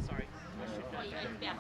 Sorry, I should know that.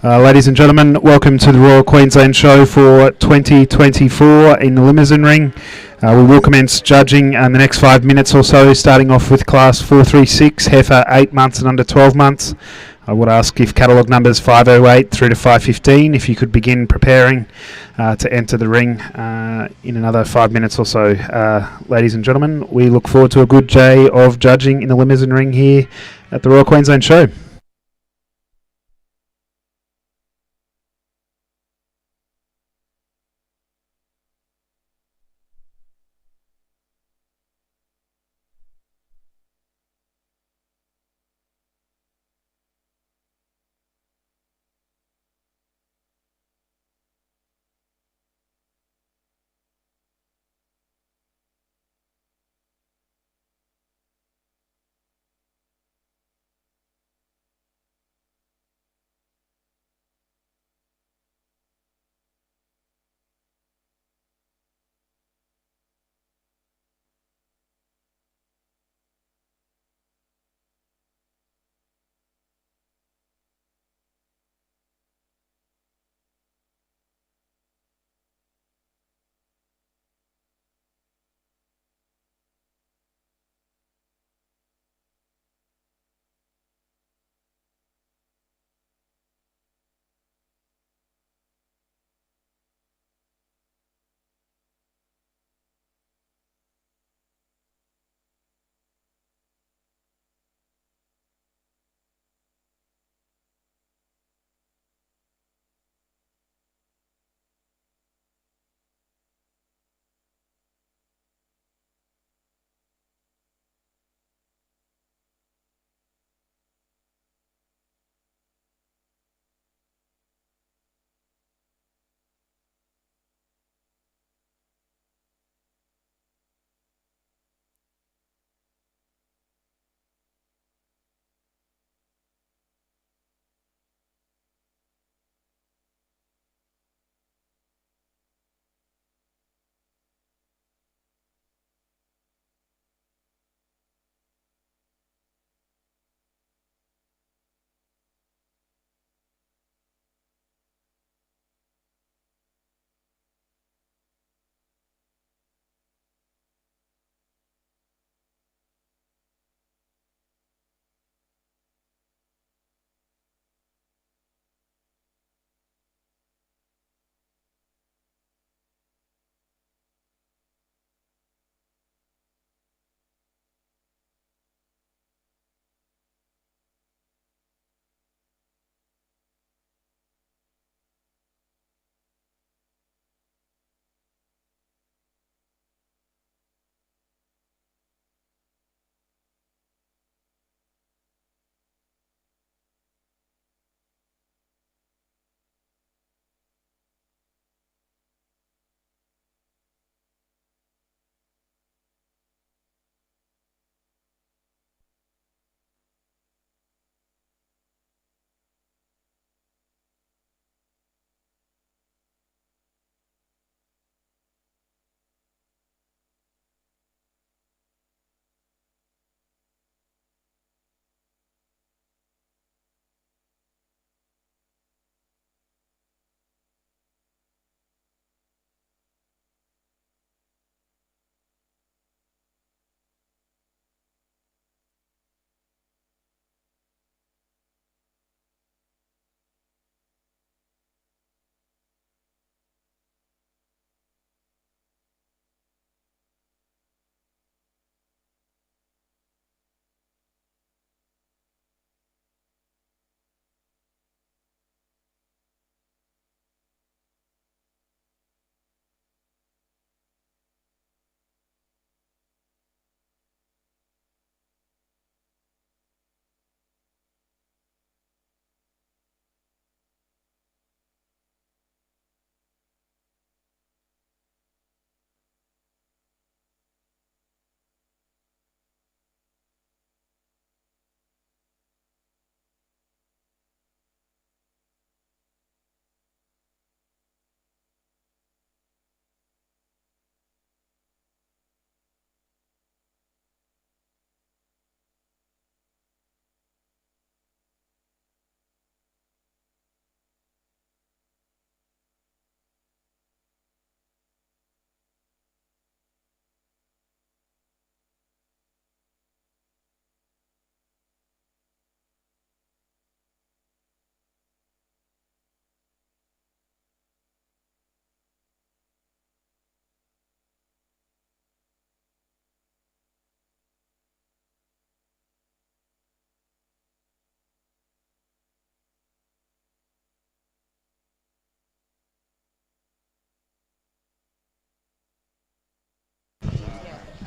Ladies and gentlemen, welcome to the Royal Queensland Show for 2024 in the Limousin Ring. We will commence judging in the next 5 minutes or so, starting off with Class 436, heifer 8 months and under 12 months. I would ask if catalogue numbers 508 through to 515, if you could begin preparing to enter the ring in another 5 minutes or so. Ladies and gentlemen, we look forward to a good day of judging in the Limousin Ring here at the Royal Queensland Show.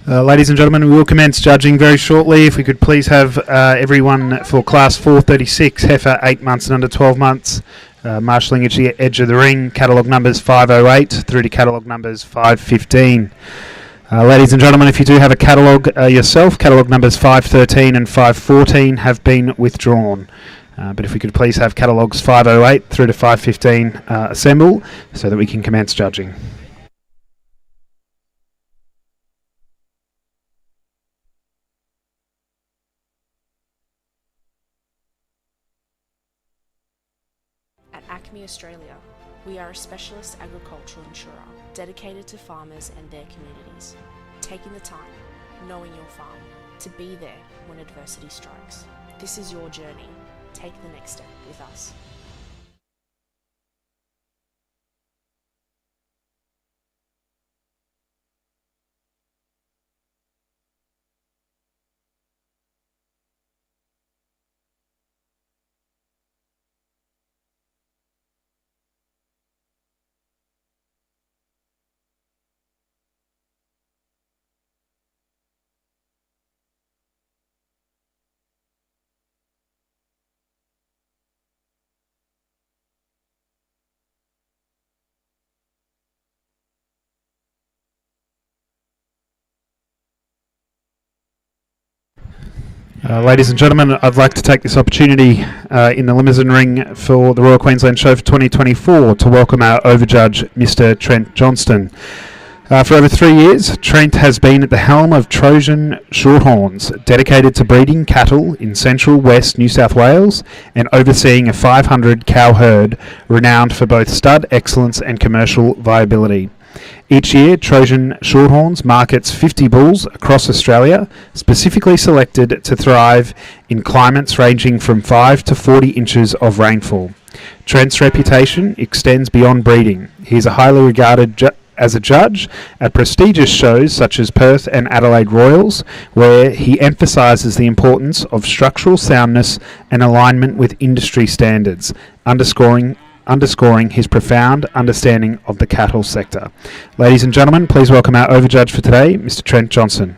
Ladies and gentlemen, we will commence judging very shortly. If we could please have everyone for class 436, heifer 8 months and under 12 months, marshalling at the edge of the ring, catalogue numbers 508 through to catalogue numbers 515. Ladies and gentlemen, if you do have a catalogue yourself, catalogue numbers 513 and 514 have been withdrawn. But if we could please have catalogues 508 through to 515 assemble so that we can commence judging. At Acme Australia, we are a specialist agricultural insurer dedicated to farmers and their communities, taking the time, knowing your farm, to be there when adversity strikes. This is your journey. Take the next step with us. Ladies and gentlemen, I'd like to take this opportunity in the Limousin ring for the Royal Queensland Show for 2024 to welcome our overjudge, Mr. Trent Johnston. For over 3 years, Trent has been at the helm of Trojan Shorthorns, dedicated to breeding cattle in central west New South Wales and overseeing a 500 cow herd renowned for both stud excellence and commercial viability. Each year, Trojan Shorthorns markets 50 bulls across Australia, specifically selected to thrive in climates ranging from 5 to 40 inches of rainfall. Trent's reputation extends beyond breeding. He is highly regarded as a judge at prestigious shows such as Perth and Adelaide Royals, where he emphasises the importance of structural soundness and alignment with industry standards, underscoring his profound understanding of the cattle sector. Ladies and gentlemen, please welcome our overjudge for today, Mr. Trent Johnston.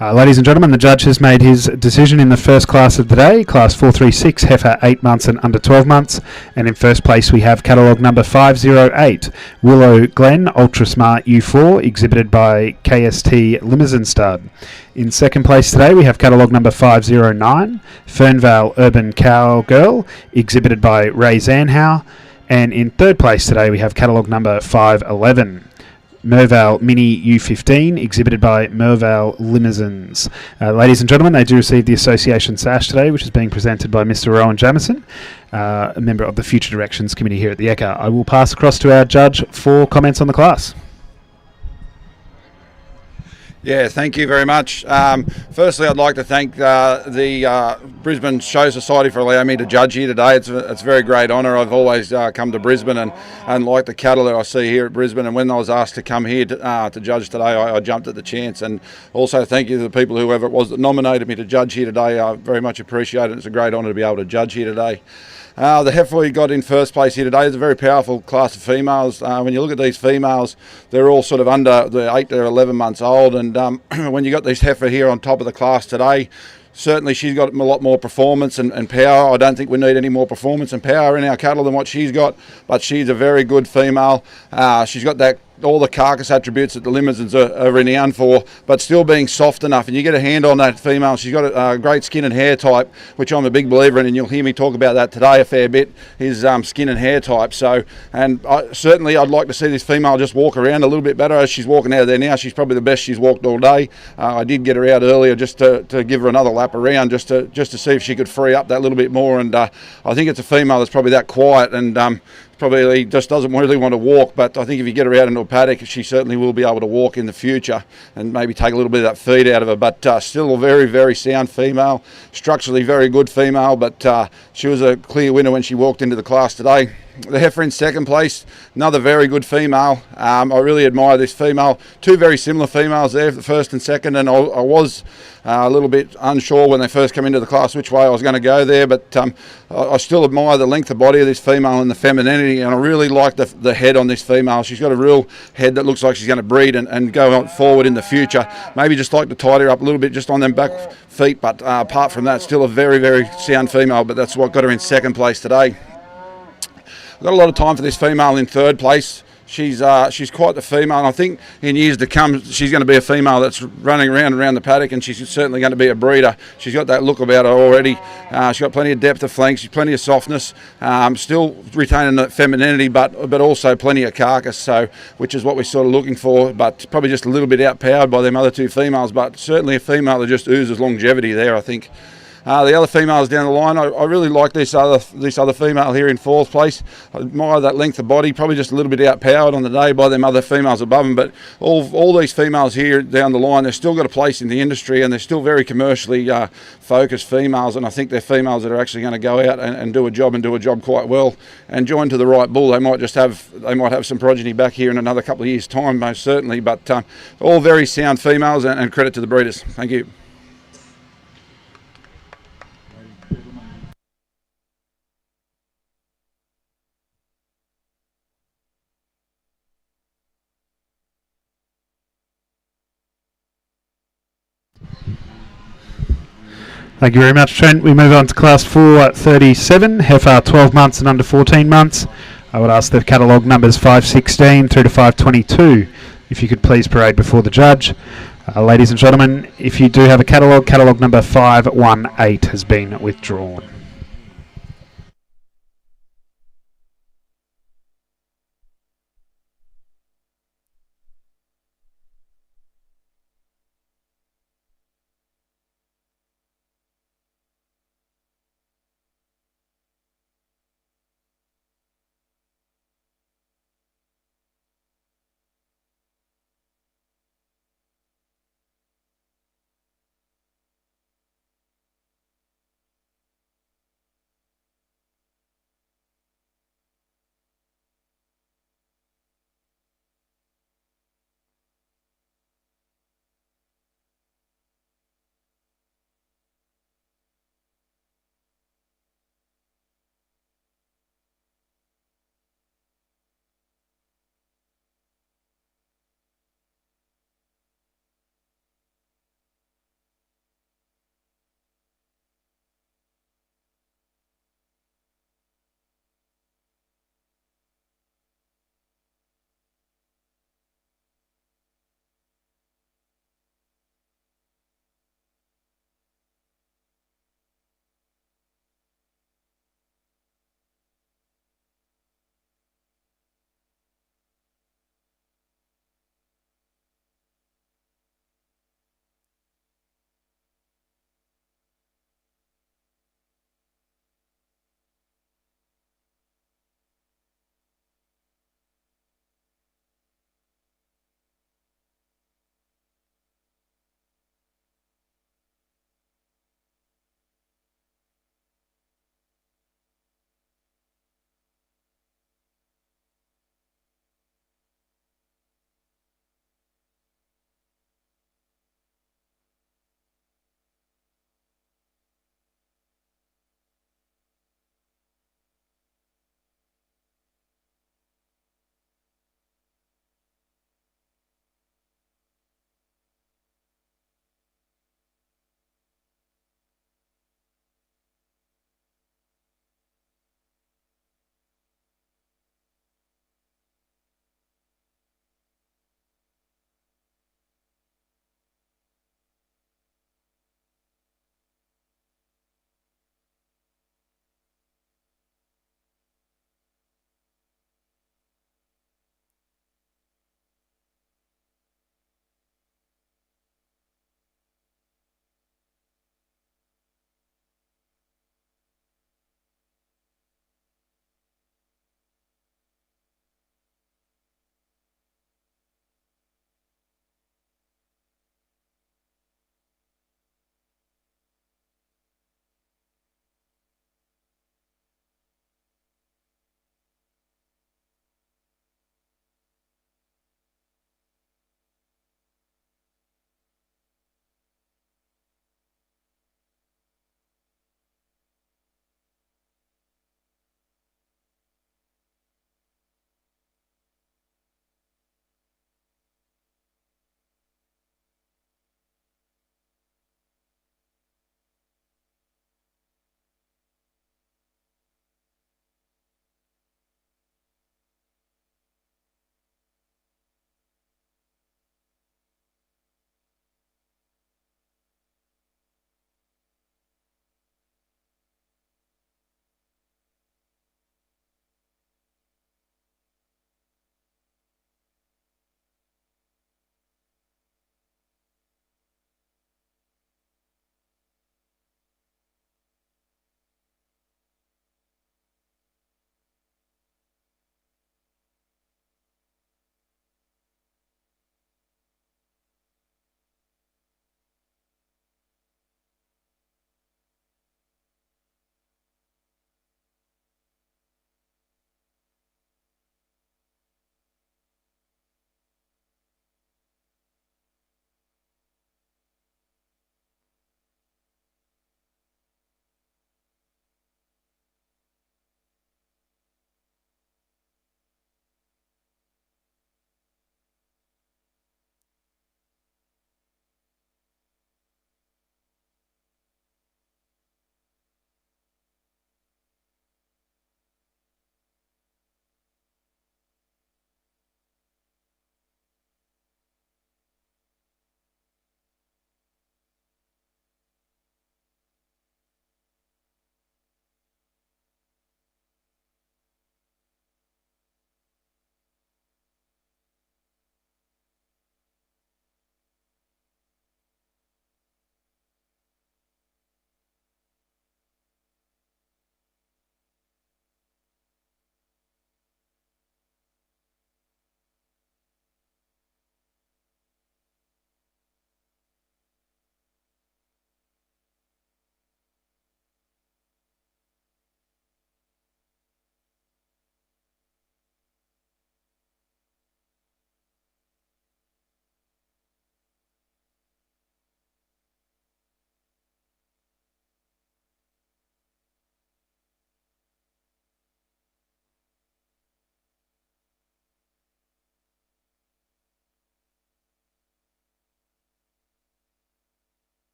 Ladies and gentlemen, the judge has made his decision in the first class of the day, class 436, heifer 8 months and under 12 months. And in first place we have catalogue number 508, Willow Glen Ultra Smart U4, exhibited by KST Limousin stud. In second place today we have catalogue number 509, Fernvale Urban Cowgirl, exhibited by Ray Zanhow. And in third place today we have catalogue number 511, Mervale Mini U15, exhibited by Mervale Limousins. Ladies and gentlemen, they do receive the Association Sash today, which is being presented by Mr. Rowan Jamison, a member of the Future Directions Committee here at the ECA. I will pass across to our judge for comments on the class. Yeah, thank you very much. Firstly, I'd like to thank the Brisbane Show Society for allowing me to judge here today. It's a very great honour. I've always come to Brisbane and like the cattle that I see here at Brisbane. And when I was asked to come here to judge today, I jumped at the chance. And also thank you to the people, whoever it was that nominated me to judge here today. I very much appreciate it. It's a great honour to be able to judge here today. The heifer we got in first place here today is a very powerful class of females. When you look at these females, they're all sort of under the 8 to 11 months old, and when you got this heifer here on top of the class today, certainly she's got a lot more performance and power. I don't think we need any more performance and power in our cattle than what she's got, but she's a very good female. She's got all the carcass attributes that the Limousins are renowned for, but still being soft enough. And you get a hand on that female. She's got a great skin and hair type, which I'm a big believer in, and you'll hear me talk about that today a fair bit, his skin and hair type. So, and certainly I'd like to see this female just walk around a little bit better as she's walking out of there now. She's probably the best she's walked all day. I did get her out earlier just to give her another lap around, just to see if she could free up that little bit more. And I think it's a female that's probably that quiet and probably just doesn't really want to walk, but I think if you get her out into a paddock, she certainly will be able to walk in the future and maybe take a little bit of that feed out of her. But still a very, very sound female, structurally very good female, but she was a clear winner when she walked into the class today. The heifer in second place, another very good female. I really admire this female. Two very similar females there, the first and second, and I was a little bit unsure when they first came into the class which way I was going to go there, but I still admire the length of body of this female and the femininity, and I really like the head on this female. She's got a real head that looks like she's going to breed and go on forward in the future. Maybe just like to tidy her up a little bit just on them back feet, but apart from that, still a very, very sound female, but that's what got her in second place today. I've got a lot of time for this female in third place. She's quite the female, and I think in years to come she's going to be a female that's running around the paddock, and she's certainly going to be a breeder. She's got that look about her already. She's got plenty of depth of flank, she's plenty of softness, still retaining that femininity, but also plenty of carcass, so which is what we're sort of looking for, but probably just a little bit outpowered by them other two females, but certainly a female that just oozes longevity there, I think. The other females down the line, I really like this other female here in fourth place. I admire that length of body, probably just a little bit outpowered on the day by them other females above them, but all these females here down the line, they've still got a place in the industry, and they're still very commercially focused females, and I think they're females that are actually going to go out and do a job quite well, and join to the right bull. They might have some progeny back here in another couple of years' time, most certainly, but all very sound females, and credit to the breeders. Thank you. Thank you very much, Trent. We move on to class 437, heifer 12 months and under 14 months. I would ask the catalogue numbers 516 through to 522, if you could please parade before the judge. Ladies and gentlemen, if you do have a catalogue number 518 has been withdrawn.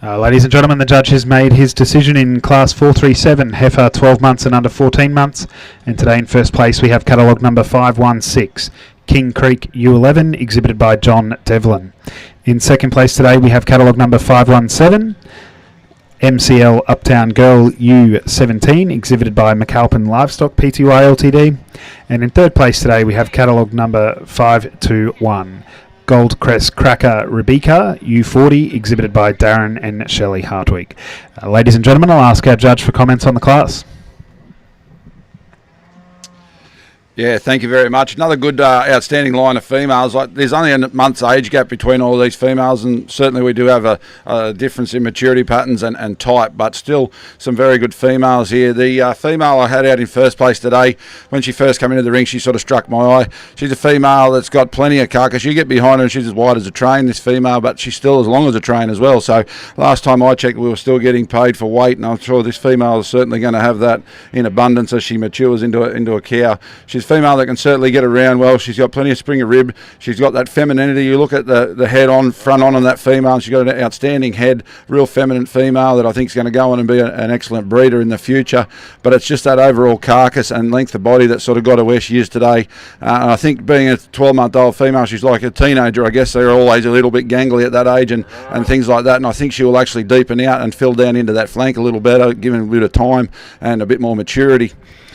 Ladies and gentlemen, the judge has made his decision in Class 437, heifer 12 months and under 14 months. And today in first place we have catalogue number 516, King Creek U11, exhibited by John Devlin. In second place today we have catalogue number 517, MCL Uptown Girl U17, exhibited by McAlpin Livestock Pty Ltd. And in third place today we have catalogue number 521, Goldcrest Cracker Rebecca U40, exhibited by Darren and Shelley Hartwig. Ladies and gentlemen, I'll ask our judge for comments on the class. Yeah, thank you very much. Another good, outstanding line of females. There's only a month's age gap between all these females, and certainly we do have a difference in maturity patterns and type, but still some very good females here. The female I had out in first place today, when she first came into the ring, she sort of struck my eye. She's a female that's got plenty of carcass. You get behind her and she's as wide as a train, this female, but she's still as long as a train as well. So last time I checked, we were still getting paid for weight, and I'm sure this female is certainly going to have that in abundance as she matures into a cow. She's a female that can certainly get around well. She's got plenty of spring of rib. She's got that femininity. You look at the head on, front on that female, and she's got an outstanding head, real feminine female that I think is going to go on and be an excellent breeder in the future. But it's just that overall carcass and length of body that sort of got her where she is today. And I think being a 12-month-old female, she's like a teenager. I guess they're always a little bit gangly at that age and things like that. And I think she will actually deepen out and fill down into that flank a little better, given a bit of time and a bit more maturity.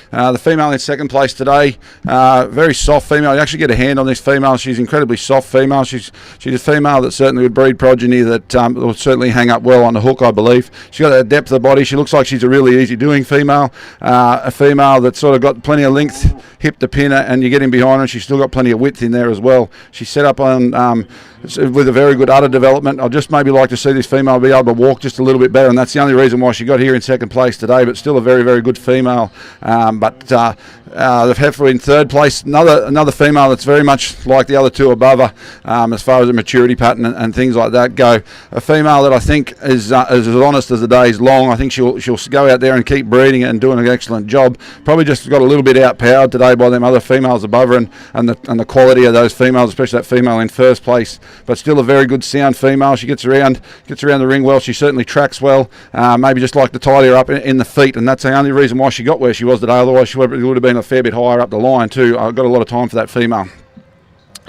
The female in second place today, very soft female. You actually get a hand on this female. She's incredibly soft female. She's a female that certainly would breed progeny that will certainly hang up well on the hook, I believe. She's got a depth of body. She looks like she's a really easy doing female. A female that's sort of got plenty of length, hip to pin, and you get in behind her, she's still got plenty of width in there as well. She's set up on with a very good udder development. I'd just maybe like to see this female be able to walk just a little bit better, and that's the only reason why she got here in second place today, but still a very, very good female. The heifer in third place, another female that's very much like the other two above her as far as the maturity pattern and things like that go. A female that I think is as honest as the day is long. I think she'll go out there and keep breeding and doing an excellent job. Probably just got a little bit outpowered today by them other females above her and the quality of those females, especially that female in first place. But still a very good sound female. She gets around the ring well. She certainly tracks well. Maybe just like to tidy her up in the feet, and that's the only reason why she got where she was today. Otherwise, she would have been a fair bit higher up the line too. I've got a lot of time for that female.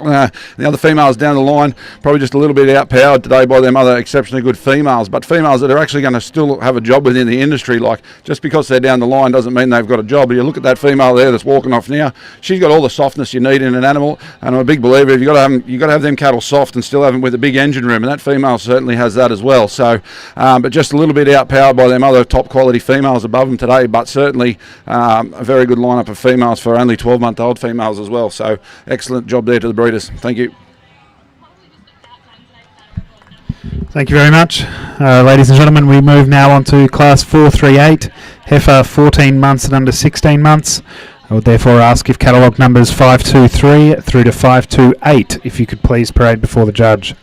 The other females down the line, probably just a little bit outpowered today by them other exceptionally good females, but females that are actually going to still have a job within the industry. Like, just because they're down the line doesn't mean they've got a job. But you look at that female there that's walking off now, she's got all the softness you need in an animal, and I'm a big believer if you've got to have them cattle soft and still have them with a big engine room, and that female certainly has that as well. So, but just a little bit outpowered by them other top quality females above them today, but certainly a very good lineup of females for only 12-month-old females as well. So excellent job there to the breeders. Thank you. Thank you very much. Ladies and gentlemen, we move now on to Class 438, heifer 14 months and under 16 months. I would therefore ask if catalogue numbers 523 through to 528, if you could please parade before the judge.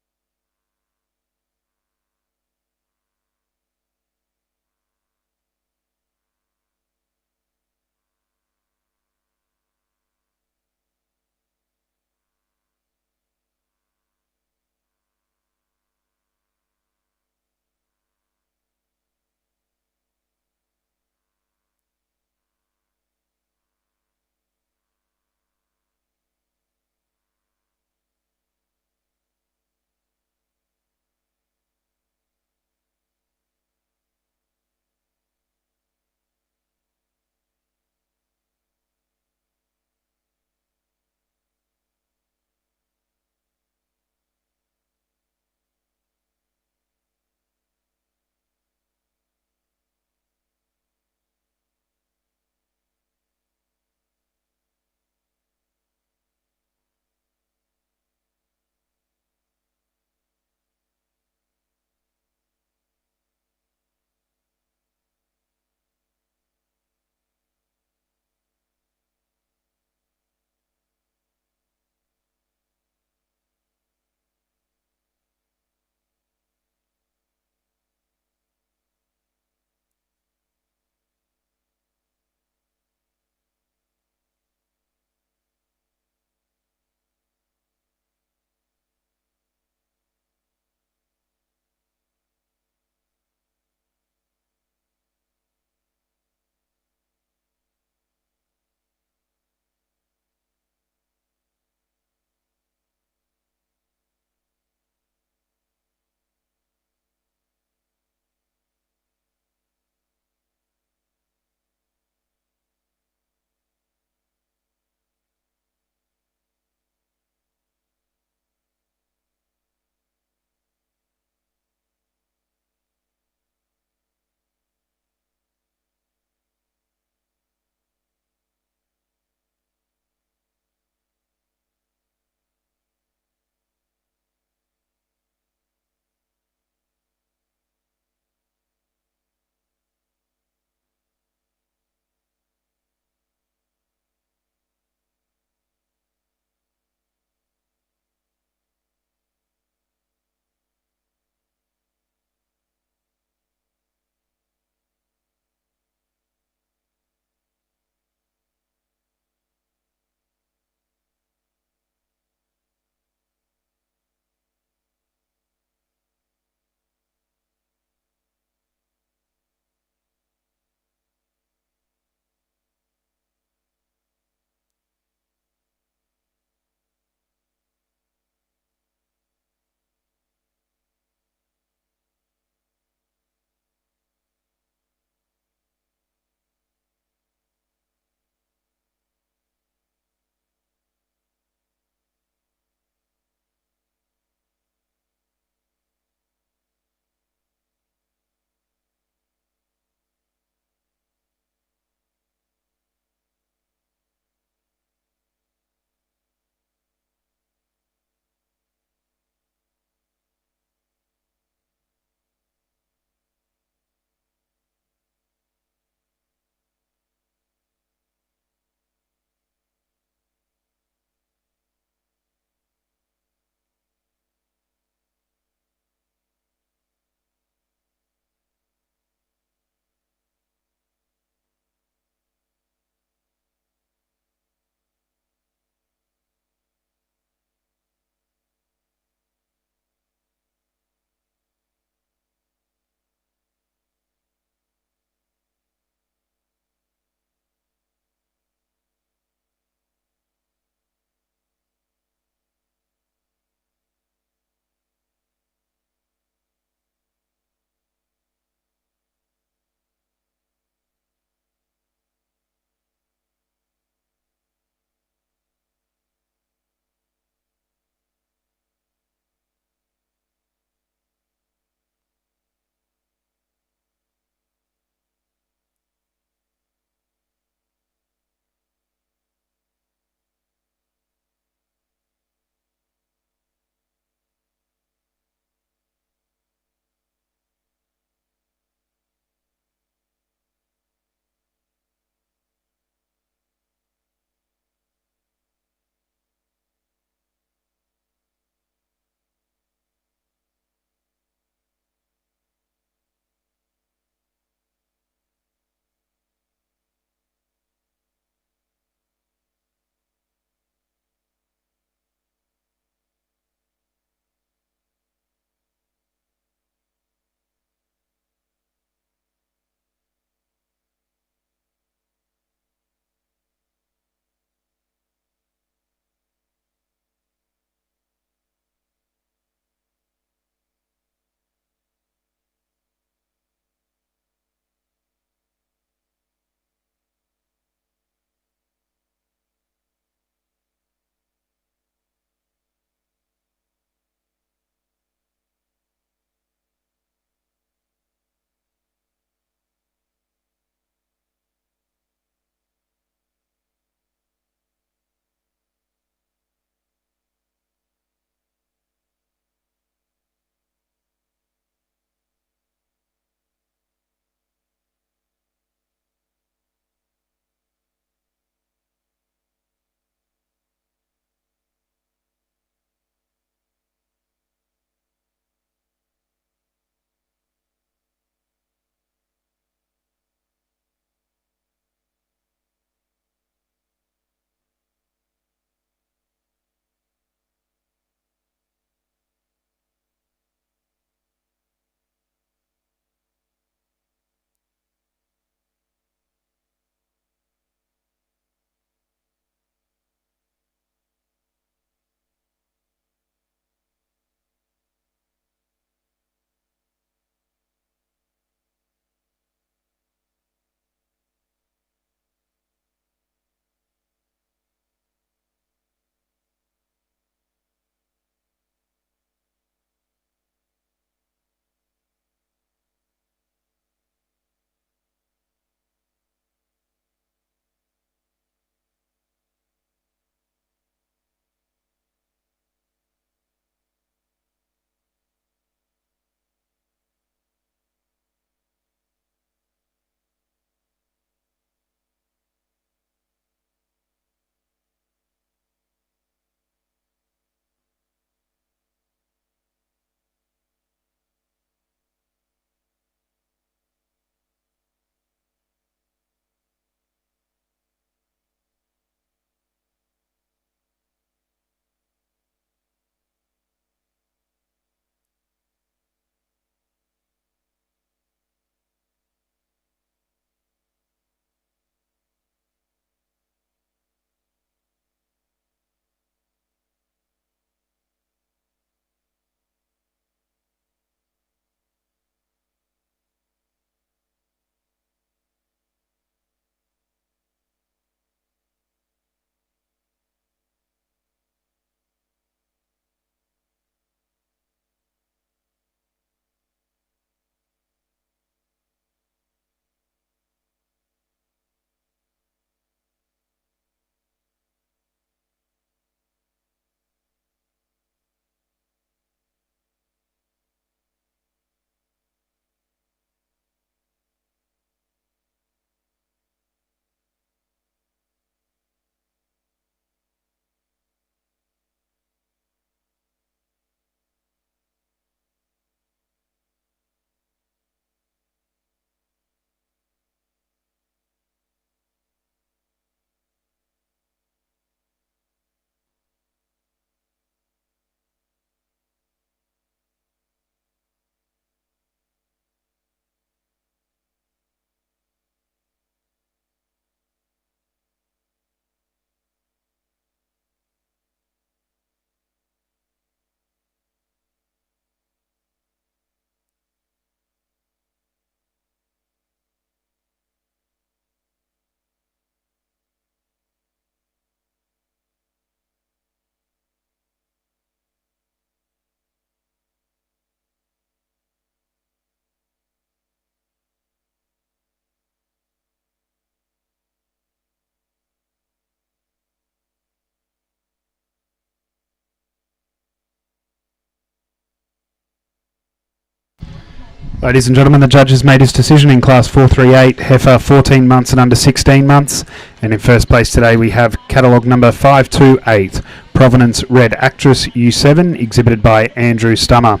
Ladies and gentlemen, the judge has made his decision in Class 438, heifer 14 months and under 16 months. And in first place today we have catalogue number 528, Provenance Red Actress U7, exhibited by Andrew Stummer.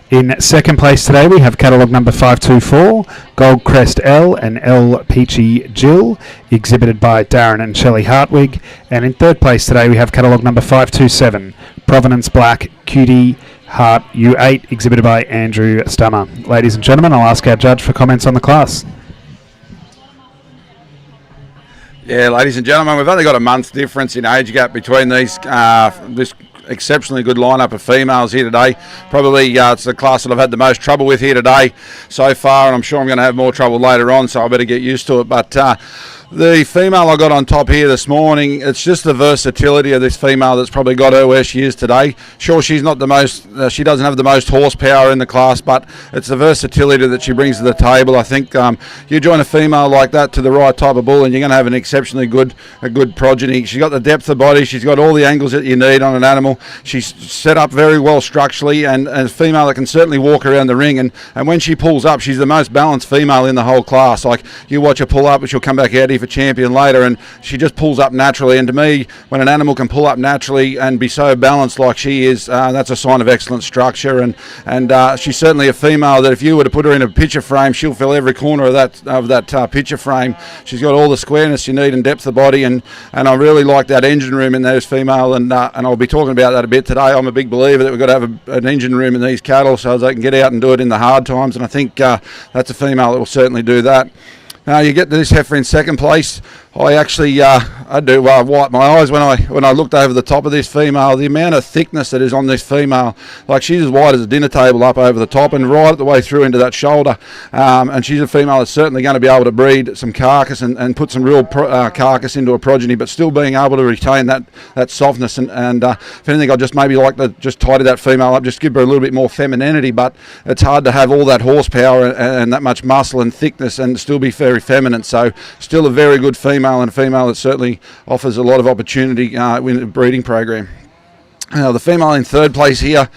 In second place today we have catalogue number 524, Gold Crest L and L Peachy Jill, exhibited by Darren and Shelley Hartwig. And in third place today we have catalogue number 527, Provenance Black Cutie Heart U8, exhibited by Andrew Stummer. Ladies and gentlemen, I'll ask our judge for comments on the class. Yeah, ladies and gentlemen, we've only got a month's difference in age gap between these this exceptionally good lineup of females here today. Probably it's the class that I've had the most trouble with here today so far, and I'm sure I'm going to have more trouble later on, so I better get used to it. But the female I got on top here this morning, it's just the versatility of this female that's probably got her where she is today. Sure, she's not the most, she doesn't have the most horsepower in the class, but it's the versatility that she brings to the table. I think you join a female like that to the right type of bull and you're going to have an exceptionally good progeny. She's got the depth of body, she's got all the angles that you need on an animal. She's set up very well structurally, and a female that can certainly walk around the ring, and when she pulls up, she's the most balanced female in the whole class. Like, you watch her pull up and she'll come back out here for champion later, and she just pulls up naturally. And to me, when an animal can pull up naturally and be so balanced like she is, that's a sign of excellent structure. And she's certainly a female that if you were to put her in a picture frame, she'll fill every corner of that picture frame. She's got all the squareness you need and depth of body, and I really like that engine room in those female, and I'll be talking about that a bit today. I'm a big believer that we've got to have an engine room in these cattle so they can get out and do it in the hard times, and I think that's a female that will certainly do that. Now you get to this heifer in second place. I actually I do wipe my eyes when I looked over the top of this female. The amount of thickness that is on this female, like, she's as wide as a dinner table up over the top and right the way through into that shoulder. And she's a female that's certainly going to be able to breed some carcass and put some real carcass into a progeny, but still being able to retain that softness. And if anything, I'd just maybe like to just tidy that female up, just give her a little bit more femininity. But it's hard to have all that horsepower and that much muscle and thickness and still be very feminine. So still a very good female, and a female that certainly offers a lot of opportunity in the breeding program. The female in third place here,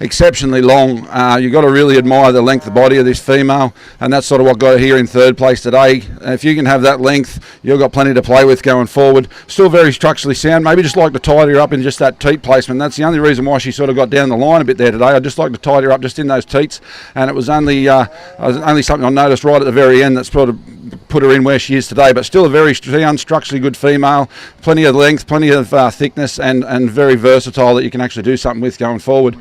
exceptionally long. You've got to really admire the length of body of this female, and that's sort of what got her here in third place today. If you can have that length, you've got plenty to play with going forward. Still very structurally sound. Maybe just like to tidy her up in just that teat placement. That's the only reason why she sort of got down the line a bit there today. I'd just like to tidy her up just in those teats, and it was only something I noticed right at the very end that's sort of put her in where she is today. But still a very sound, structurally good female. Plenty of length, plenty of thickness, and very versatile that you can actually do something with going forward.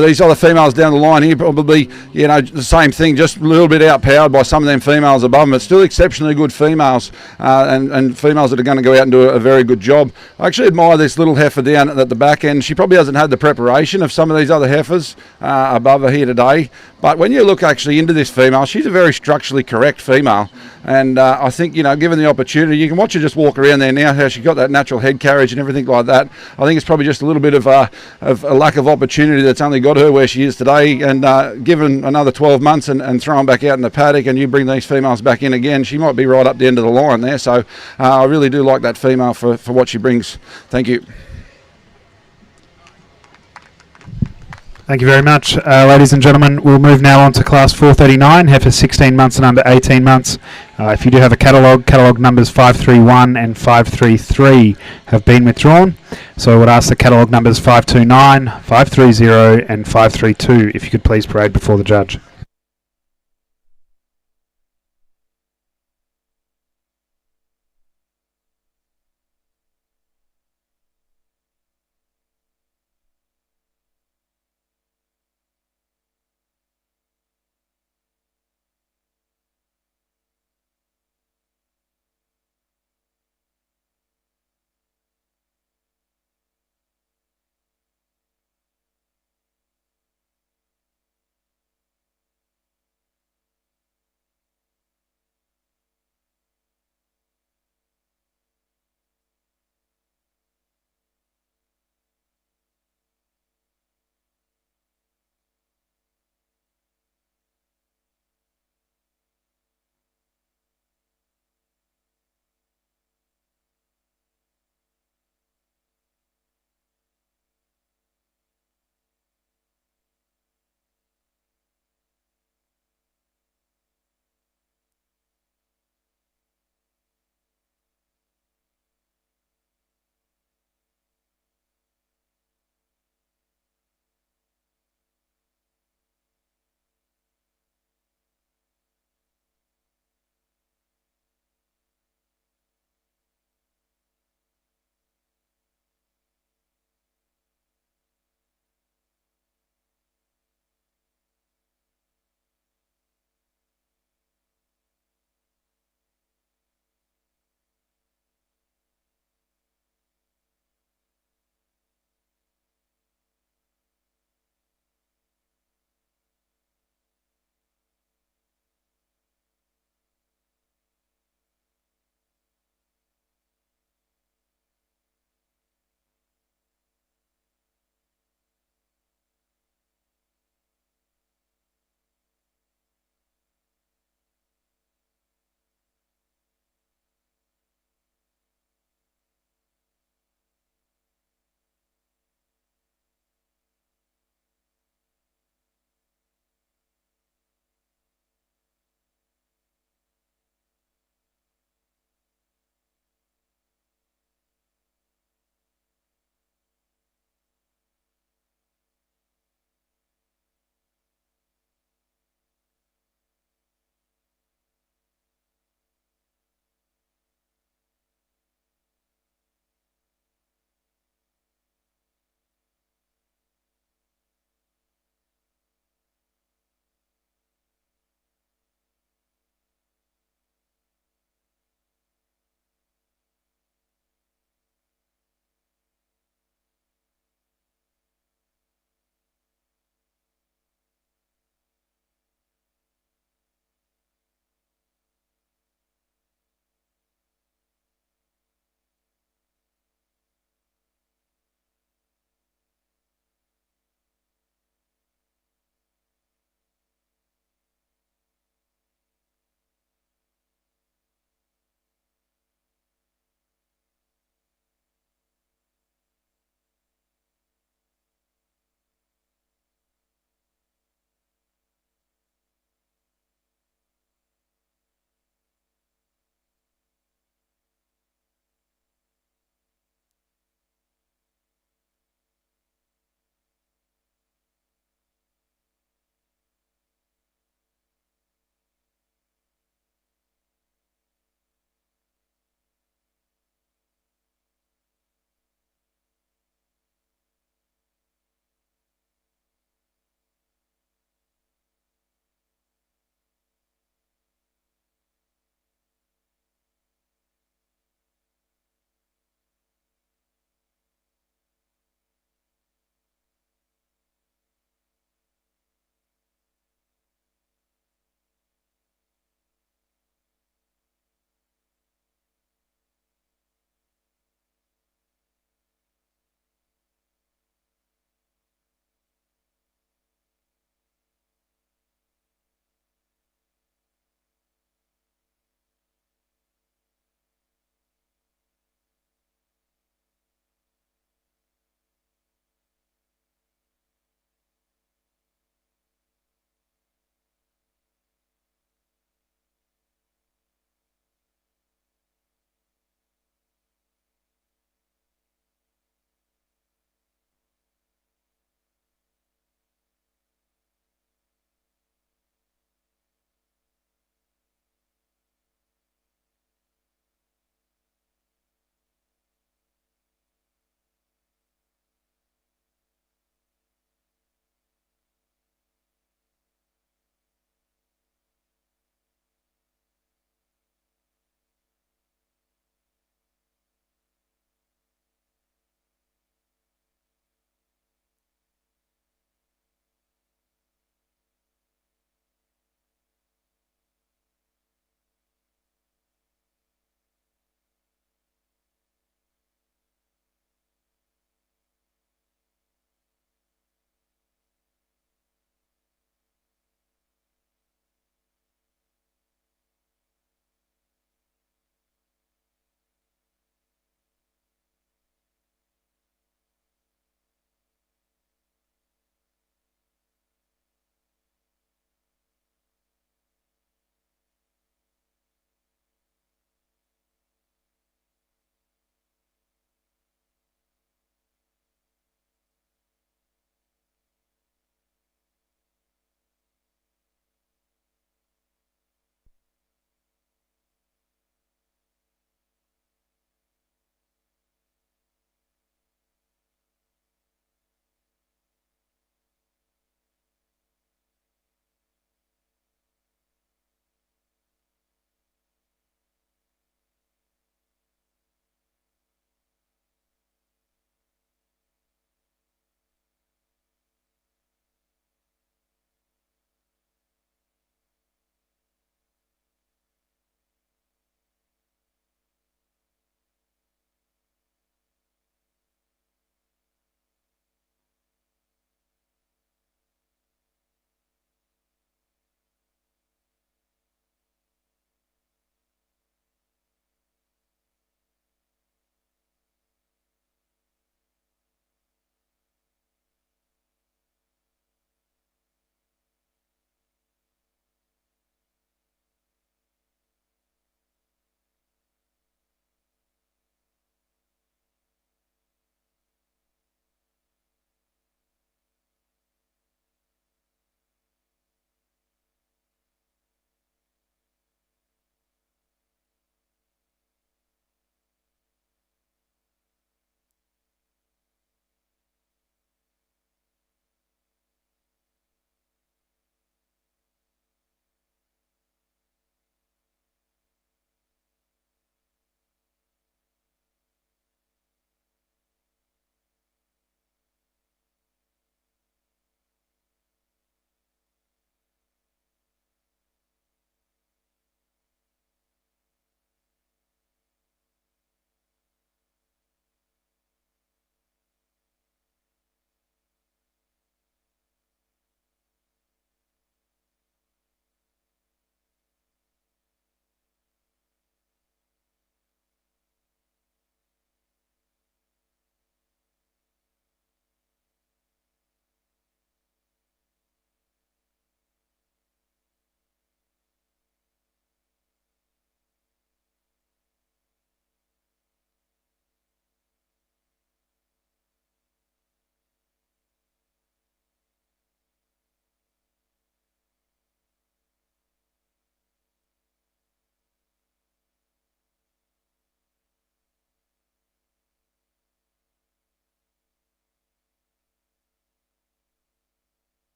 These other females down the line here, probably, the same thing, just a little bit outpowered by some of them females above them, but still exceptionally good females, and females that are going to go out and do a very good job. I actually admire this little heifer down at the back end. She probably hasn't had the preparation of some of these other heifers above her here today, but when you look actually into this female, she's a very structurally correct female. And I think, given the opportunity, you can watch her just walk around there now, how she's got that natural head carriage and everything like that. I think it's probably just a little bit of a lack of opportunity that's only got her where she is today. And given another 12 months and throw them back out in the paddock, and you bring these females back in again, she might be right up the end of the line there. So I really do like that female for what she brings. Thank you. Thank you very much. Ladies and gentlemen, we'll move now on to class 439, heifer 16 months and under 18 months. If you do have a catalogue numbers 531 and 533 have been withdrawn. So I would ask the catalogue numbers 529, 530 and 532 if you could please parade before the judge.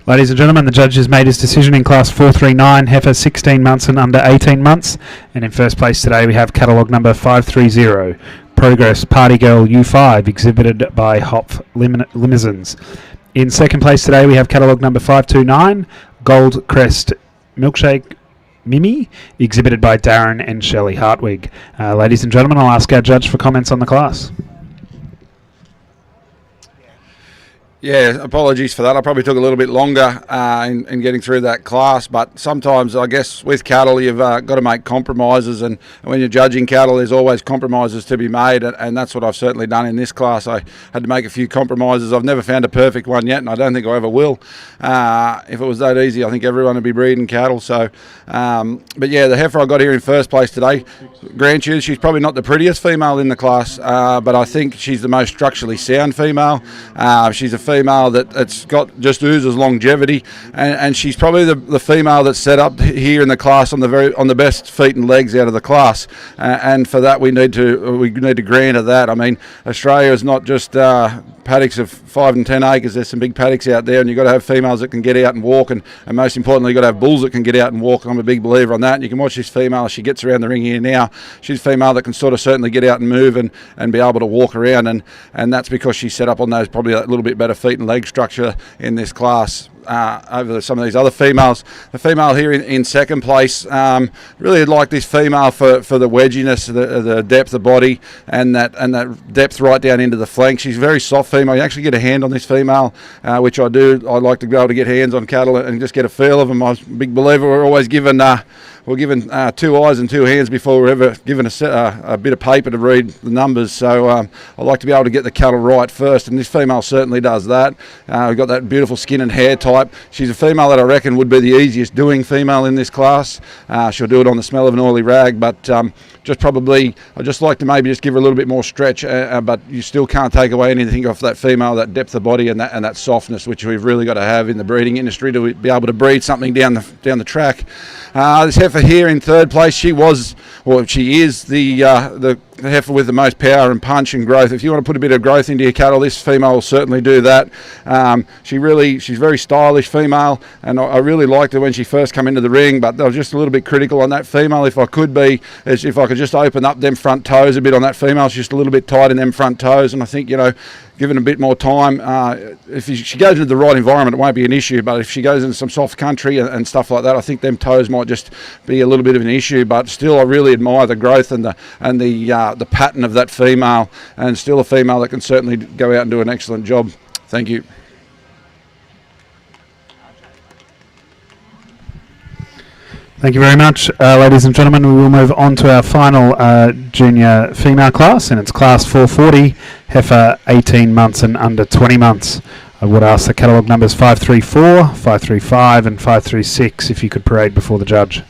Ladies and gentlemen, the judge has made his decision in class 439, heifer 16 months and under 18 months. And in first place today we have catalogue number 530, Progress Party Girl U5, exhibited by Hopf Limousins. In second place today we have catalogue number 529, Gold Crest Milkshake Mimi, exhibited by Darren and Shelley Hartwig. Ladies and gentlemen, I'll ask our judge for comments on the class. Yeah, apologies for that. I probably took a little bit longer in getting through that class, but sometimes I guess with cattle you've got to make compromises, and when you're judging cattle there's always compromises to be made, and that's what I've certainly done in this class. I had to make a few compromises. I've never found a perfect one yet, and I don't think I ever will. If it was that easy, I think everyone would be breeding cattle. So, but yeah, the heifer I got here in first place today, grant you, she's probably not the prettiest female in the class, but I think she's the most structurally sound female. She's a female that's got just oozes longevity, and she's probably the female that's set up here in the class on the best feet and legs out of the class, and for that we need to grant her that. I mean, Australia is not just paddocks of 5 and 10 acres. There's some big paddocks out there, and you've got to have females that can get out and walk, and most importantly you've got to have bulls that can get out and walk. I'm a big believer on that, and you can watch this female as she gets around the ring here now. She's a female that can sort of certainly get out and move and be able to walk around, and that's because she's set up on those probably a little bit better feet and leg structure in this class over some of these other females. The female here in second place, really like this female for the wedginess, the depth of body, and that depth right down into the flank. She's a very soft female. You actually get a hand on this female, which I do. I like to be able to get hands on cattle and just get a feel of them. I was a big believer we're always given two eyes and two hands before we're ever given a bit of paper to read the numbers. So I like to be able to get the cattle right first, and this female certainly does that. We've got that beautiful skin and hair type. She's a female that I reckon would be the easiest doing female in this class. She'll do it on the smell of an oily rag, but I'd just like to maybe just give her a little bit more stretch, but you still can't take away anything off that female, that depth of body and that softness, which we've really got to have in the breeding industry to be able to breed something down the track. This heifer here in third place, she is the heifer with the most power and punch and growth. If you want to put a bit of growth into your cattle, this female will certainly do that. She's very stylish female, and I really liked her when she first came into the ring, but I was just a little bit critical on that female. If I could just open up them front toes a bit on that female. She's just a little bit tight in them front toes, and I think, given a bit more time, if she goes into the right environment, it won't be an issue. But if she goes into some soft country and stuff like that, I think them toes might just be a little bit of an issue. But still, I really admire the growth and the pattern of that female, and still a female that can certainly go out and do an excellent job. Thank you. Thank you very much. Ladies and gentlemen, we will move on to our final junior female class, and it's class 440, heifer 18 months and under 20 months. I would ask the catalogue numbers 534, 535 and 536 if you could parade before the judge.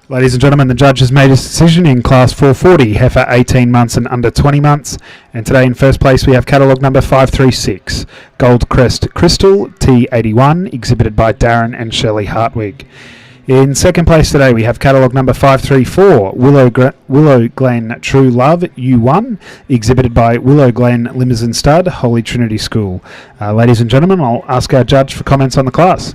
Ladies and gentlemen, the judge has made his decision in Class 440, heifer 18 months and under 20 months. And today in first place we have catalogue number 536, Gold Crest Crystal T81, exhibited by Darren and Shelley Hartwig. In second place today we have catalogue number 534, Willow Glen True Love U1, exhibited by Willow Glen Limousin Stud, Holy Trinity School. Ladies and gentlemen, I'll ask our judge for comments on the class.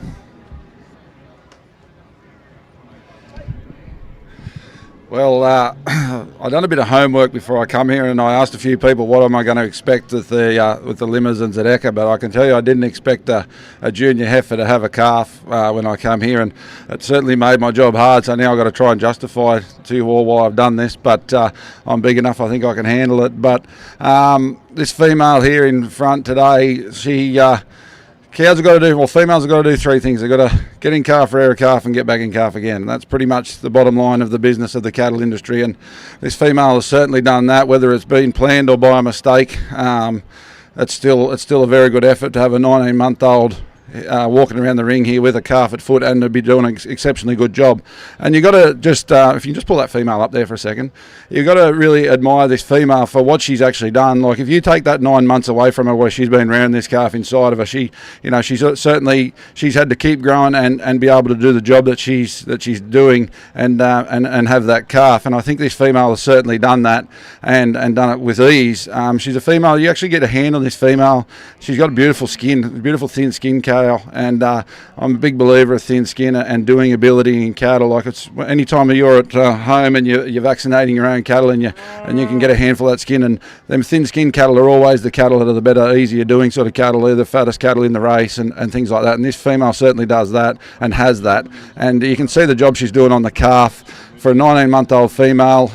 Well, I've done a bit of homework before I come here, and I asked a few people what am I going to expect with the Limousins at Ekka, but I can tell you I didn't expect a junior heifer to have a calf when I come here, and it certainly made my job hard, so now I've got to try and justify to you all why I've done this, but I'm big enough, I think I can handle it. But this female here in front today, females have got to do three things. They've got to get in calf, rear a calf, and get back in calf again. And that's pretty much the bottom line of the business of the cattle industry. And this female has certainly done that, whether it's been planned or by a mistake. It's still a very good effort to have a 19-month-old walking around the ring here with a calf at foot and to be doing an exceptionally good job. And you've got to just, if you can just pull that female up there for a second, you've got to really admire this female for what she's actually done. Like if you take that 9 months away from her where she's been around this calf inside of her, she's had to keep growing and be able to do the job that she's doing and have that calf. And I think this female has certainly done that and done it with ease. She's a female, you actually get a hand on this female. She's got a beautiful skin, beautiful thin skin cow. And I'm a big believer of thin skin and doing ability in cattle. Like it's any time you're at home and you're vaccinating your own cattle and you can get a handful of that skin. And them thin skin cattle are always the cattle that are the better, easier doing sort of cattle. They're the fattest cattle in the race and things like that. And this female certainly does that and has that. And you can see the job she's doing on the calf. For a 19-month-old female,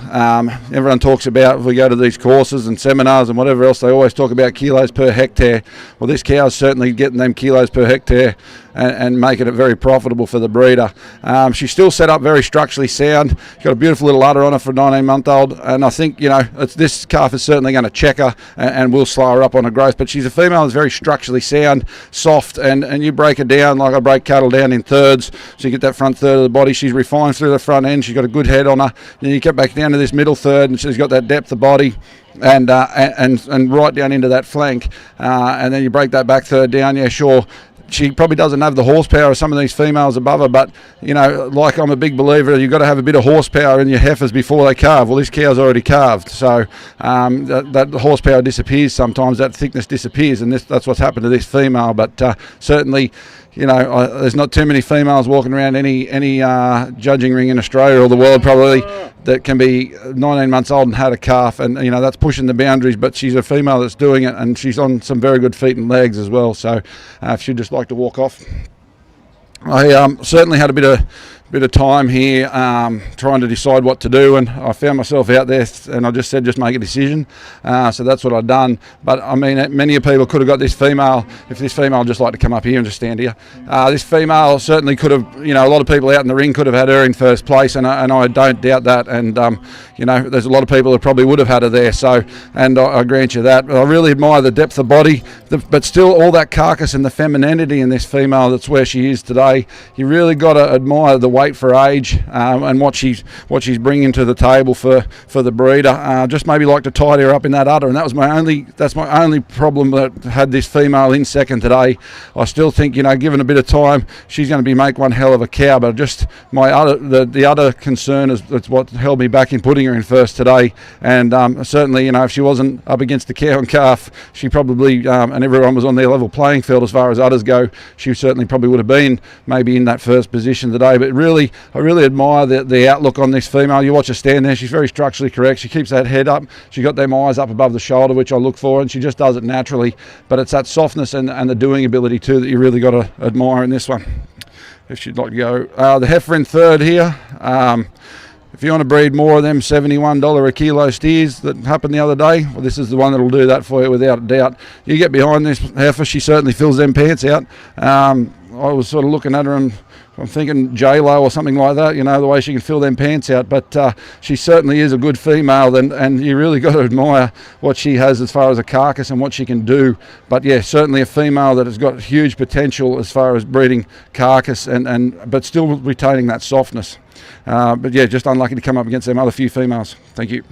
everyone talks about, if we go to these courses and seminars and whatever else, they always talk about kilos per hectare. Well, this cow's certainly getting them kilos per hectare and making it very profitable for the breeder. She's still set up very structurally sound. She's got a beautiful little udder on her for a 19-month-old, and I think, this calf is certainly going to check her and will slow her up on her growth, but she's a female that's very structurally sound, soft, and you break her down like I break cattle down in thirds, so you get that front third of the body. She's refined through the front end. She's got a good head on her. Then you get back down to this middle third, and she's got that depth of body and right down into that flank, and then you break that back third down. Yeah, sure, she probably doesn't have the horsepower of some of these females above her, but like I'm a big believer, you've got to have a bit of horsepower in your heifers before they calve. Well, this cow's already calved, so that horsepower disappears sometimes, that thickness disappears, and that's what's happened to this female. But certainly, there's not too many females walking around any judging ring in Australia or the world probably that can be 19 months old and had a calf, and that's pushing the boundaries. But she's a female that's doing it, and she's on some very good feet and legs as well. So if she'd just like to walk off. I certainly had a bit of time here trying to decide what to do, and I found myself out there and I just said just make a decision, so that's what I've done. But I mean, many people could have got this female, if this female just like to come up here and just stand here. This female certainly could have, a lot of people out in the ring could have had her in first place, and I don't doubt that, and there's a lot of people that probably would have had her there, so, and I grant you that. But I really admire the depth of body, but still all that carcass and the femininity in this female, that's where she is today. You really got to admire the weight for age and what she's bringing to the table for the breeder. Just maybe like to tidy her up in that udder, and that's my only problem that had this female in second today. I still think, given a bit of time, she's going to make one hell of a cow, but just the other concern is that's what held me back in putting her in first today. And certainly, if she wasn't up against the cow and calf, she probably and everyone was on their level playing field as far as udders go, she certainly probably would have been maybe in that first position today. But I really admire the outlook on this female. You watch her stand there, she's very structurally correct. She keeps that head up. She's got them eyes up above the shoulder, which I look for, and she just does it naturally. But it's that softness and the doing ability too that you really got to admire in this one. If she'd like to go. The heifer in third here. If you want to breed more of them $71 a kilo steers that happened the other day, well, this is the one that'll do that for you without a doubt. You get behind this heifer, she certainly fills them pants out. I was sort of looking at her and I'm thinking J-Lo or something like that, you know, the way she can fill them pants out. But she certainly is a good female, and you really got to admire what she has as far as a carcass and what she can do. But yeah, certainly a female that has got huge potential as far as breeding carcass but still retaining that softness. But yeah, just unlucky to come up against them other few females. Thank you.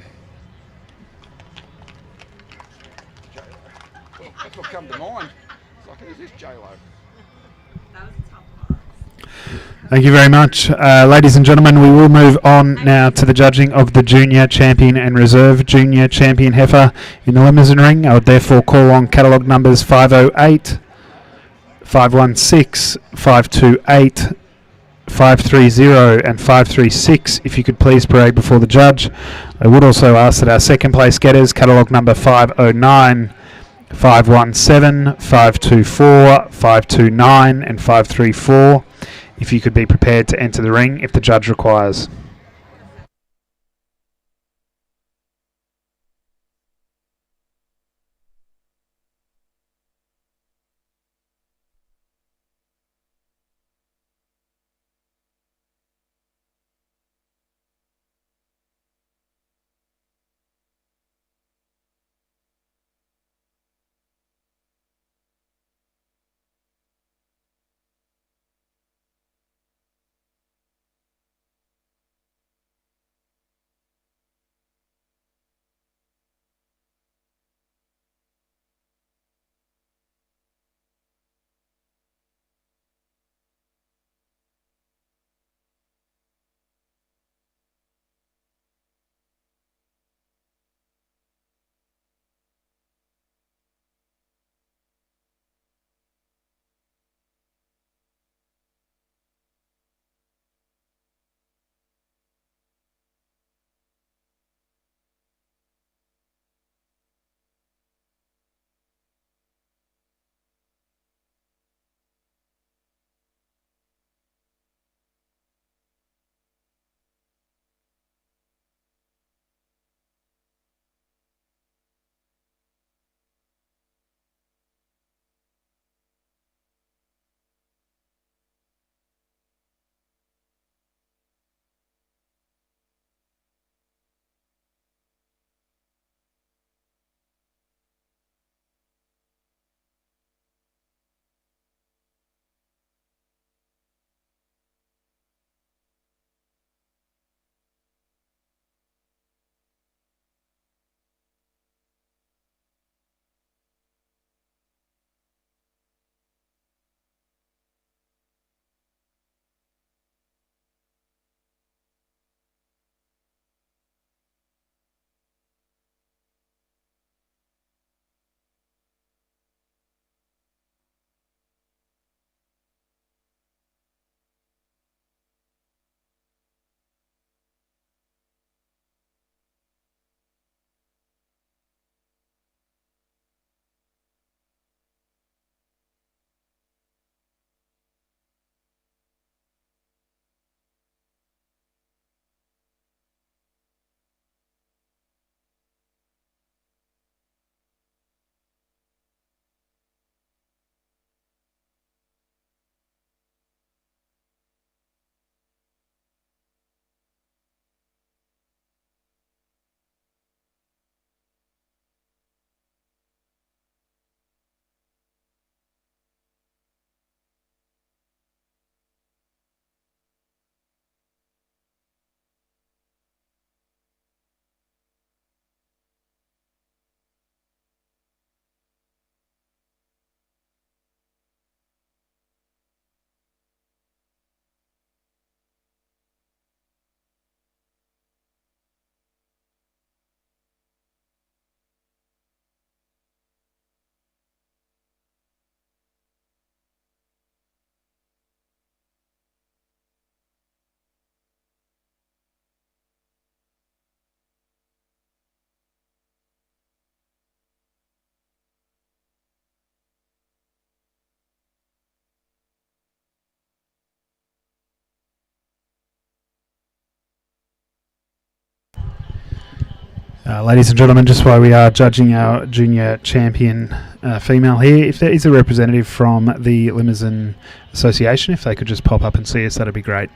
That's what come to mind. It's like, who's this J-Lo? Thank you very much. Ladies and gentlemen, we will move on now to the judging of the Junior Champion and Reserve Junior Champion heifer in the Limousin ring. I would therefore call on catalogue numbers 508, 516, 528, 530 and 536, if you could please parade before the judge. I would also ask that our second place getters, catalogue number 509, 517, 524, 529 and 534, if you could be prepared to enter the ring if the judge requires. Ladies and gentlemen, just while we are judging our junior champion female here, if there is a representative from the Limousin Association. If they could just pop up and see us, that'd be great.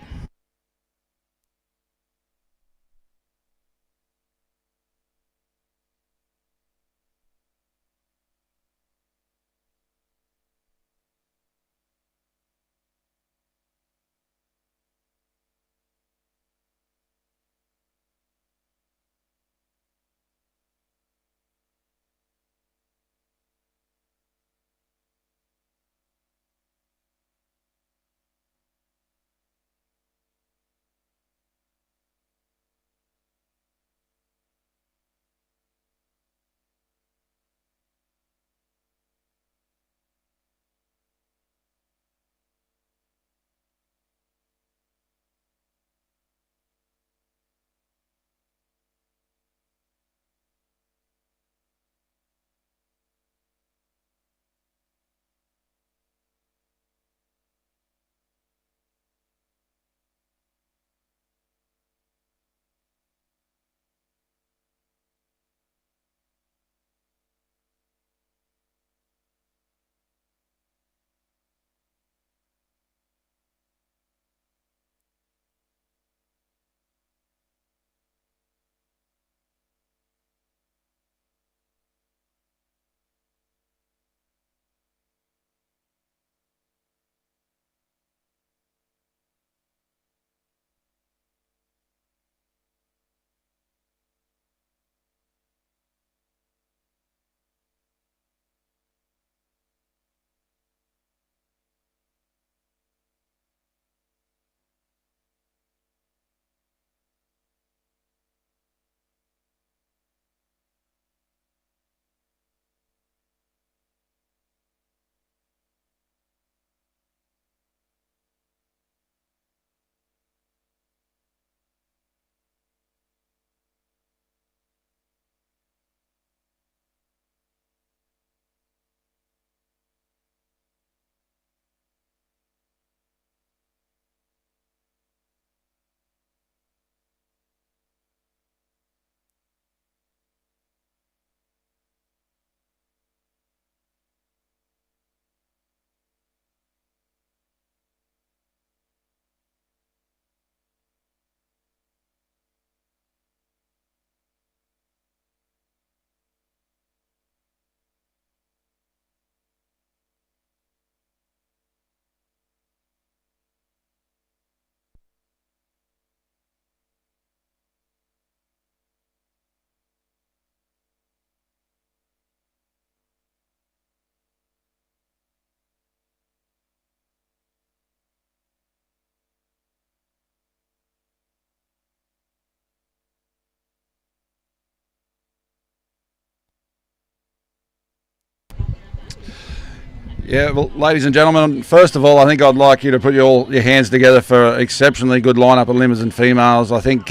Yeah, well, ladies and gentlemen, first of all, I think I'd like you to put your hands together for an exceptionally good lineup of Limousin females. I think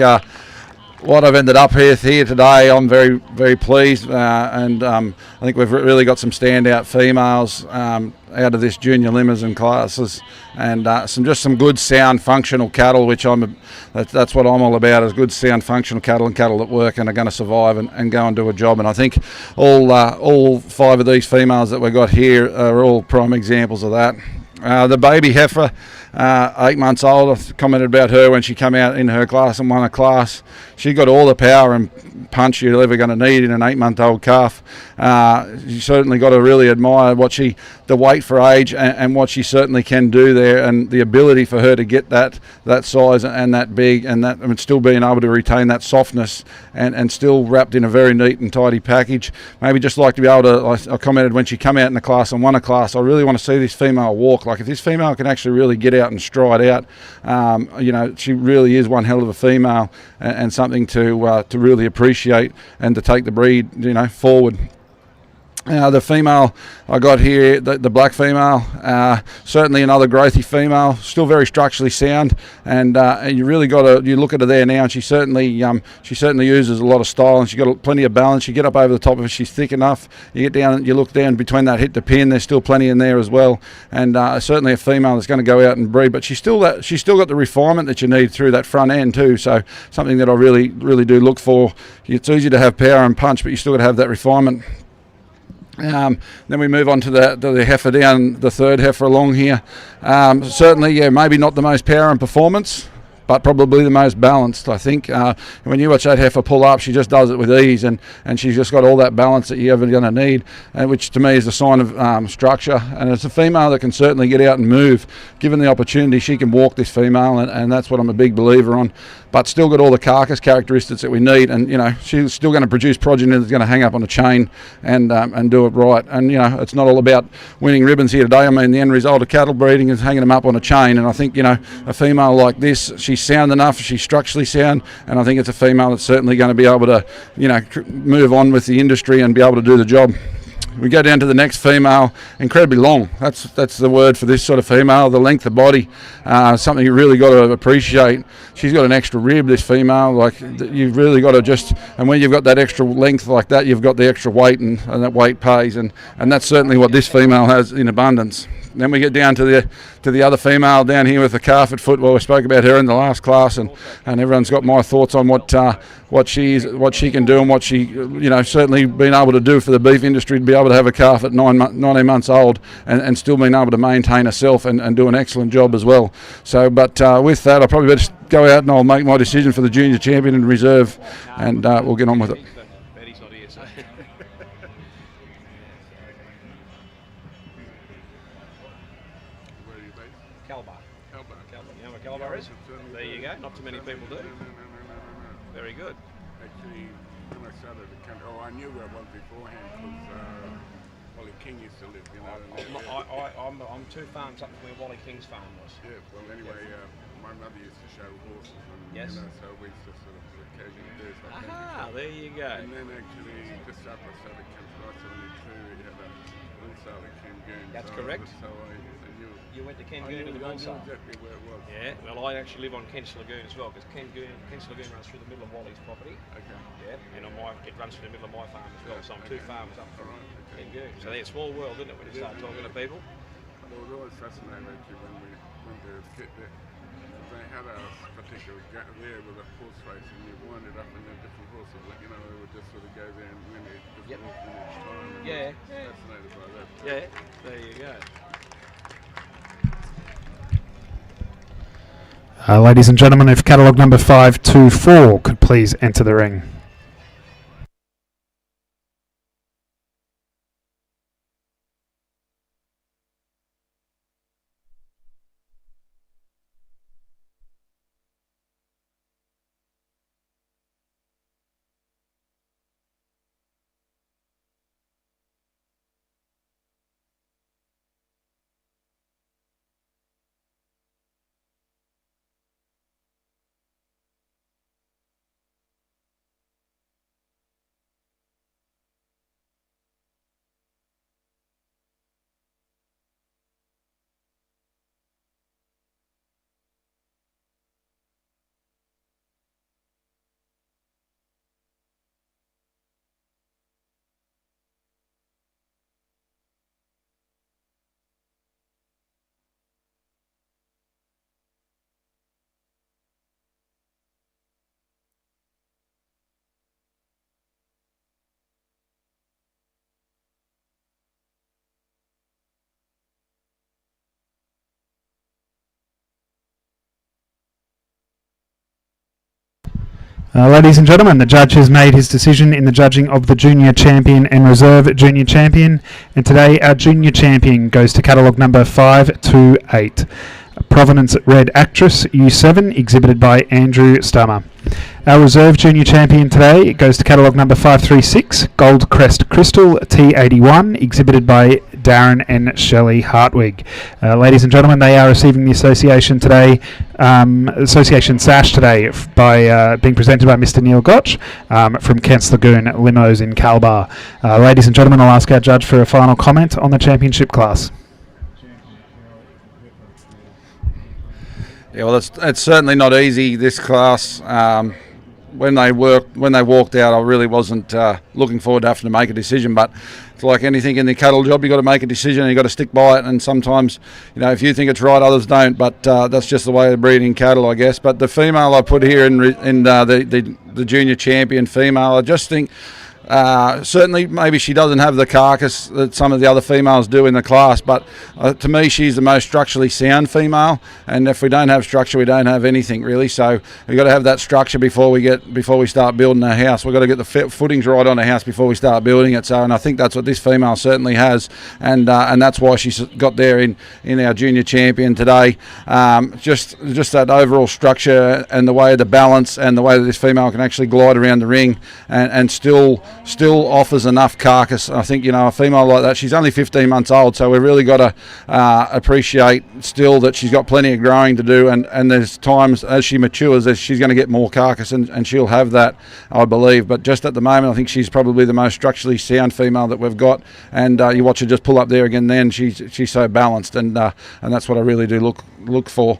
what I've ended up here today, I'm very, very pleased, and I think we've really got some standout females out of this junior Limousin classes, and some good sound functional cattle, which that's what I'm all about, is good sound functional cattle and cattle that work and are going to survive and go and do a job. And I think all 5 of these females that we've got here are all prime examples of that. The baby heifer, 8 months old, I commented about her when she came out in her class and won a class. She got all the power and punch you're ever going to need in an 8-month-old calf. You certainly got to really admire the weight for age and what she certainly can do there, and the ability for her to get that size and that big, and still being able to retain that softness and still wrapped in a very neat and tidy package. Maybe just like to be able to, I commented when she came out in the class and won a class, I really want to see this female walk. Like if this female can actually really get out and stride out, she really is one hell of a female and something to really appreciate and to take the breed, forward. The female I got here, the black female, certainly another growthy female, still very structurally sound, and you really you look at her there now, and she certainly uses a lot of style, and she's got plenty of balance. You get up over the top of her, she's thick enough. You get down, you look down between that hip to pin, there's still plenty in there as well, and certainly a female that's going to go out and breed. But she's still got the refinement that you need through that front end too. So something that I really, really do look for. It's easy to have power and punch, but you still got to have that refinement. Then we move on to the heifer down, the third heifer along here. Certainly, yeah, maybe not the most power and performance, but probably the most balanced, I think. When you watch that heifer pull up, she just does it with ease, and she's just got all that balance that you're ever going to need, which to me is a sign of structure. And it's a female that can certainly get out and move. Given the opportunity, she can walk, this female, and that's what I'm a big believer on. But still got all the carcass characteristics that we need, and she's still going to produce progeny that's going to hang up on a chain and do it right. And it's not all about winning ribbons here today. I mean, the end result of cattle breeding is hanging them up on a chain, and I think a female like this, she's sound enough, she's structurally sound, and I think it's a female that's certainly going to be able to move on with the industry and be able to do the job. We go down to the next female, incredibly long. That's the word for this sort of female, the length of body, something you really got to appreciate. She's got an extra rib, this female, like you've really got to and when you've got that extra length like that, you've got the extra weight, and that weight pays, and that's certainly what this female has in abundance. Then we get down to the other female down here with the calf at foot. Well, we spoke about her in the last class, and everyone's got my thoughts on what she can do, and what she certainly been able to do for the beef industry, to be able to have a calf at 19 months old and still being able to maintain herself and do an excellent job as well. So, but with that, I'll probably better go out and I'll make my decision for the junior champion and reserve, and we'll get on with it. There you go. Not too many people do. Very good. Actually, when I started the country, I knew where I was beforehand because Wally King used to live, I'm 2 farms up from where Wally King's farm was. Yeah, well anyway, my mother used to show horses, and yes. So we used to sort of occasionally do something. Aha, there you go. And then actually, just after I started country, I 72, we had a bull sale at Kangoon. That's correct. So I knew. You went to Kangoon to the bull sale? I knew exactly where it was. Yeah, well I actually live on Kent's Lagoon as well, because Kent's Lagoon runs through the middle of Wally's property. Okay. Yeah, and it runs through the middle of my farm as well, so I'm 2 farms up from Okay. Kangoon. So it's a small world, isn't it, when you start talking to people? It was always fascinating actually when we went to get there. They had a particular gap there with a horse race, and you wind it up in the different horses. They would just sort of go there and win it just each time. And Yeah. Fascinated by that. Yeah, there you go. Ladies and gentlemen, if catalogue number 524 could please enter the ring. Ladies and gentlemen, the judge has made his decision in the judging of the Junior Champion and Reserve Junior Champion, and today our Junior Champion goes to catalogue number 528, Provenance Red Actress U7, exhibited by Andrew Stammer. Our Reserve Junior Champion today goes to catalogue number 536, Gold Crest Crystal T81, exhibited by Darren and Shelley Hartwig. Ladies and gentlemen, they are receiving the association today, Association Sash today, by being presented by Mr. Neil Gotch from Kent's Lagoon, Limos in Calbar. Ladies and gentlemen, I'll ask our judge for a final comment on the championship class. Yeah, well, it's certainly not easy, this class. When they walked out, I really wasn't looking forward to having to make a decision. But it's like anything in the cattle job, you got to make a decision and you got to stick by it. And sometimes, if you think it's right, others don't. But that's just the way of breeding cattle, I guess. But the female I put here in the junior champion female, I just think Certainly, maybe she doesn't have the carcass that some of the other females do in the class, but to me, she's the most structurally sound female. And if we don't have structure, we don't have anything really. So we've got to have that structure before we start building our house. We've got to get the footings right on the house before we start building it. So, and I think that's what this female certainly has, and that's why she's got there in our junior champion today. Just that overall structure and the way the balance and the way that this female can actually glide around the ring and still offers enough carcass. I think, a female like that, she's only 15 months old, so we've really got to appreciate still that she's got plenty of growing to do, and there's times as she matures that she's going to get more carcass, and she'll have that, I believe. But just at the moment, I think she's probably the most structurally sound female that we've got, and you watch her just pull up there again then, she's so balanced, and that's what I really do look for.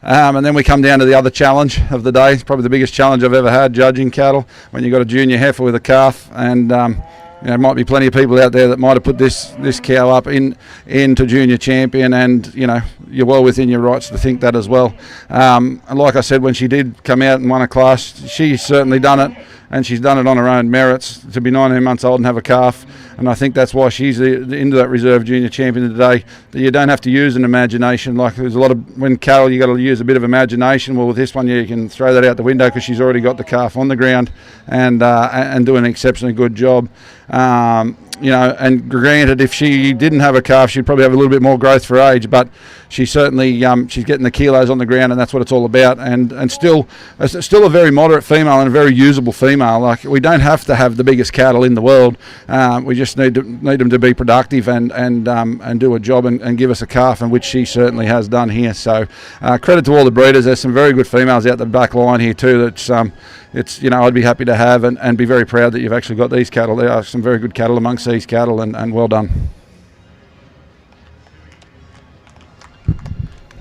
And then we come down to the other challenge of the day. It's probably the biggest challenge I've ever had judging cattle, when you've got a junior heifer with a calf, and there might be plenty of people out there that might have put this cow up into junior champion, and you're well within your rights to think that as well. And like I said, when she did come out and won a class, she's certainly done it, and she's done it on her own merits to be 19 months old and have a calf. And I think that's why she's into that reserve junior champion today. That you don't have to use an imagination. Like there's a lot of, when cattle, you got to use a bit of imagination. Well, with this one, you can throw that out the window because she's already got the calf on the ground and doing an exceptionally good job. And granted, if she didn't have a calf, she'd probably have a little bit more growth for age, but she certainly she's getting the kilos on the ground, and that's what it's all about. And still a very moderate female and a very usable female. Like, we don't have to have the biggest cattle in the world. We just need them to be productive and do a job and give us a calf, and which she certainly has done here. So credit to all the breeders. There's some very good females out the back line here too. It's I'd be happy to have and be very proud that you've actually got these cattle. There are some very good cattle amongst these cattle, and well done.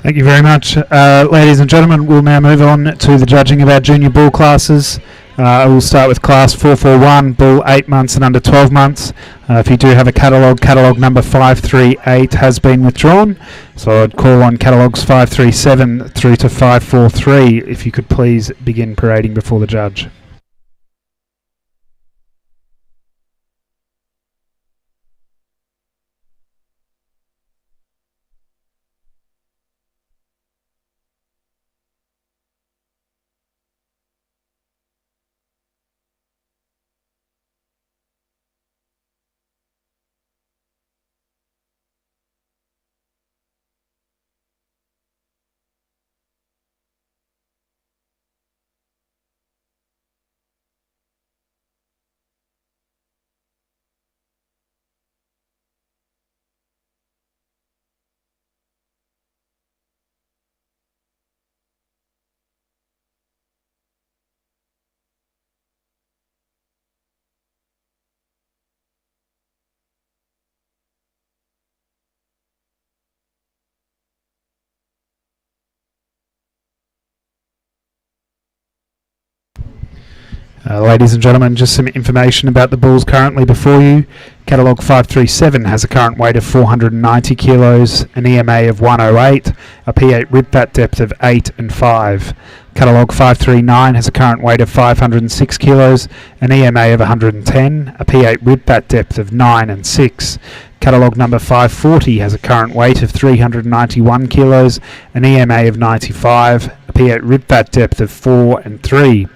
Thank you very much. Ladies and gentlemen, we'll now move on to the judging of our junior bull classes. I will start with class 441, bull 8 months and under 12 months. If you do have a catalogue number 538 has been withdrawn. So I'd call on catalogues 537 through to 543 if you could please begin parading before the judge. Ladies and gentlemen, just some information about the bulls currently before you. Catalogue 537 has a current weight of 490 kilos, an EMA of 108, a P8 rib fat depth of 8 and 5. Catalogue 539 has a current weight of 506 kilos, an EMA of 110, a P8 rib fat depth of 9 and 6. Catalogue number 540 has a current weight of 391 kilos, an EMA of 95, a P8 rib fat depth of 4 and 3.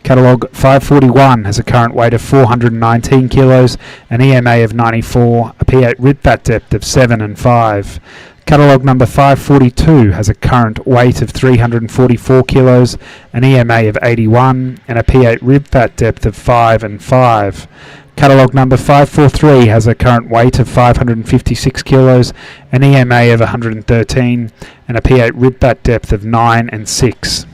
Catalogue 541 has a current weight of 419 kilos, an EMA of 94, a P8 rib fat depth of 7 and 5. Catalogue number 542 has a current weight of 344 kilos, an EMA of 81, and a P8 rib fat depth of 5 and 5. Catalogue number 543 has a current weight of 556 kilos, an EMA of 113, and a P8 rib fat depth of 9 and 6.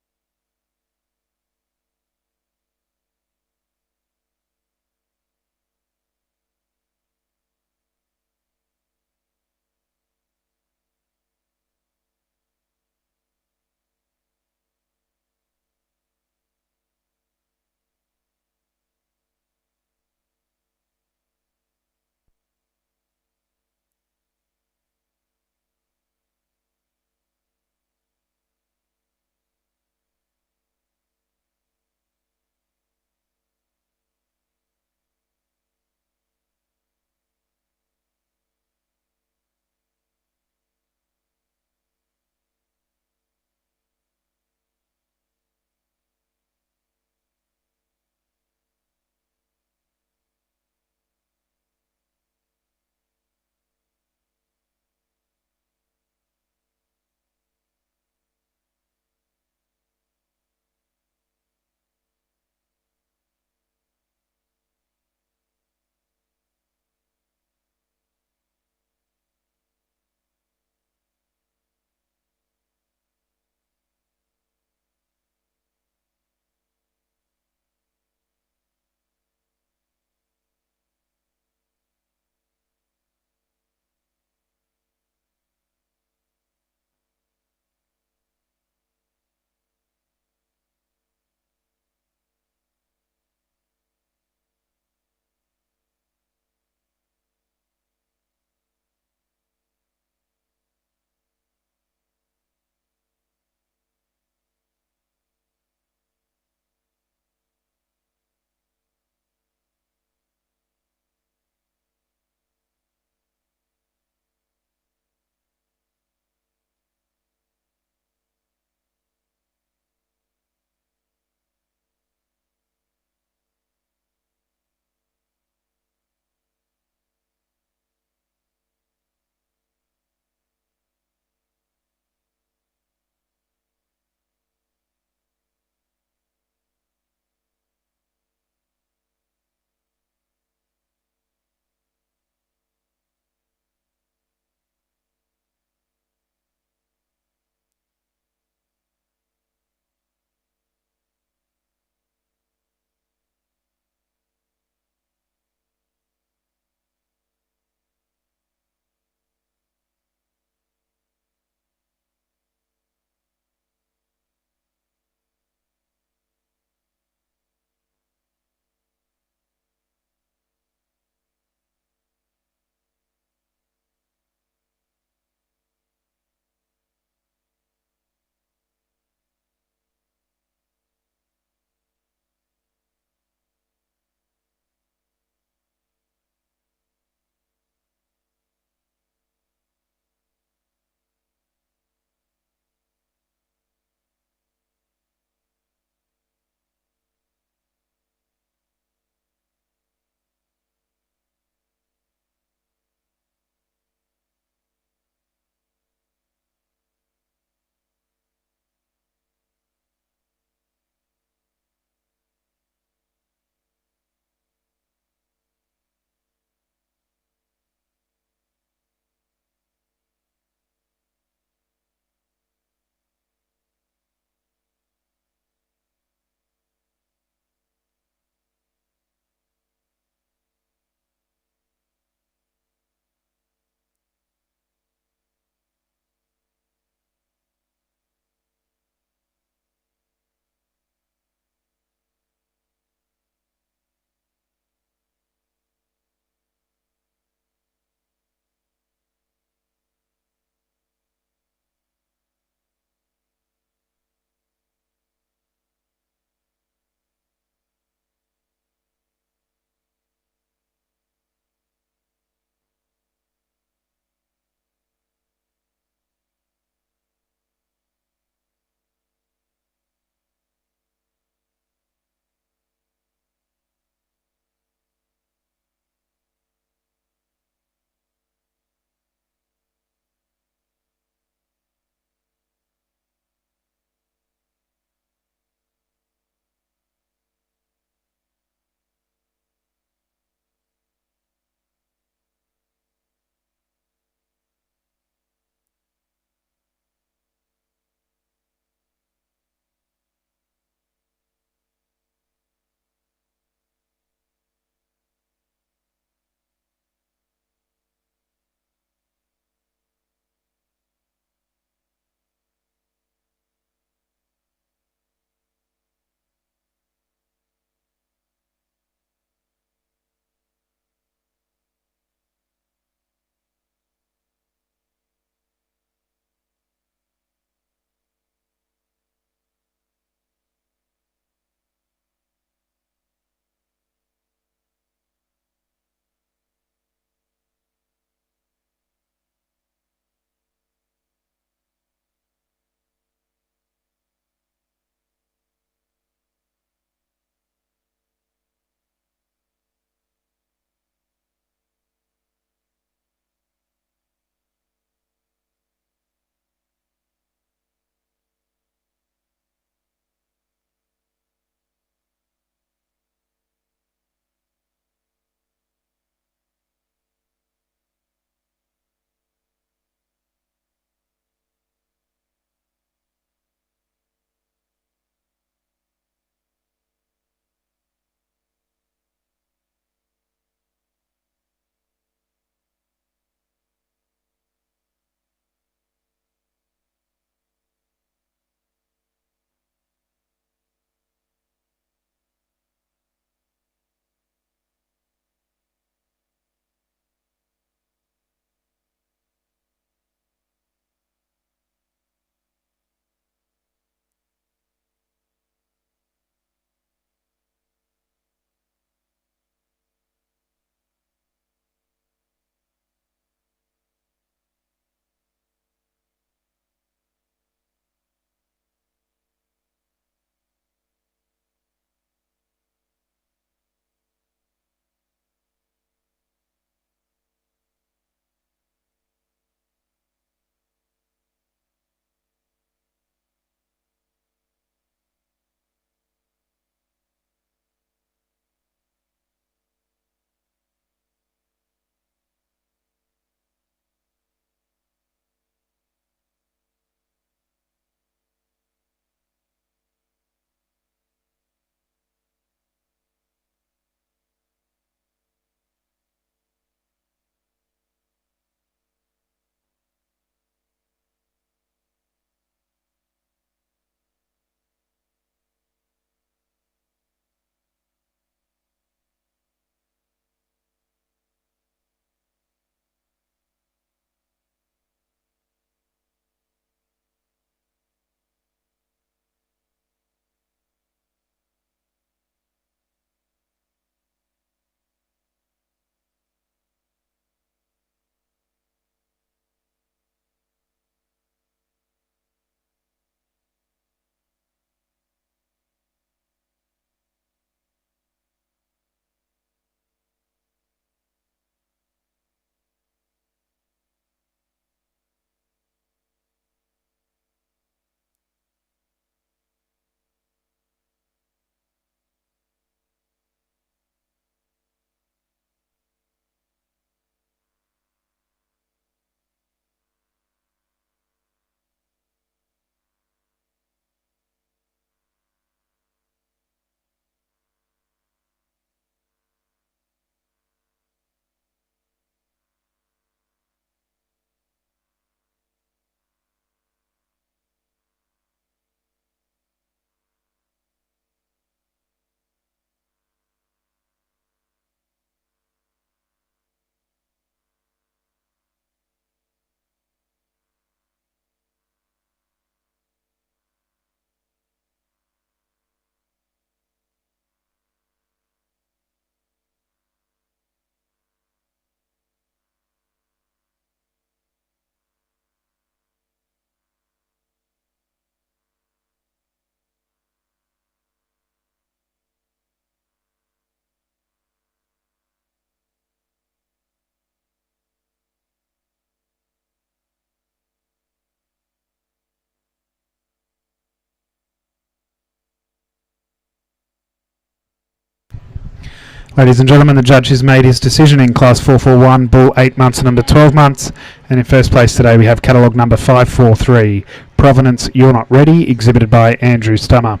Ladies and gentlemen, the judge has made his decision in Class 441, Bull 8 months and under 12 months. And in first place today we have catalogue number 543, Provenance You're Not Ready, exhibited by Andrew Stummer.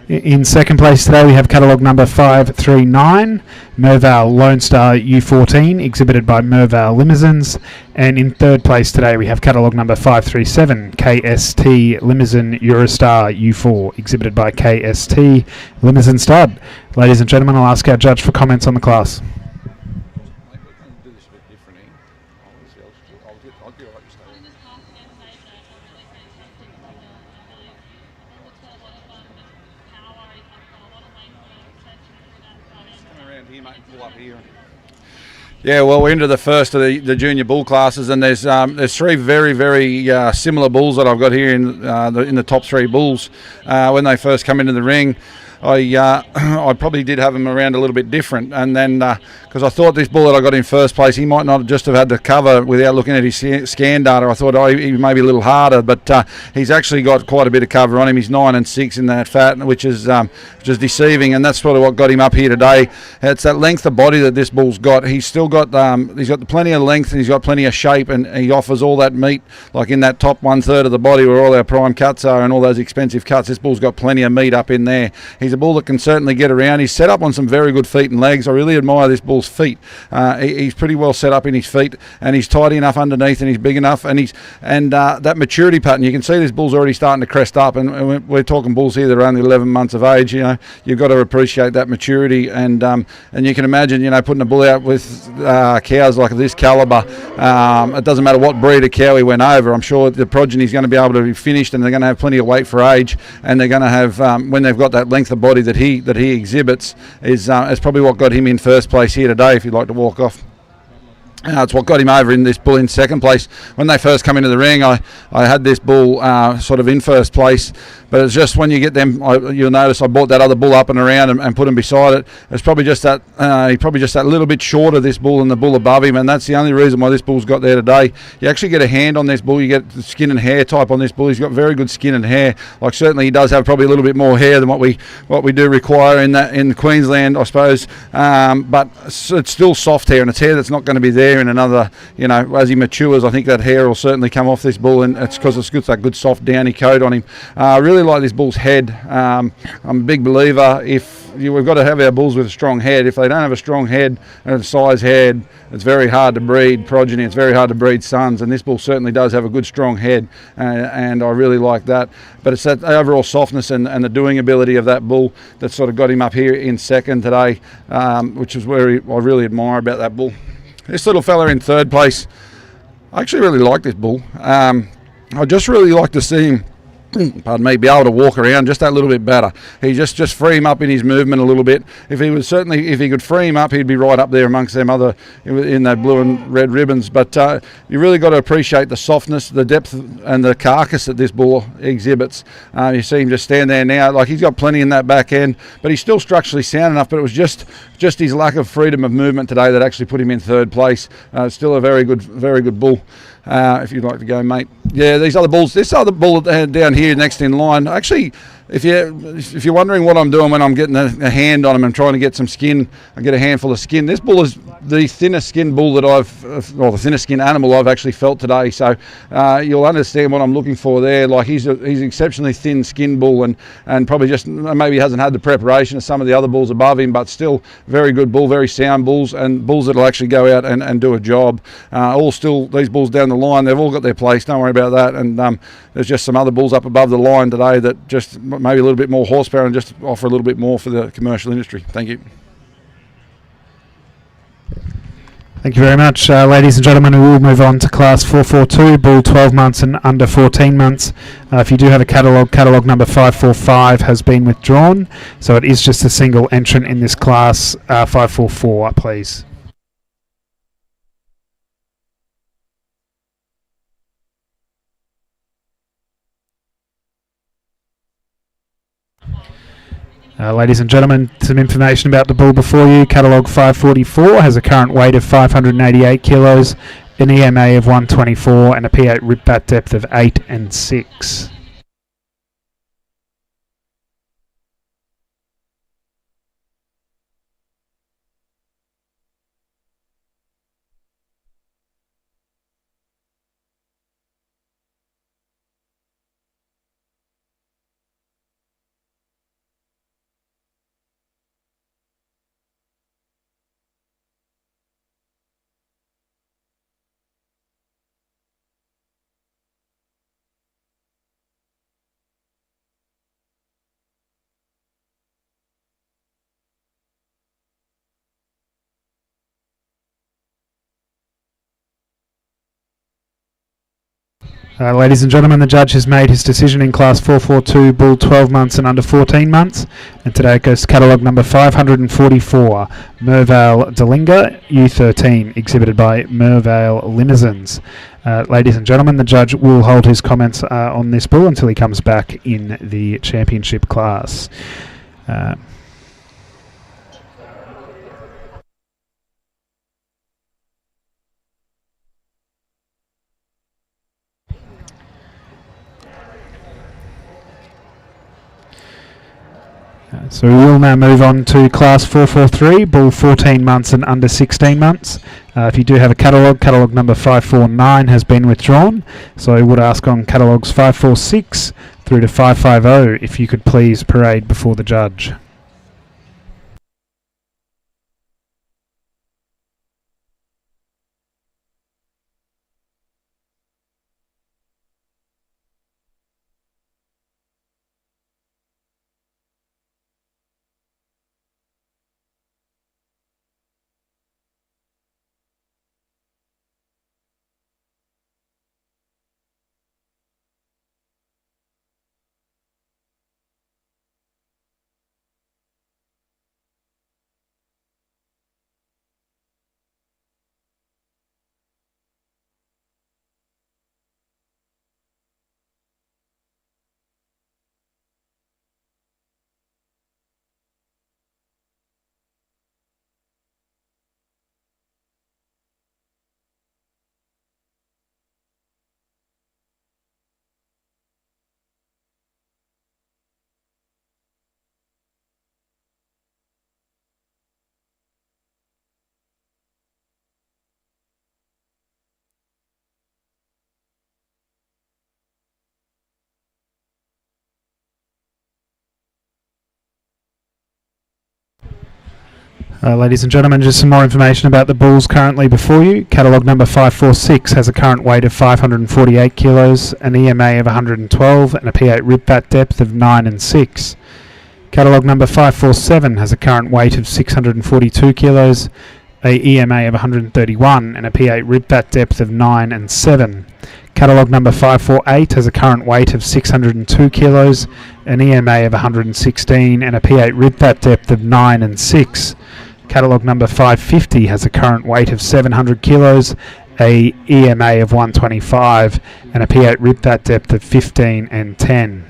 In second place today we have catalogue number 539, Merval Lone Star U14, exhibited by Merval Limousins. And in third place today we have catalogue number 537, KST Limousin Eurostar U4, exhibited by KST Limousin Stud. Ladies and gentlemen, I'll ask our judge for comments on the class. Yeah, well, we're into the first of the junior bull classes, and there's three very similar bulls that I've got here in the top three bulls. When they first come into the ring, I probably did have him around a little bit different, and then because I thought this bull that I got in first place, he might not just have had the cover without looking at his scan data. I thought he may be a little harder, but he's actually got quite a bit of cover on him. He's 9 and 6 in that fat, which is just deceiving, and that's sort of what got him up here today. It's that length of body that this bull's got. He's still got he's got plenty of length, and he's got plenty of shape, and he offers all that meat, like in that top 1/3 of the body where all our prime cuts are and all those expensive cuts. This bull's got plenty of meat up in there. He's a bull that can certainly get around. He's set up on some very good feet and legs. I really admire this bull's feet. He's pretty well set up in his feet, and he's tidy enough underneath, and he's big enough, and that maturity pattern, you can see this bull's already starting to crest up, and we're talking bulls here that are only 11 months of age. You know, you've got to appreciate that maturity, and you can imagine, you know, putting a bull out with cows like this caliber. It doesn't matter what breed of cow he went over. I'm sure the progeny is going to be able to be finished, and they're going to have plenty of weight for age, and they're going to have when they've got that length of body that he exhibits is probably what got him in first place here today. If you'd like to walk off. It's what got him over in this bull in second place. When they first come into the ring, I had this bull sort of in first place, but it's just when you get them, you'll notice I brought that other bull up and around and put him beside it. It's probably just that little bit shorter, this bull, than the bull above him, and that's the only reason why this bull's got there today. You actually get a hand on this bull. You get the skin and hair type on this bull. He's got very good skin and hair. Like, certainly he does have probably a little bit more hair than what we do require in Queensland, I suppose. But it's still soft hair, and it's hair that's not going to be there in another, you know, as he matures. I think that hair will certainly come off this bull, and it's because it's got that good soft downy coat on him. I really like this bull's head. I'm a big believer, we've got to have our bulls with a strong head. If they don't have a strong head and a size head, it's very hard to breed progeny. It's very hard to breed sons, and this bull certainly does have a good strong head, and I really like that. But it's that overall softness and the doing ability of that bull that sort of got him up here in second today, which is where I really admire about that bull. This little fella in third place, I actually really like this bull. I just really like to see him, pardon me, be able to walk around just that little bit better. He just free him up in his movement a little bit. If he could free him up, he'd be right up there amongst them other in the blue and red ribbons. But you really got to appreciate the softness, the depth, and the carcass that this bull exhibits. You see him just stand there now, like he's got plenty in that back end, but he's still structurally sound enough. But it was just his lack of freedom of movement today that actually put him in third place. Still a very good bull. If you'd like to go, mate. Yeah, these other bulls. This other bull down here next in line. Actually, if you're wondering what I'm doing when I'm getting a hand on him and trying to get some skin, I get a handful of skin. This bull is the thinnest skin bull that the thinnest skin animal I've actually felt today. So you'll understand what I'm looking for there. Like he's an exceptionally thin skin bull, and probably just maybe hasn't had the preparation of some of the other bulls above him, but still very good bull, very sound bulls, and bulls that'll actually go out and do a job. These bulls down the line, they've all got their place. Don't worry about that. And there's just some other bulls up above the line today that just maybe a little bit more horsepower and just offer a little bit more for the commercial industry. Thank you. Thank you very much. Ladies and gentlemen, we will move on to Class 442, Bull 12 months and under 14 months. If you do have a catalogue number 545 has been withdrawn, so it is just a single entrant in this class. 544, please. Ladies and gentlemen, some information about the bull before you. Catalogue 544 has a current weight of 588 kilos, an EMA of 124 and a P8 rib bat depth of 8 and 6. Ladies and gentlemen, the judge has made his decision in Class 442, bull 12 months and under 14 months. And today it goes to catalogue number 544, Mervale Delinga, U13, exhibited by Mervale Limousins. Ladies and gentlemen, the judge will hold his comments on this bull until he comes back in the championship class. So we will now move on to Class 443, bull 14 months and under 16 months. If you do have a catalogue number 549 has been withdrawn. So I would ask on catalogues 546 through to 550 if you could please parade before the judge. Ladies and gentlemen, just some more information about the bulls currently before you. Catalogue number 546 has a current weight of 548 kilos, an EMA of 112 and a P8 rib fat depth of 9 and 6. Catalogue number 547 has a current weight of 642 kilos, a EMA of 131 and a P8 rib fat depth of 9 and 7. Catalogue number 548 has a current weight of 602 kilos, an EMA of 116 and a P8 rib fat depth of 9 and 6. Catalogue number 550 has a current weight of 700 kilos, a EMA of 125 and a P8 rib fat depth of 15 and 10.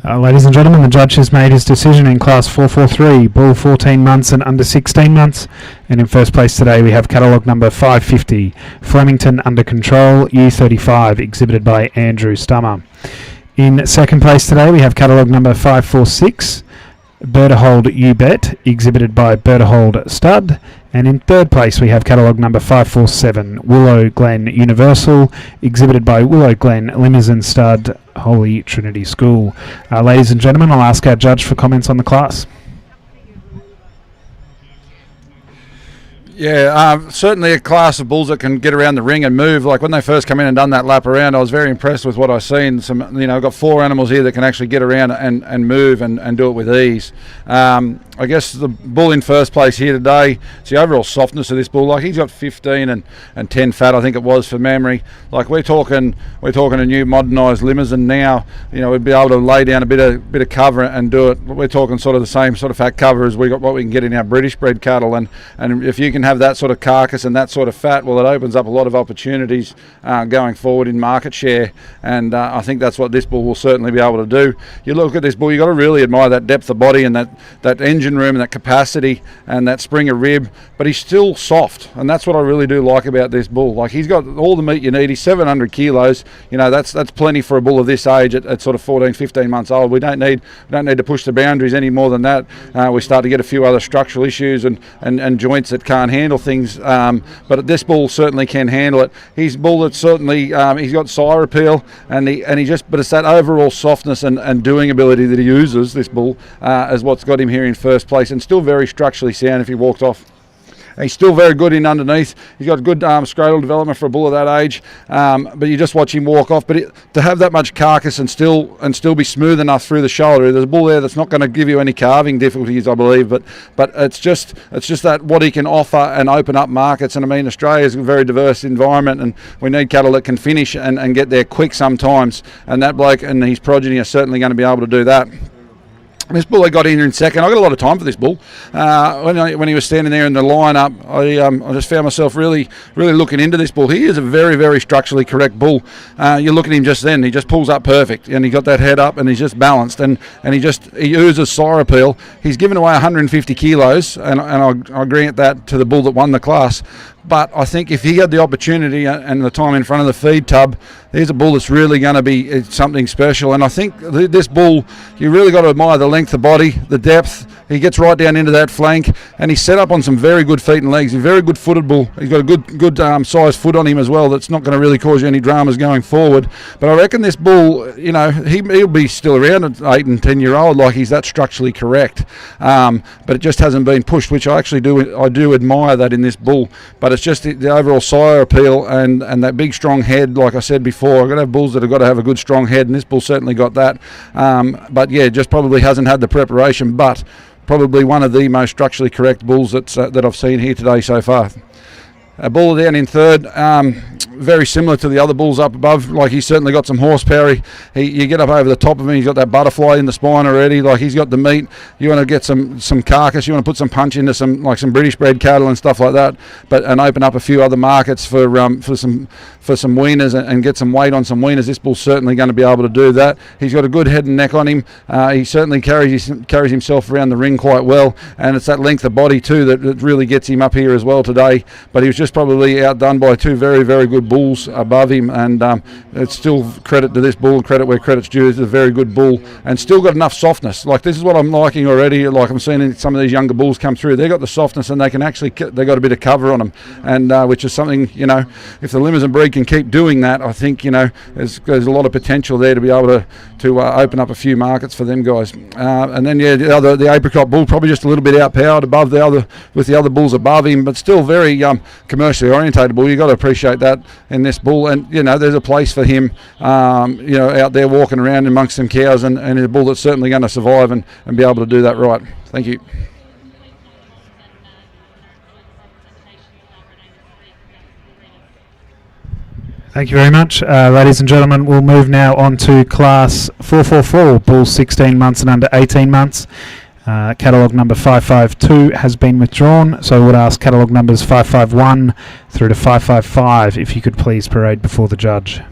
Ladies and gentlemen, the judge has made his decision in Class 443, bull 14 months and under 16 months. And in first place today we have catalogue number 550, Flemington Under Control, U35, exhibited by Andrew Stummer. In second place today we have catalogue number 546, Bertahold You Bet, exhibited by Bertahold Stud. And in third place we have catalogue number 547, Willow Glen Universal, exhibited by Willow Glen Limousin Stud, Holy Trinity School. Ladies and gentlemen, I'll ask our judge for comments on the class. Yeah, certainly a class of bulls that can get around the ring and move. Like when they first come in and done that lap around, I was very impressed with what I've seen. I've got 4 animals here that can actually get around and move and do it with ease. I guess the bull in first place here today, it's the overall softness of this bull. Like he's got 15 and 10 fat, I think it was, for memory. Like we're talking a new modernised Limousin now. We'd be able to lay down a bit of cover and do it. We're talking sort of the same sort of fat cover as what we can get in our British bred cattle, and if you can have that sort of carcass and that sort of fat, well, it opens up a lot of opportunities going forward in market share, and I think that's what this bull will certainly be able to do. You look at this bull, you've got to really admire that depth of body and that engine room and that capacity and that spring of rib, but he's still soft, and that's what I really do like about this bull. Like he's got all the meat you need. He's 700 kilos. That's plenty for a bull of this age at sort of 14, 15 months old. We don't need to push the boundaries any more than that. We start to get a few other structural issues and joints that can't handle things, but this bull certainly can handle it. He's a bull that's certainly he's got sire appeal, but it's that overall softness and doing ability that he uses, this bull, is what's got him here in first place, and still very structurally sound if he walked off. He's still very good in underneath. He's got good scrotal development for a bull of that age, but you just watch him walk off. But to have that much carcass and still be smooth enough through the shoulder, there's a bull there that's not going to give you any calving difficulties, I believe. But it's just that what he can offer and open up markets. And I mean, Australia is a very diverse environment, and we need cattle that can finish and get there quick sometimes. And that bloke and his progeny are certainly going to be able to do that. This bull I got in here in second. I got a lot of time for this bull. When he was standing there in the lineup, I just found myself really looking into this bull. He is a very, very structurally correct bull. You look at him just then; he just pulls up perfect, and he got that head up, and he's just balanced, and he oozes sire appeal. He's given away 150 kilos, and I grant that to the bull that won the class. But I think if he had the opportunity and the time in front of the feed tub, there's a bull that's really going to be something special. And I think this bull, you really got to admire the length of body, the depth. He gets right down into that flank, and he's set up on some very good feet and legs. He's a very good footed bull. He's got a good sized foot on him as well. That's not going to really cause you any dramas going forward. But I reckon this bull, he'll be still around at 8 and 10 year old. Like he's that structurally correct, but it just hasn't been pushed, which I actually do admire that in this bull. But it's just the overall sire appeal and that big strong head. Like I said before, I've got to have bulls that have got to have a good strong head, and this bull certainly got that. But yeah, just probably hasn't had the preparation, but probably one of the most structurally correct bulls that I've seen here today so far. A bull down in third, very similar to the other bulls up above. Like he's certainly got some horsepower. You get up over the top of him, he's got that butterfly in the spine already. Like he's got the meat. You want to get some carcass. You want to put some punch into some British bred cattle and stuff like that. And open up a few other markets for some weaners and get some weight on some weaners. This bull's certainly going to be able to do that. He's got a good head and neck on him. He certainly carries himself around the ring quite well, and it's that length of body too that really gets him up here as well today. But he was just probably outdone by 2 very, very good bulls above him, and it's still credit to this bull, credit where credit's due. It's a very good bull and still got enough softness. Like this is what I'm liking already. Like I'm seeing some of these younger bulls come through. They've got the softness, and they can actually they got a bit of cover on them, and which is something, if the Limousin breed can keep doing that, I think there's a lot of potential there to be able to open up a few markets for them guys. And then the apricot bull probably just a little bit outpowered above with the other bulls above him, but still very commercially orientated bull. You got to appreciate that in this bull, and there's a place for him out there walking around amongst some cows, and a bull that's certainly going to survive and be able to do that right. Thank you. Thank you very much. Ladies and gentlemen, we'll move now on to Class 444, bulls 16 months and under 18 months. Catalogue number 552 has been withdrawn, so I would ask catalogue numbers 551 through to 555 if you could please parade before the judge.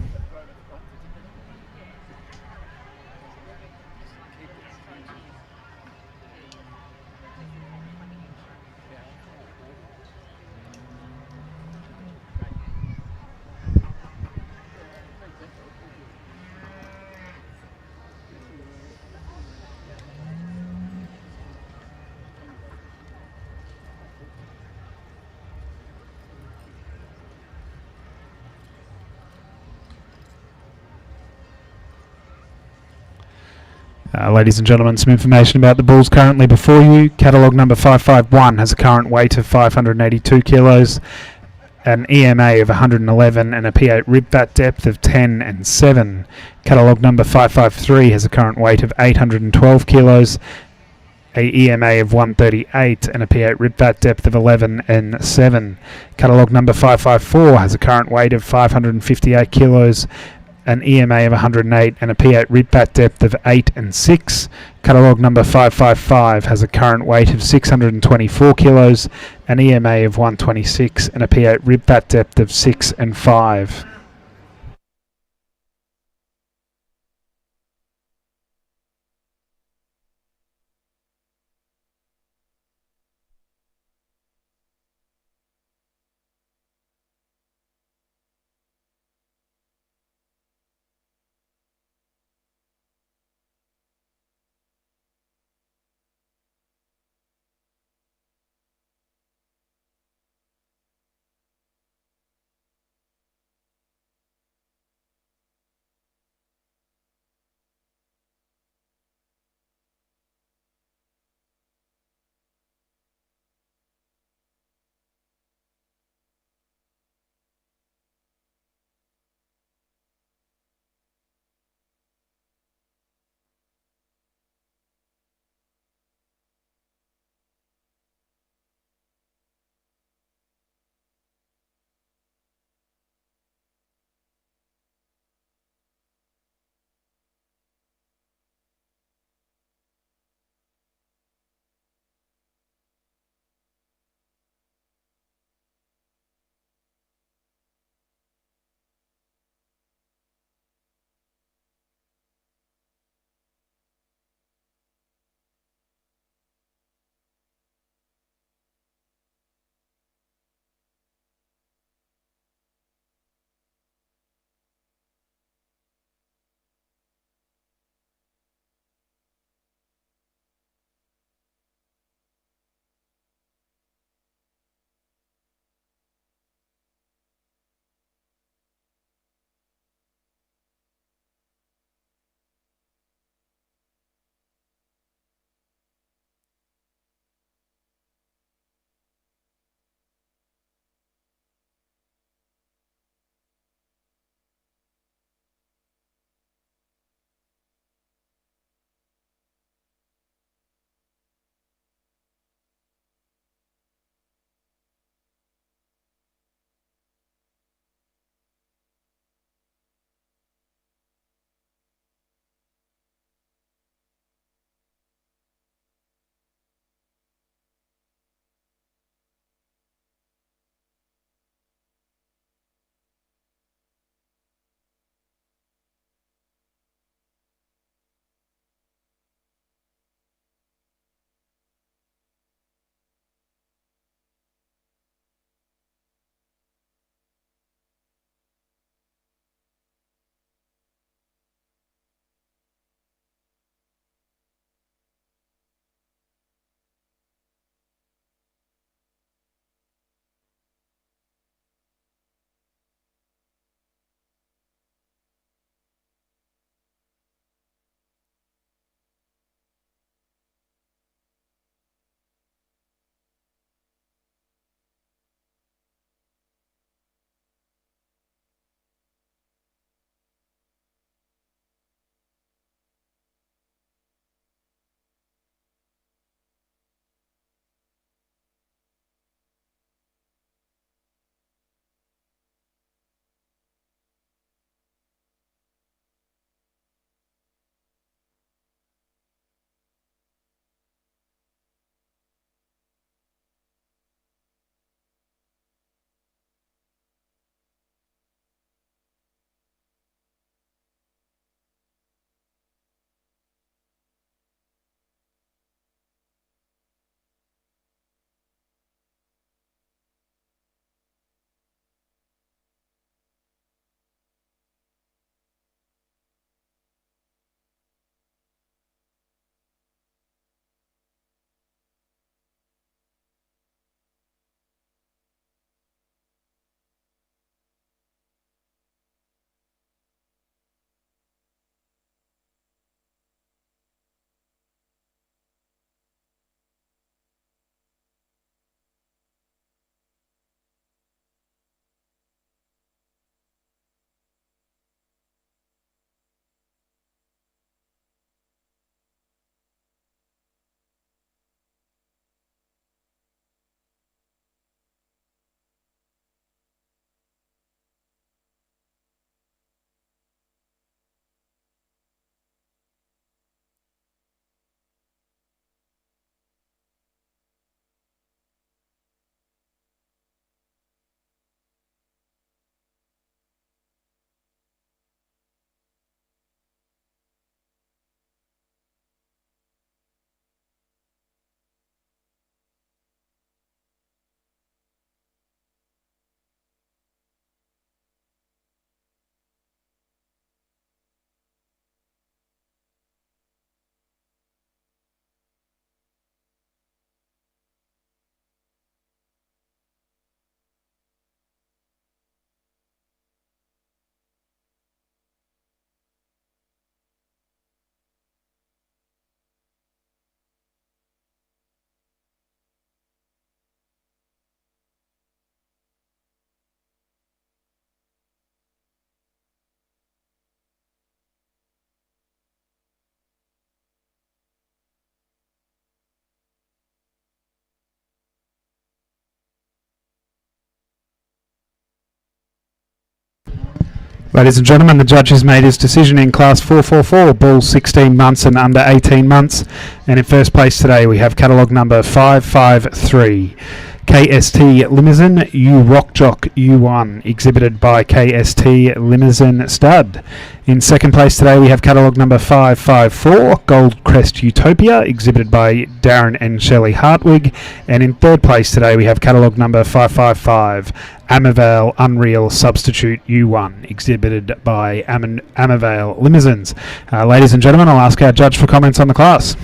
Ladies and gentlemen, some information about the bulls currently before you. Catalogue number 551 has a current weight of 582 kilos, an EMA of 111 and a P8 rib fat depth of 10 and 7. Catalogue number 553 has a current weight of 812 kilos, a EMA of 138 and a P8 rib fat depth of 11 and 7. Catalogue number 554 has a current weight of 558 kilos, an EMA of 108 and a P8 rib fat depth of 8 and 6. Catalogue number 555 has a current weight of 624 kilos, an EMA of 126 and a P8 rib fat depth of 6 and 5. Ladies and gentlemen, the judge has made his decision in Class 444, bulls 16 months and under 18 months. And in first place today we have catalogue number 553, KST Limousin U Rock Jock U1, exhibited by KST Limousin Stud. In second place today we have catalogue number 554, Gold Crest Utopia, exhibited by Darren and Shelley Hartwig. And in third place today we have catalogue number 555, Amavale Unreal Substitute U1, exhibited by Amavale Limousins. Ladies and gentlemen, I'll ask our judge for comments on the class.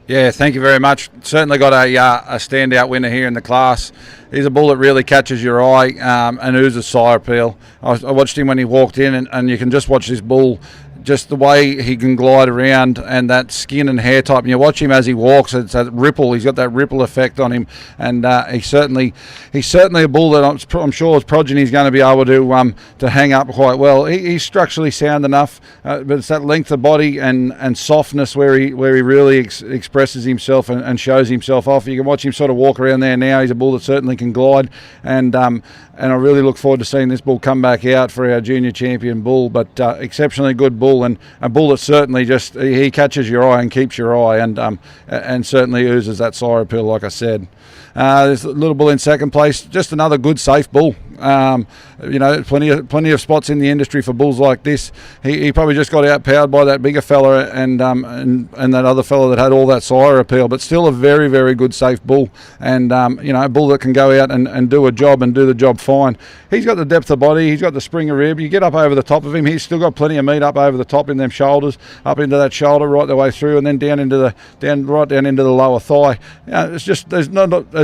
Yeah, thank you very much. Certainly got a standout winner here in the class. He's a bull that really catches your eye and oozes sire appeal. I watched him when he walked in, and you can just watch this bull, just the way he can glide around and that skin and hair type. And you watch him as he walks, it's that ripple. He's got that ripple effect on him, and he's certainly a bull that I'm sure his progeny is going to be able to hang up quite well. He's structurally sound enough, but it's that length of body and softness where he really expresses himself and shows himself off. You can watch him sort of walk around there now. He's a bull that certainly can glide, and I really look forward to seeing this bull come back out for our junior champion bull. But exceptionally good bull, and a bull that certainly just he catches your eye and keeps your eye, and certainly oozes that sire appeal, like I said. There's a little bull in second place, just another good safe bull. Plenty of spots in the industry for bulls like this. He probably just got outpowered by that bigger fella and that other fella that had all that sire appeal, but still a very, very good safe bull, and a bull that can go out and do a job and do the job fine. He's got the depth of body, he's got the spring of rib. You get up over the top of him, he's still got plenty of meat up over the top in them shoulders, up into that shoulder right the way through, and then right down into the lower thigh. It's just there's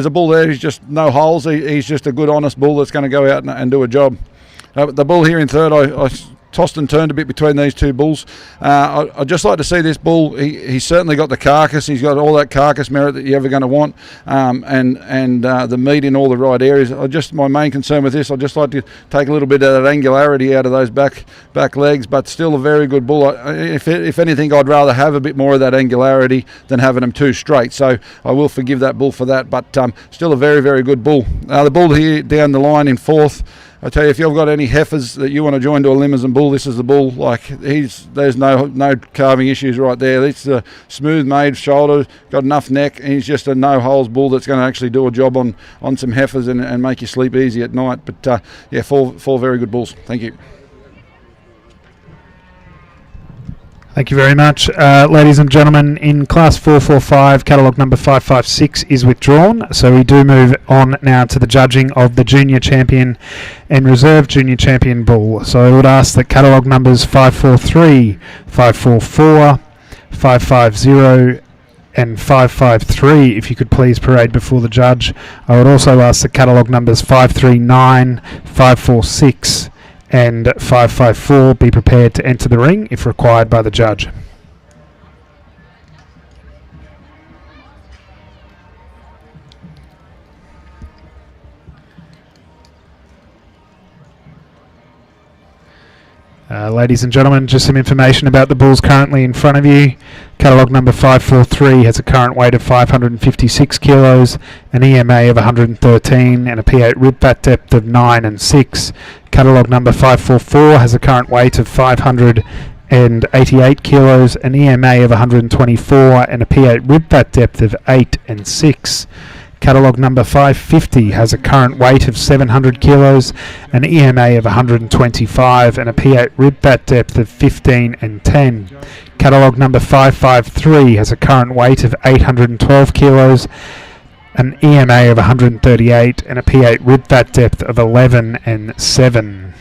a bull there. He's just no holes. He's just a good, honest bull that's going to go out and do a job. The bull here in third, I tossed and turned a bit between these two bulls. I'd just like to see this bull. He's certainly got the carcass. He's got all that carcass merit that you're ever going to want, and the meat in all the right areas. My main concern with this, I'd just like to take a little bit of that angularity out of those back legs, but still a very good bull. If anything, I'd rather have a bit more of that angularity than having them too straight. So I will forgive that bull for that, but still a very, very good bull. The bull here down the line in fourth, I tell you, if you've got any heifers that you want to join to a Limousin bull, this is the bull. There's no carving issues right there. It's a smooth made shoulder, got enough neck, and he's just a no holes bull that's going to actually do a job on some heifers and make you sleep easy at night. But four very good bulls. Thank you. Thank you very much. Ladies and gentlemen, in Class 445, catalogue number 556 is withdrawn. So we do move on now to the judging of the Junior Champion and Reserve Junior Champion Bull. So I would ask that catalogue numbers 543, 544, 550 and 553, if you could please parade before the judge. I would also ask that catalogue numbers 539, 546 and 554 be prepared to enter the ring if required by the judge. Ladies and gentlemen, just some information about the bulls currently in front of you. Catalogue number 543 has a current weight of 556 kilos, an EMA of 113 and a P8 rib fat depth of 9 and 6. Catalogue number 544 has a current weight of 588 kilos, an EMA of 124 and a P8 rib fat depth of 8 and 6. Catalogue number 550 has a current weight of 700 kilos, an EMA of 125 and a P8 rib fat depth of 15 and 10. Catalogue number 553 has a current weight of 812 kilos, an EMA of 138 and a P8 rib fat depth of 11 and 7.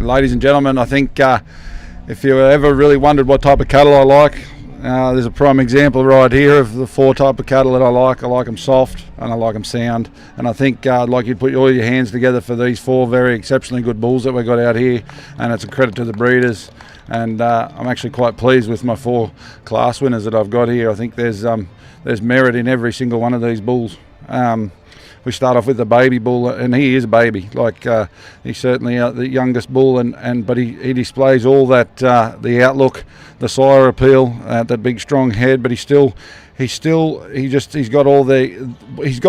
ladies and gentlemen, I think if you ever really wondered what type of cattle I like, there's a prime example right here of the 4 type of cattle that I like. I like them soft and I like them sound. And I think I'd like you to put all your hands together for these 4 very exceptionally good bulls that we've got out here. And it's a credit to the breeders. And I'm actually quite pleased with my 4 class winners that I've got here. I think there's merit in every single one of these bulls. We start off with the baby bull, and he is a baby. Like he's certainly the youngest bull, but he displays all that the outlook, the sire appeal, that big strong head. But he's got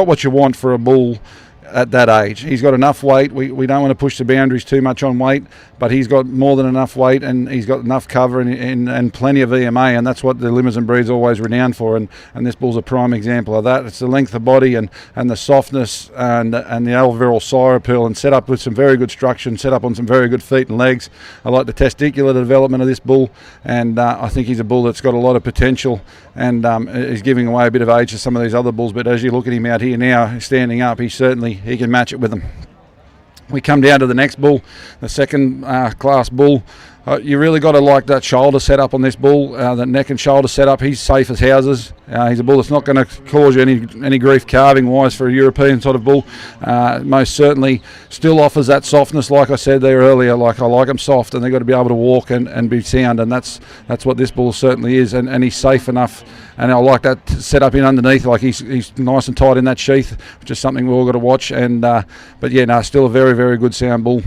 what you want for a bull at that age. He's got enough weight. We don't want to push the boundaries too much on weight, but he's got more than enough weight, and he's got enough cover and plenty of EMA, and that's what the Limousin breed's always renowned for, and this bull's a prime example of that. It's the length of body and the softness and the overall sire appeal, and set up with some very good structure and set up on some very good feet and legs. I like the testicular development of this bull, and I think he's a bull that's got a lot of potential, and is giving away a bit of age to some of these other bulls, but as you look at him out here now, standing up, he can match it with them. We come down to the next bull, the second class bull. You really got to like that shoulder setup on this bull, the neck and shoulder setup. He's safe as houses. He's a bull that's not going to cause you any grief calving wise for a European sort of bull. Most certainly still offers that softness, like I said there earlier. Like I like them soft, and they've got to be able to walk and be sound, and that's what this bull certainly is. And he's safe enough, and I like that setup in underneath. Like he's nice and tight in that sheath, which is something we've all got to watch. But yeah, no, still a very, very good sound bull.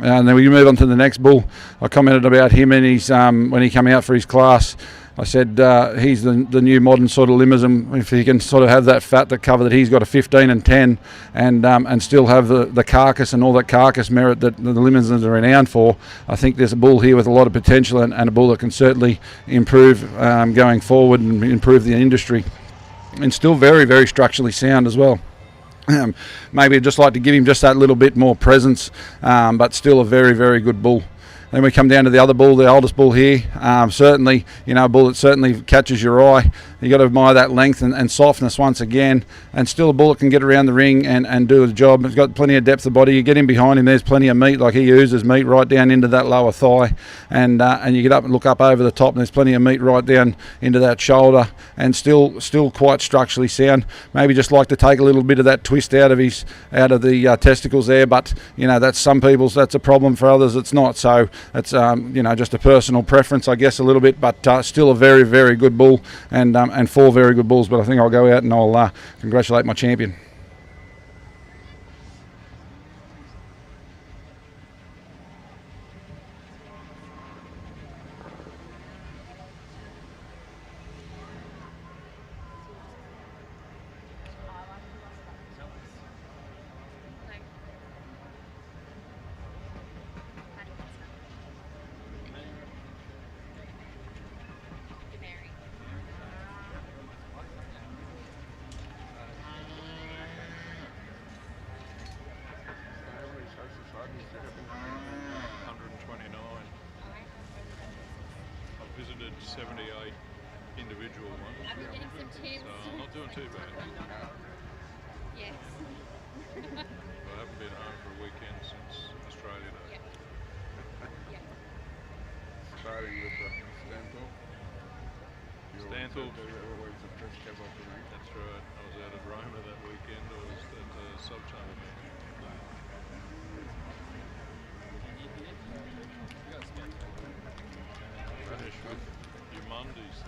And then we move on to the next bull. I commented about him and his when he came out for his class. I said he's the new modern sort of Limousin. If he can sort of have that fat, that cover that he's got, a 15 and 10, and still have the carcass and all that carcass merit that the Limousins are renowned for, I think there's a bull here with a lot of potential, and a bull that can certainly improve going forward and improve the industry, and still very, very structurally sound as well. Maybe I'd just like to give him just that little bit more presence, but still a very, very good bull. Then we come down to the other bull, the oldest bull here. Certainly, a bull that certainly catches your eye. You got to admire that length and softness once again, and still a bull that can get around the ring and do the job. He's got plenty of depth of body. You get in behind him, there's plenty of meat. Like he oozes meat right down into that lower thigh, and you get up and look up over the top, and there's plenty of meat right down into that shoulder, and still quite structurally sound. Maybe just like to take a little bit of that twist out of the testicles there, but that's some people's, that's a problem. For others it's not. So it's just a personal preference, I guess, a little bit, but still a very, very good bull, and 4 very good bulls. But I think I'll go out and I'll congratulate my champion. Visited 78 individual ones. I'm getting some tips. So I'm not doing too bad. Yes. I haven't been home for a weekend since Australia Day. Yep. Starting with the Stanthorpe. Stanthorpe. Always the first cab off the rank. That's right. I was out at Roma that weekend. I was at Subtunnel. Finished with Umundis,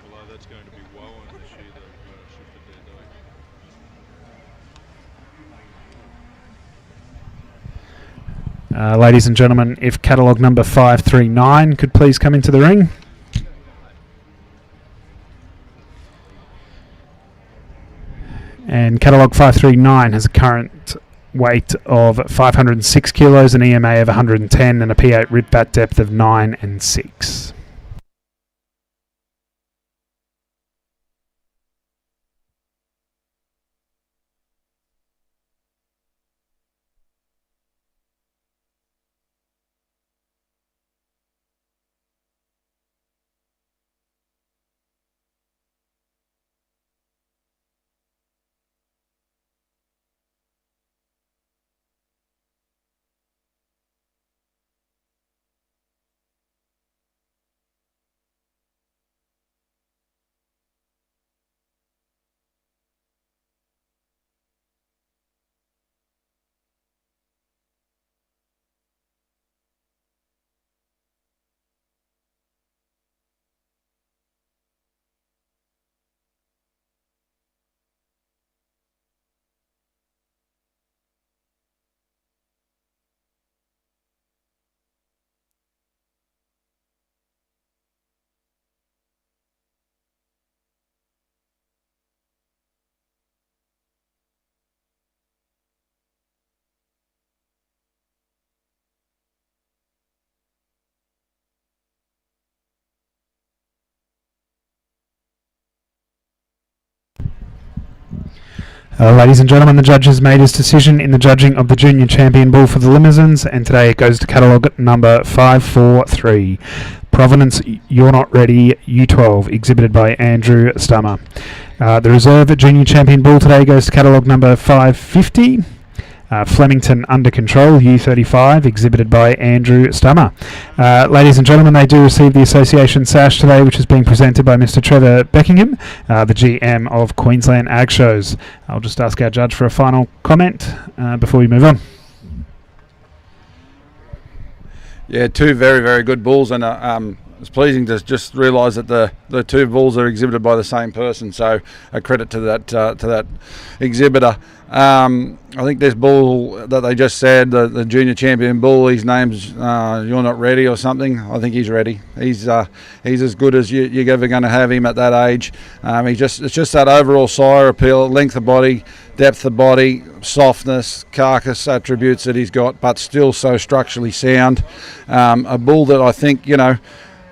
although that's going to be Wowan this year. They've shifted their date. Ladies and gentlemen, if catalogue number 539 could please come into the ring. And catalogue 539 has a current weight of 506 kilos, an EMA of 110, and a P8 rib fat depth of 9 and 6. Ladies and gentlemen, the judge has made his decision in the judging of the Junior Champion Bull for the Limousins, and today it goes to catalogue number 543. Provenance You're Not Ready U12, exhibited by Andrew Stummer. The Reserve Junior Champion Bull today goes to catalogue number 550. Flemington Under Control U35, exhibited by Andrew Stummer. Ladies and gentlemen, they do receive the Association Sash today, which is being presented by Mr. Trevor Beckingham, the GM of Queensland Ag Shows. I'll just ask our judge for a final comment before we move on. Yeah, two very, very good bulls, and it's pleasing to just realise that the two bulls are exhibited by the same person. So a credit to that exhibitor. I think this bull that they just said, the Junior Champion Bull, his name's You're Not Ready or something. I think he's ready. He's as good as you're ever going to have him at that age. It's just that overall sire appeal, length of body, depth of body, softness, carcass attributes that he's got, but still so structurally sound. A bull that I think,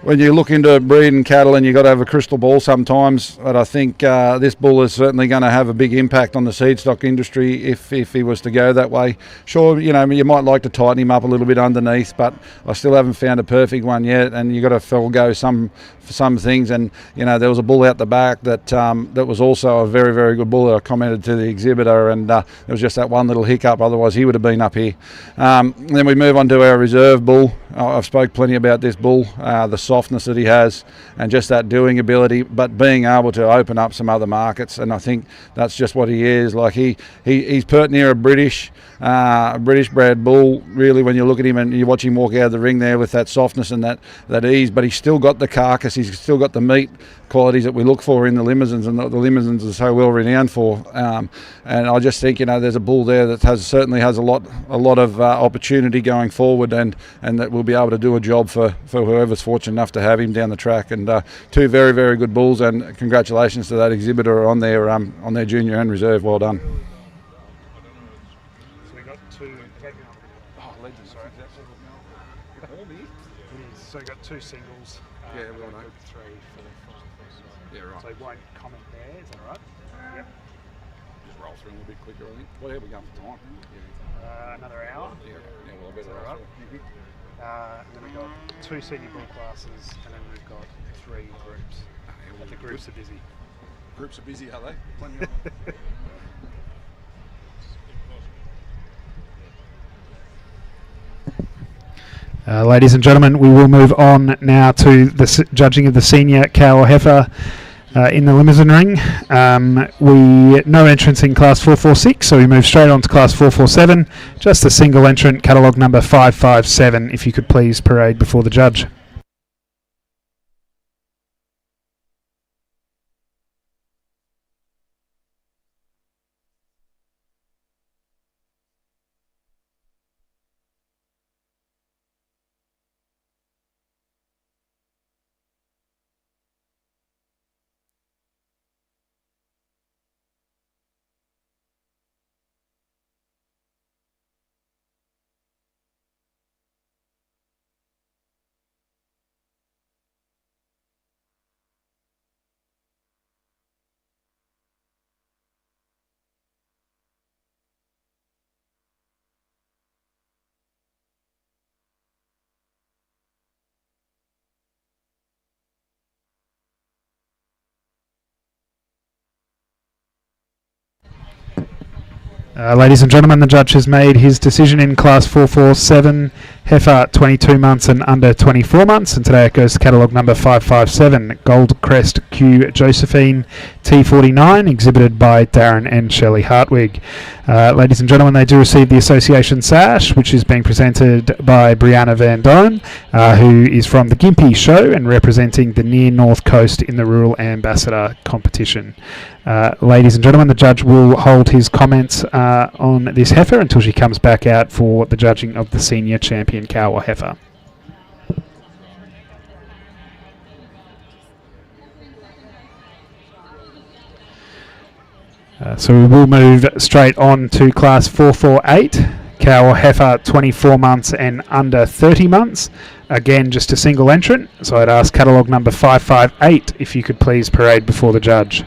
when you look into breeding cattle, and you've got to have a crystal ball sometimes, but I think this bull is certainly going to have a big impact on the seed stock industry if he was to go that way. Sure, you might like to tighten him up a little bit underneath, but I still haven't found a perfect one yet, and you've got to forego some things. And there was a bull out the back that was also a very, very good bull that I commented to the exhibitor, and there was just that one little hiccup, otherwise he would have been up here. Then we move on to our reserve bull. I've spoke plenty about this bull, the softness that he has, and just that doing ability, but being able to open up some other markets. And I think that's just what he is. Like he's pert near a British bred bull, really, when you look at him and you watch him walk out of the ring there with that softness and that ease, but he's still got the carcass, he's still got the meat qualities that we look for in the Limousins, and the Limousins are so well renowned for. And I just think there's a bull there that certainly has a lot of opportunity going forward, and that will be able to do a job for whoever's fortunate enough to have him down the track. And two very, very good bulls, and congratulations to that exhibitor on their junior and reserve. Well done. So we got two. So we got two singles. Yeah, we all know. Three for the final. Yeah, right. So we won't comment there. Is that all right? Yep. Just roll through a little bit quicker, I think. Well, we going for time. Another hour. Yeah, well, I better All right. roll. And then we've got two senior bull classes, and then we've got three groups. But the groups are busy. Groups are busy, are they? Plenty of them. Ladies and gentlemen, we will move on now to the judging of the senior cow or heifer in the Limousin ring. No entrance in class 446, so we move straight on to class 447. Just a single entrant, catalogue number 557. If you could please parade before the judge. Ladies and gentlemen, the judge has made his decision in class 447, heifer 22 months and under 24 months, and today it goes to catalogue number 557, Goldcrest Q Josephine T49, exhibited by Darren and Shelley Hartwig. Ladies and gentlemen, they do receive the Association Sash, which is being presented by Brianna Van Doan, who is from the Gympie Show and representing the Near North Coast in the Rural Ambassador competition. Ladies and gentlemen, the judge will hold his comments on this heifer until she comes back out for the judging of the senior champion cow or heifer. So we will move straight on to class 448, cow or heifer 24 months and under 30 months. Again, just a single entrant. So I'd ask catalogue number 558 if you could please parade before the judge.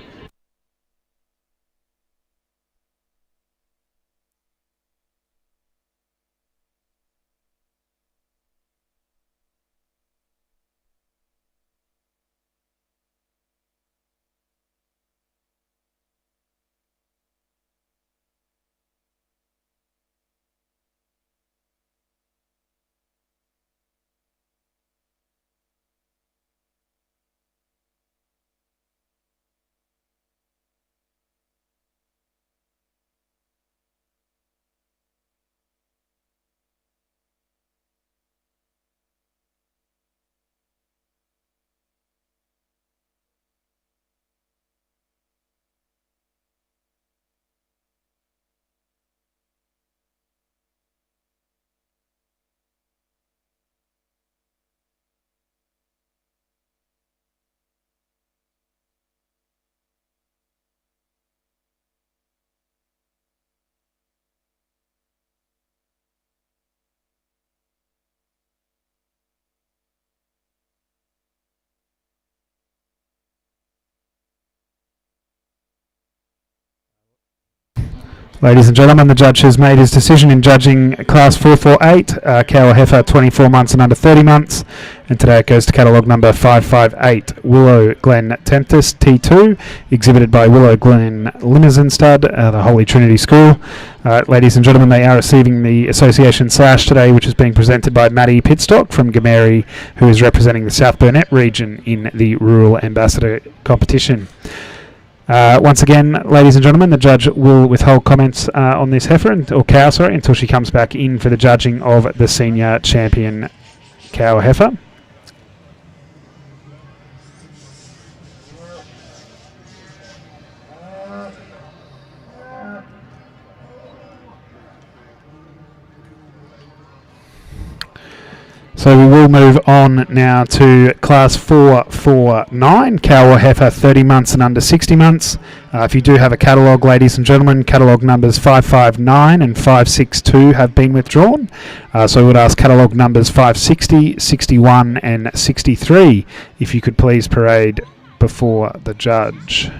Ladies and gentlemen, the judge has made his decision in judging class 448, cow or heifer 24 months and under 30 months. And today it goes to catalogue number 558, Willow Glen Tempest T2, exhibited by Willow Glen Limousin Stud, the Holy Trinity School. Ladies and gentlemen, they are receiving the Association Slash today, which is being presented by Maddie Pitstock from Gameri, who is representing the South Burnett region in the Rural Ambassador competition. Once again, ladies and gentlemen, the judge will withhold comments on this heifer, or cow, sorry, until she comes back in for the judging of the senior champion cow or heifer. So we will move on now to class 449, cow or heifer 30 months and under 60 months. If you do have a catalogue, ladies and gentlemen, catalogue numbers 559 and 562 have been withdrawn. So we would ask catalogue numbers 560, 61 and 63 if you could please parade before the judge.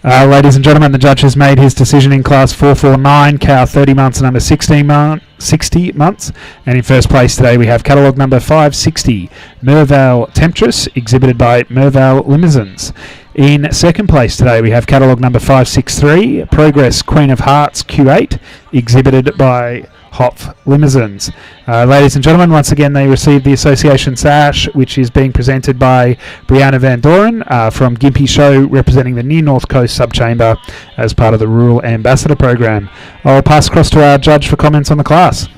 Ladies and gentlemen, the judge has made his decision in class 449, cow 30 months and under 60 months. And in first place today we have catalogue number 560, Mervale Temptress, exhibited by Mervale Limousins. In second place today we have catalogue number 563, Progress Queen of Hearts Q8, exhibited by Hopf Limousins. Ladies and gentlemen, once again they received the association sash, which is being presented by Brianna Van Doren from Gympie Show, representing the Near North Coast Subchamber as part of the Rural Ambassador Program. I'll pass across to our judge for comments on the class.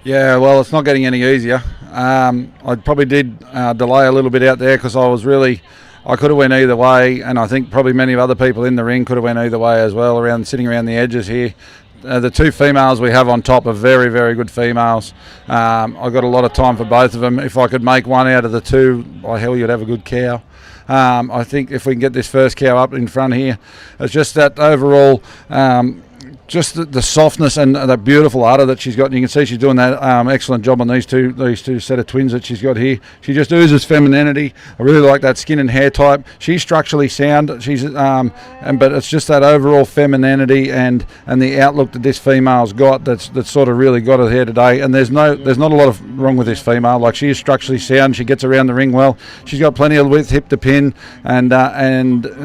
Yeah, well, it's not getting any easier. I probably did delay a little bit out there because I could have went either way, and I think probably many of other people in the ring could have went either way as well, sitting around the edges here. The two females we have on top are very, very good females. I've got a lot of time for both of them. If I could make one out of the two, by hell, you'd have a good cow. I think if we can get this first cow up in front here, it's just that overall just the softness and that beautiful udder that she's got. And you can see she's doing that excellent job on these two set of twins that she's got here. She just oozes femininity. I really like that skin and hair type. She's structurally sound. She's but it's just that overall femininity and the outlook that this female's got that's sort of really got her here today. And there's not a lot of wrong with this female. Like, she is structurally sound. She gets around the ring well. She's got plenty of width, hip to pin, and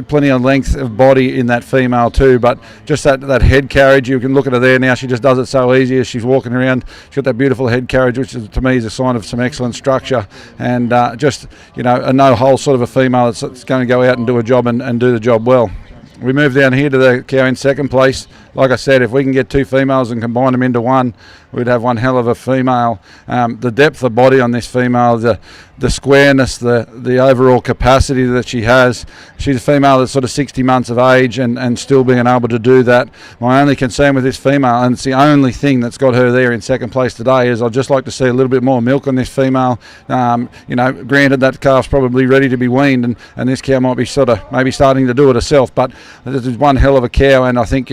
plenty of length of body in that female too. But just that head carriage. You can look at her there now. She just does it so easy as she's walking around. She's got that beautiful head carriage, which is, to me, is a sign of some excellent structure. And just, a no-hole sort of a female that's going to go out and do a job and do the job well. We move down here to the cow in second place. Like I said, if we can get two females and combine them into one, we'd have one hell of a female. The depth of body on this female, the squareness, the overall capacity that she has. She's a female that's sort of 60 months of age and still being able to do that. My only concern with this female, and it's the only thing that's got her there in second place today, is I'd just like to see a little bit more milk on this female. Granted, that calf's probably ready to be weaned, and this cow might be sort of maybe starting to do it herself, but this is one hell of a cow, and I think,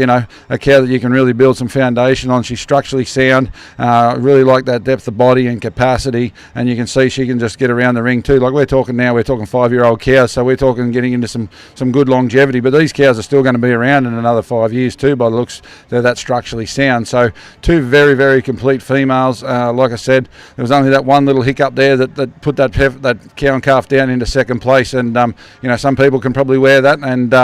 a cow that you can really build some foundation on. She's structurally sound. Really like that depth of body and capacity, and you can see she can just get around the ring too. Like, we're talking 5-year-old cows, so we're talking getting into some good longevity, but these cows are still going to be around in another 5 years too. By the looks, they're that structurally sound. So two very, very complete females. Like I said, there was only that one little hiccup there that put that cow and calf down into second place, and some people can probably wear that, and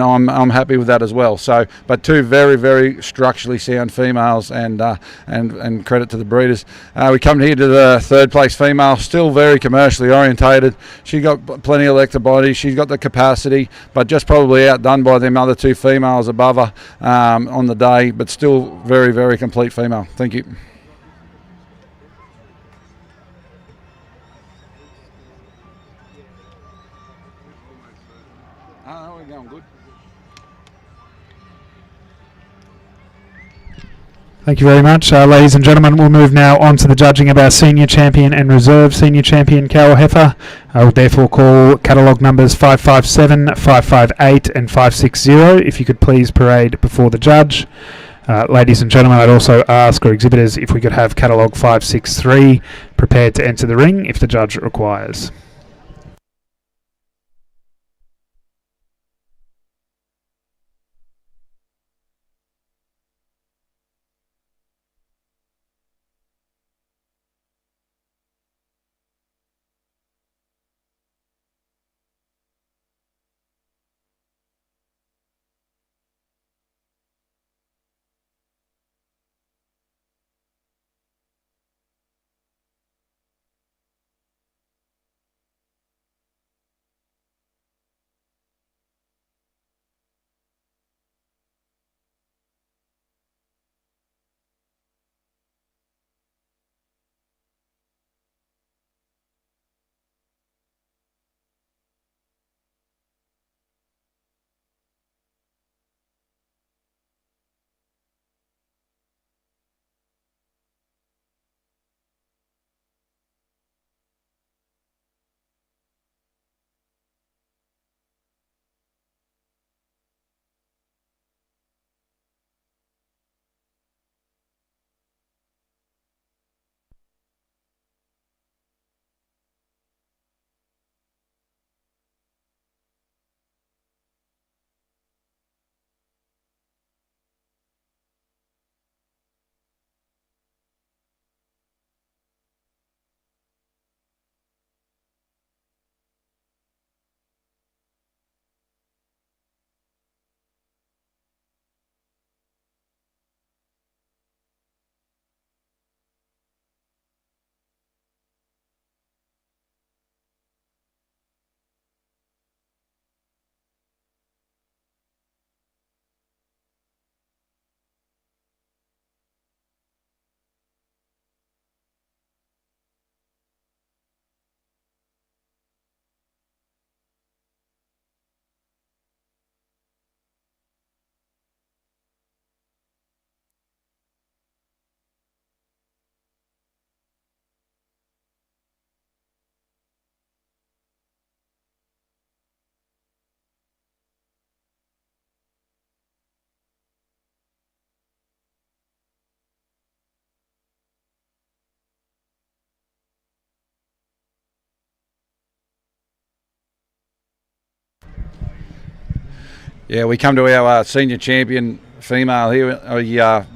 I'm happy with that as well. So, but two very, very structurally sound females, and credit to the breeders. We come here to the third place female, still very commercially orientated. She's got plenty of length of body. She's got the capacity, but just probably outdone by them other two females above her on the day, but still very, very complete female. Thank you. We're going good. Thank you very much. Ladies and gentlemen, we'll move now on to the judging of our senior champion and reserve senior champion cow or heifer. I will therefore call catalogue numbers 557, 558 and 560, if you could please parade before the judge. Ladies and gentlemen, I'd also ask our exhibitors if we could have catalogue 563 prepared to enter the ring if the judge requires. Yeah, we come to our senior champion female here.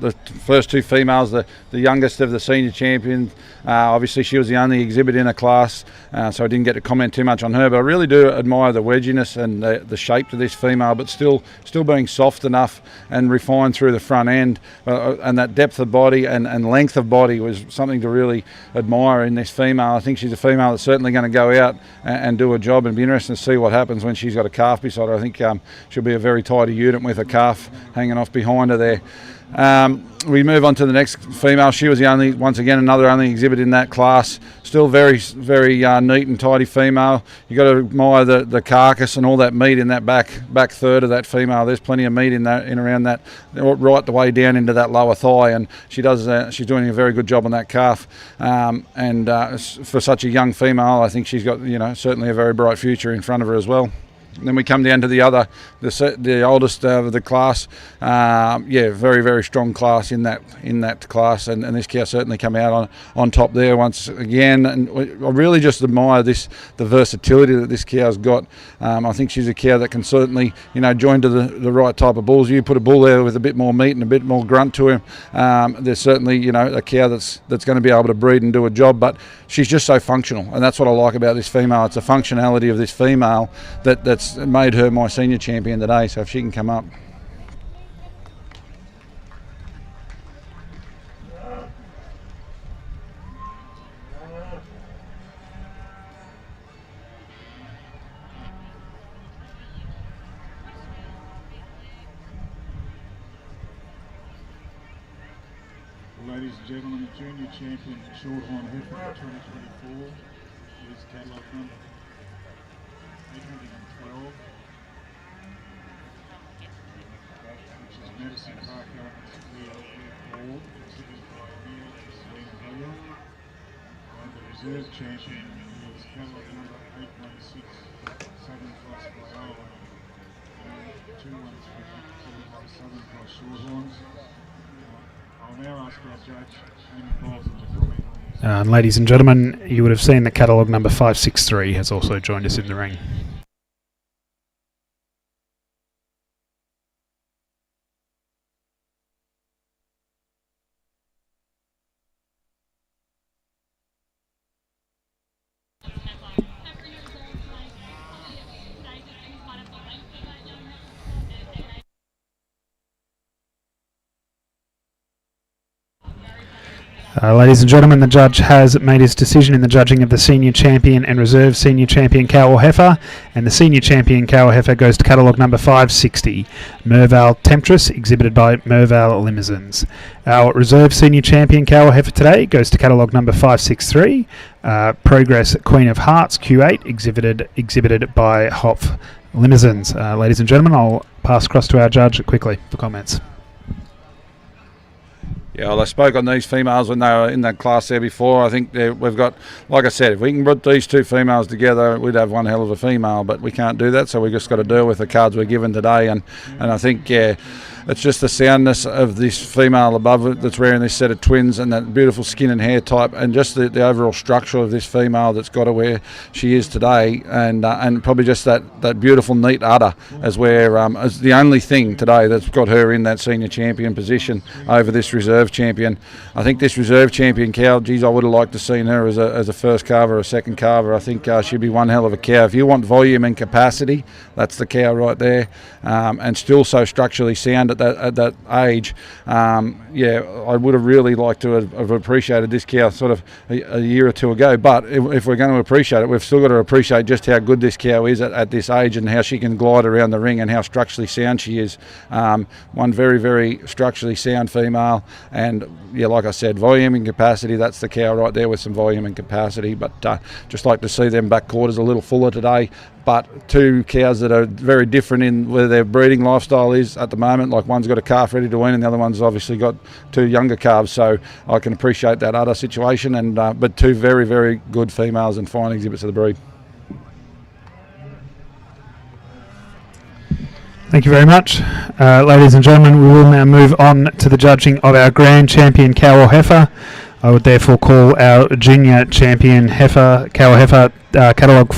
The first two females, the youngest of the senior champions. Obviously, she was the only exhibit in her class, so I didn't get to comment too much on her. But I really do admire the wedginess and the shape to this female, but still being soft enough and refined through the front end, and that depth of body and length of body was something to really admire in this female. I think she's a female that's certainly going to go out and do a job, and be interesting to see what happens when she's got a calf beside her. I think she'll be a very tidy unit with a calf hanging off behind her there. We move on to the next female. She was once again another only exhibit in that class. Still very neat and tidy female. You got to admire the carcass and all that meat in that back third of that female. There's plenty of meat in around that, right the way down into that lower thigh, and she's doing a very good job on that calf. For such a young female, I think she's got certainly a very bright future in front of her as well. And then we come down to the oldest of the class. Very, very strong class in that class, and this cow certainly come out on top there once again. And I really just admire the versatility that this cow's got. I think she's a cow that can certainly join to the right type of bulls. You put a bull there with a bit more meat and a bit more grunt to him, there's certainly a cow that's going to be able to breed and do a job. But she's just so functional, and that's what I like about this female. It's the functionality of this female that's made her my senior champion today. So if she can come up. Ladies and gentlemen, the junior champion Shorthorn heifer 2024 is catalogue number 812, which is Medicine Park Ward, exhibited by Neil Selena. And the reserve champion is catalogue number 816, Southern Cross by Owen, and 213 by Southern Cross Shorthorns. I'll now ask our judge, Amy Bolton, to comment on this. And ladies and gentlemen, you would have seen that catalogue number 563 has also joined us in the ring. Ladies and gentlemen, the judge has made his decision in the judging of the senior champion and reserve senior champion cow or heifer, and the senior champion cow or heifer goes to catalogue number 560, Mervale Temptress, exhibited by Mervale Limousins. Our reserve senior champion cow or heifer today goes to catalogue number 563, Progress Queen of Hearts Q8, exhibited by Hopf Limousins. Ladies and gentlemen, I'll pass across to our judge quickly for comments. Yeah, well, I spoke on these females when they were in that class there before. I think we've got, like I said, if we can put these two females together, we'd have one hell of a female, but we can't do that, so we just got to deal with the cards we're given today. And I think, it's just the soundness of this female above it that's wearing this set of twins, and that beautiful skin and hair type, and just the overall structure of this female that's got her where she is today, and probably just that beautiful neat udder as the only thing today that's got her in that senior champion position over this reserve champion. I think this reserve champion cow, geez, I would have liked to seen her as a first calver or a second calver. I think she'd be one hell of a cow. If you want volume and capacity, that's the cow right there, and still so structurally sound at that age. I would have really liked to have appreciated this cow sort of a year or two ago, but if we're going to appreciate it, we've still got to appreciate just how good this cow is at this age, and how she can glide around the ring, and how structurally sound she is. One very, very structurally sound female, and like I said, volume and capacity, that's the cow right there with some volume and capacity. But just like to see them back quarters a little fuller today. But two cows that are very different in where their breeding lifestyle is at the moment. Like one's got a calf ready to wean, and the other one's obviously got two younger calves. So I can appreciate that other situation. And but two very, very good females and fine exhibits of the breed. Thank you very much. Ladies and gentlemen, we will now move on to the judging of our grand champion cow or heifer. I would therefore call our junior champion heifer, cow or heifer, catalogue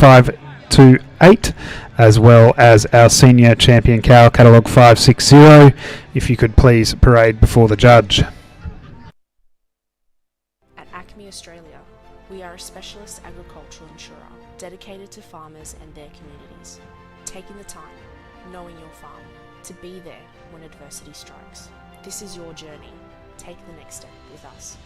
528, as well as our senior champion cow, catalogue 560. If you could please parade before the judge. At Acme Australia, we are a specialist agricultural insurer dedicated to farmers and their communities, taking the time, knowing your farm, to be there when adversity strikes. This is your journey. Take the next step with us.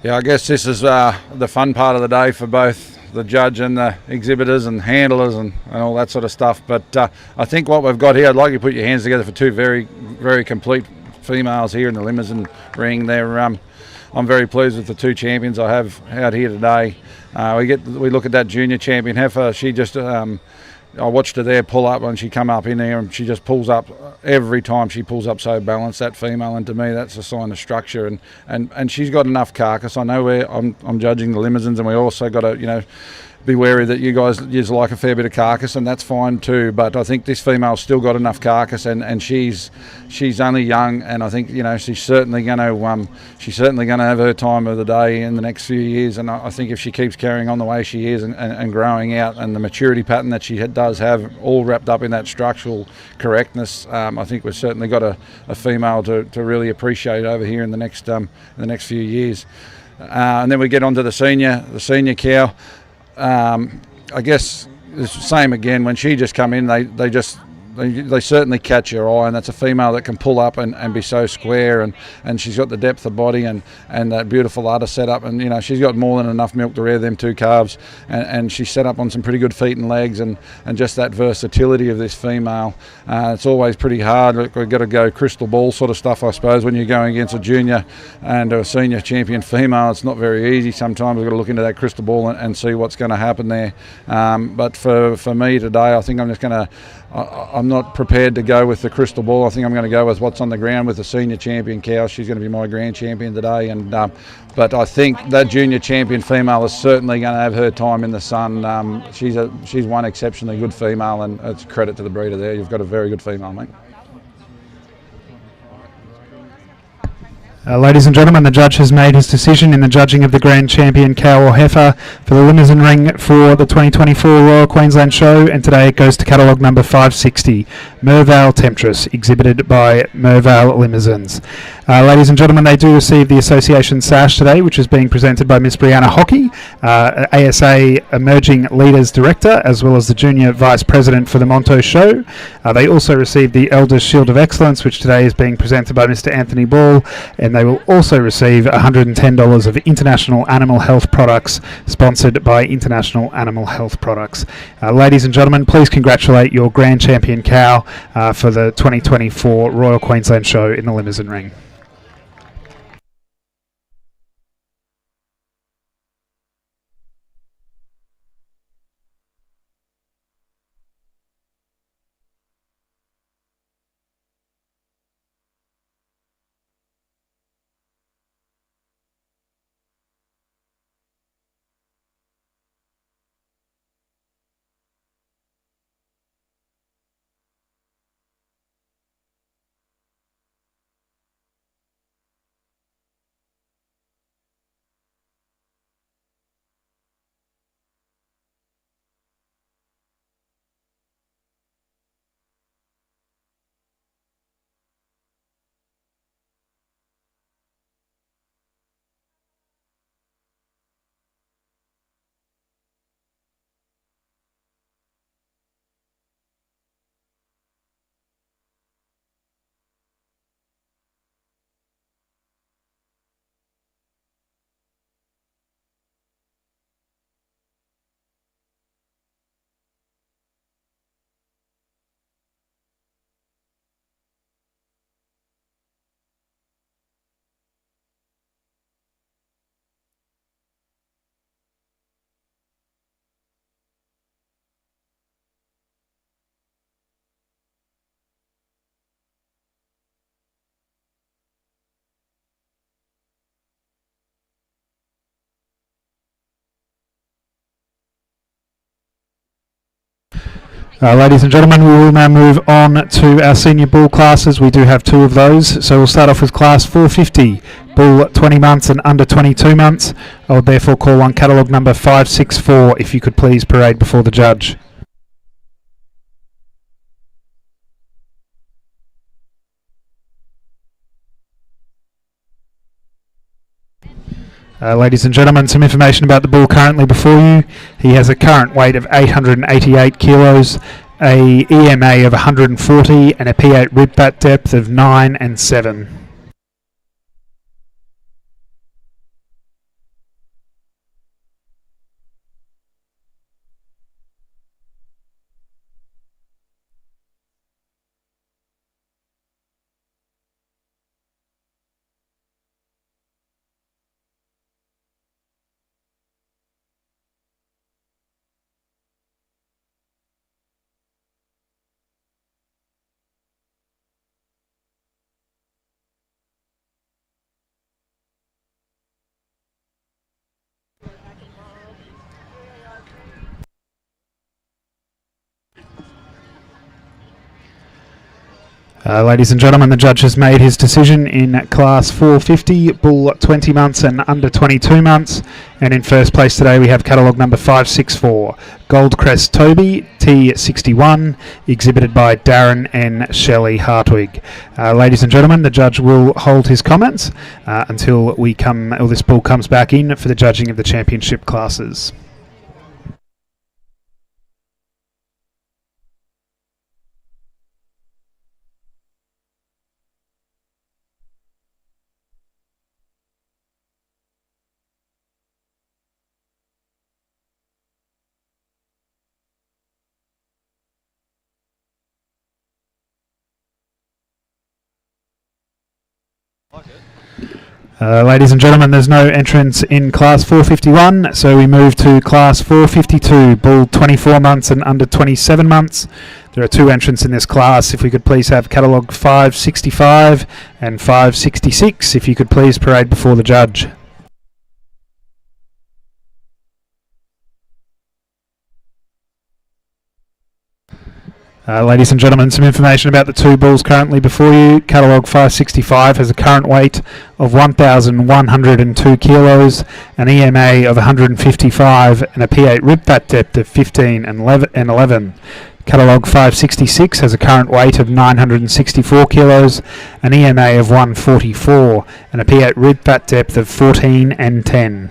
Yeah, I guess this is the fun part of the day for both the judge and the exhibitors and handlers and all that sort of stuff. But I think what we've got here, I'd like you to put your hands together for two very, very complete females here in the Limousin ring. They're I'm very pleased with the two champions I have out here today. We look at that junior champion heifer. She just I watched her there pull up when she come up in there, and she just pulls up every time. She pulls up so balanced, that female, and to me that's a sign of structure. And she's got enough carcass. I know I'm judging the Limousins, and we also got to be wary that you guys like a fair bit of carcass, and that's fine too. But I think this female's still got enough carcass, and she's only young, and I think she's certainly going to have her time of the day in the next few years. And I think if she keeps carrying on the way she is and growing out, and the maturity pattern that she does have, all wrapped up in that structural correctness, I think we've certainly got a female to really appreciate over here in the next few years. And then we get on to the senior cow. I guess it's the same again. When she just come in, they certainly catch your eye, and that's a female that can pull up and be so square, and she's got the depth of body and that beautiful udder setup, and she's got more than enough milk to rear them two calves, and she's set up on some pretty good feet and legs, and just that versatility of this female. It's always pretty hard. We've got to go crystal ball sort of stuff, I suppose, when you're going against a junior and a senior champion female. It's not very easy sometimes. We've got to look into that crystal ball and see what's going to happen there. But for me today, I think I'm not prepared to go with the crystal ball. I think I'm going to go with what's on the ground with the senior champion cow. She's going to be my grand champion today, but I think that junior champion female is certainly going to have her time in the sun. She's one exceptionally good female, and it's credit to the breeder there. You've got a very good female, mate. Ladies and gentlemen, the judge has made his decision in the judging of the Grand Champion cow or heifer for the Limousin ring for the 2024 Royal Queensland Show, and today it goes to catalogue number 560, Mervale Temptress, exhibited by Mervale Limousins. Ladies and gentlemen, they do receive the association sash today, which is being presented by Miss Brianna Hockey, ASA Emerging Leaders Director, as well as the Junior Vice President for the Monto Show. They also received the Elders Shield of Excellence, which today is being presented by Mr. Anthony Ball, and they will also receive $110 of International Animal Health products, sponsored by International Animal Health Products. Ladies and gentlemen, please congratulate your Grand Champion cow for the 2024 Royal Queensland Show in the Limousin ring. Ladies and gentlemen, we will now move on to our senior bull classes. We do have two of those, so we'll start off with class 450, bull 20 months and under 22 months. I would therefore call on catalogue number 564, if you could please parade before the judge. Ladies and gentlemen, some information about the bull currently before you. He has a current weight of 888 kilos, a EMA of 140, and a P8 rib fat depth of 9 and 7. Ladies and gentlemen, the judge has made his decision in class 450, bull 20 months and under 22 months. And in first place today we have catalogue number 564, Goldcrest Toby, T61, exhibited by Darren and Shelley Hartwig. Ladies and gentlemen, the judge will hold his comments until this bull comes back in for the judging of the championship classes. Ladies and gentlemen, there's no entrance in class 451, so we move to class 452, bull 24 months and under 27 months. There are two entrants in this class. If we could please have catalogue 565 and 566, if you could please parade before the judge. Ladies and gentlemen, some information about the two bulls currently before you. Catalogue 565 has a current weight of 1,102 kilos, an EMA of 155, and a P8 rib fat depth of 15 and 11. Catalogue 566 has a current weight of 964 kilos, an EMA of 144, and a P8 rib fat depth of 14 and 10.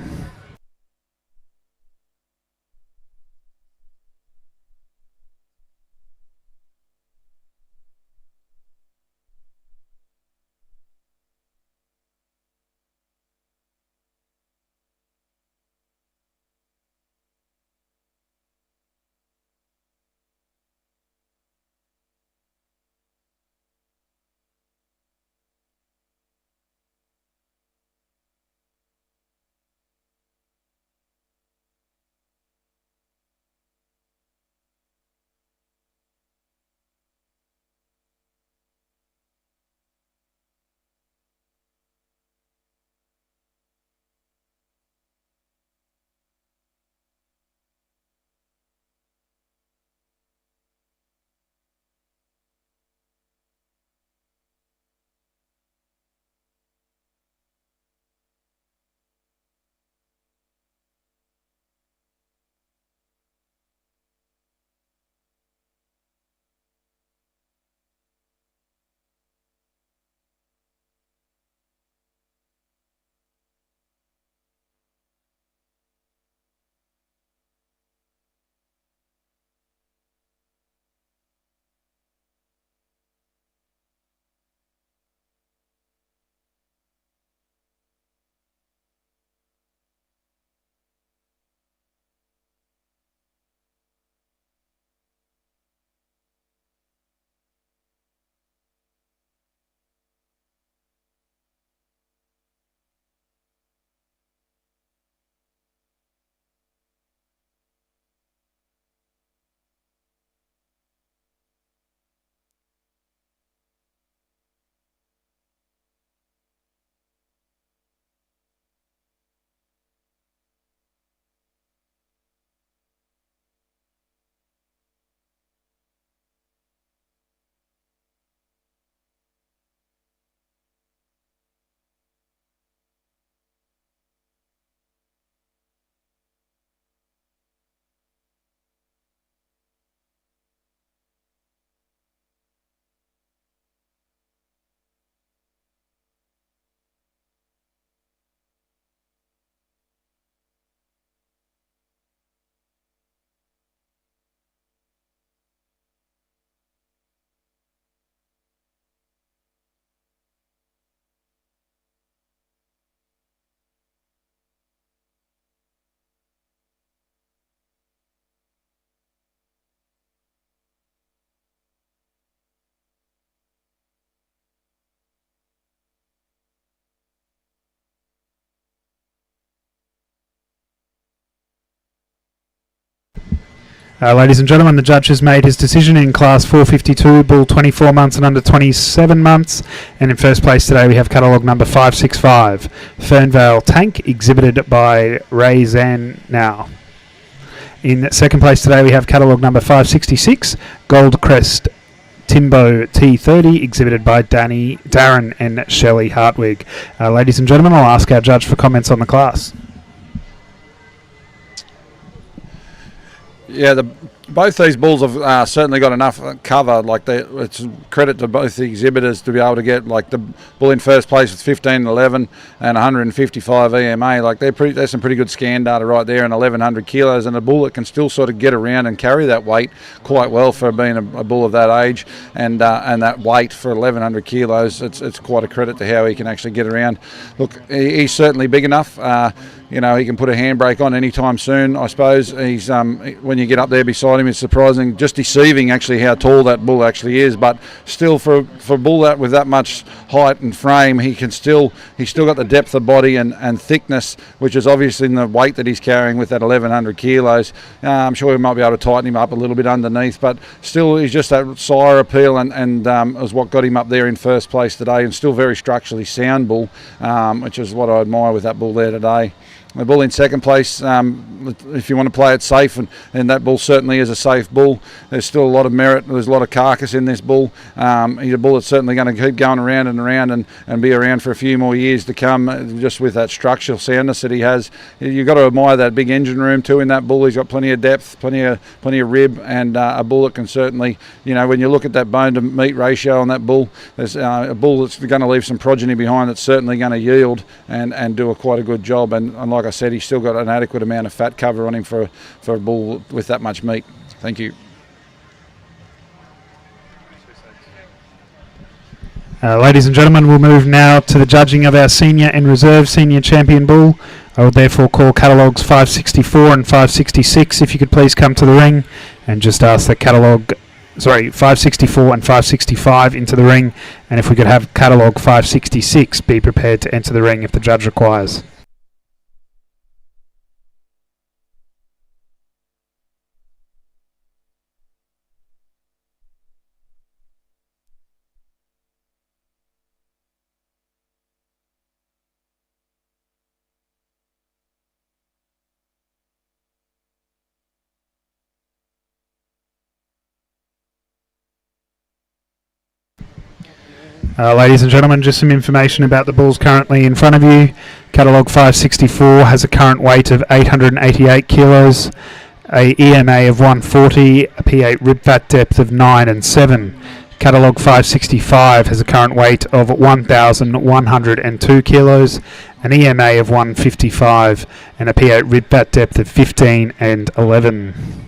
Ladies and gentlemen, the judge has made his decision in Class 452, bull 24 months and under 27 months. And in first place today we have catalogue number 565, Fernvale Tank, exhibited by Ray Zan now. In second place today we have catalogue number 566, Goldcrest Timbo T30, exhibited by Darren and Shelley Hartwig. Ladies and gentlemen, I'll ask our judge for comments on the class. Yeah, both these bulls have certainly got enough cover. Like it's credit to both the exhibitors to be able to get like the bull in first place with 15.11 and 155 EMA. Like there's some pretty good scan data right there, and 1,100 kilos, and a bull that can still sort of get around and carry that weight quite well for being a bull of that age, and that weight for 1,100 kilos. It's quite a credit to how he can actually get around. Look, he's certainly big enough. You know, he can put a handbrake on anytime soon, I suppose. He's when you get up there beside him, it's surprising, just deceiving actually how tall that bull actually is. But still, for a bull with that much height and frame, he's still got the depth of body and thickness, which is obviously in the weight that he's carrying with that 1,100 kilos. I'm sure we might be able to tighten him up a little bit underneath, but still, he's just that sire appeal, and is what got him up there in first place today, and still very structurally sound bull, which is what I admire with that bull there today. The bull in second place, if you want to play it safe, and that bull certainly is a safe bull. There's still a lot of merit. There's a lot of carcass in this bull. He's a bull that's certainly going to keep going around and around and be around for a few more years to come, just with that structural soundness that he has. You've got to admire that big engine room too in that bull. He's got plenty of depth, plenty of rib, and a bull that can certainly, when you look at that bone to meat ratio on that bull, there's a bull that's going to leave some progeny behind that's certainly going to yield and do quite a good job. And like I said, he's still got an adequate amount of fat cover on him for a bull with that much meat. Thank you. Ladies and gentlemen, we'll move now to the judging of our senior and reserve senior champion bull. I would therefore call catalogues 564 and 566, if you could please come to the ring, and just ask that 564 and 565 into the ring, and if we could have catalogue 566 be prepared to enter the ring if the judge requires. Ladies and gentlemen, just some information about the bulls currently in front of you. Catalogue 564 has a current weight of 888 kilos, a EMA of 140, a P8 rib fat depth of 9 and 7. Catalogue 565 has a current weight of 1,102 kilos, an EMA of 155, and a P8 rib fat depth of 15 and 11.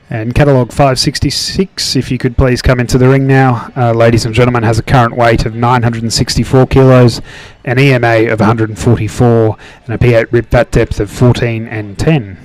And catalogue 566, if you could please come into the ring now. Ladies and gentlemen, has a current weight of 964 kilos, an EMA of 144, and a P8 rib fat depth of 14 and 10.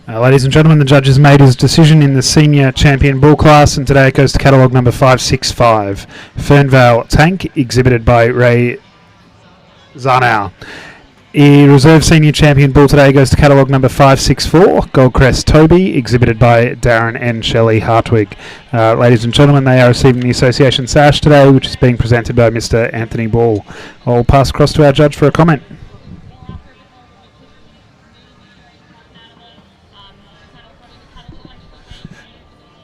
Ladies and gentlemen, the judge has made his decision in the senior champion bull class, and today it goes to catalogue number 565, Fernvale Tank, exhibited by Ray Zarnow. The reserve senior champion bull today goes to catalogue number 564, Goldcrest Toby, exhibited by Darren and Shelley Hartwig. Ladies and gentlemen, they are receiving the association sash today, which is being presented by Mr. Anthony Ball. I'll pass across to our judge for a comment.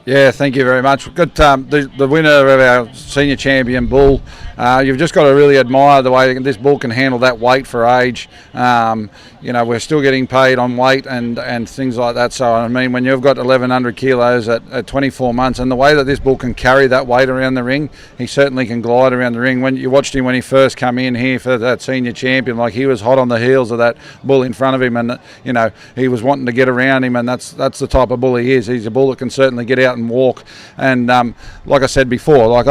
Yeah, thank you very much. Good. The winner of our senior champion bull, you've just got to really admire the way this bull can handle that weight for age. We're still getting paid on weight and things like that. So, I mean, when you've got 1,100 kilos at 24 months, and the way that this bull can carry that weight around the ring, he certainly can glide around the ring. When you watched him when he first come in here for that senior champion, like he was hot on the heels of that bull in front of him, and he was wanting to get around him, and that's the type of bull he is. He's a bull that can certainly get out and walk. And like I said before,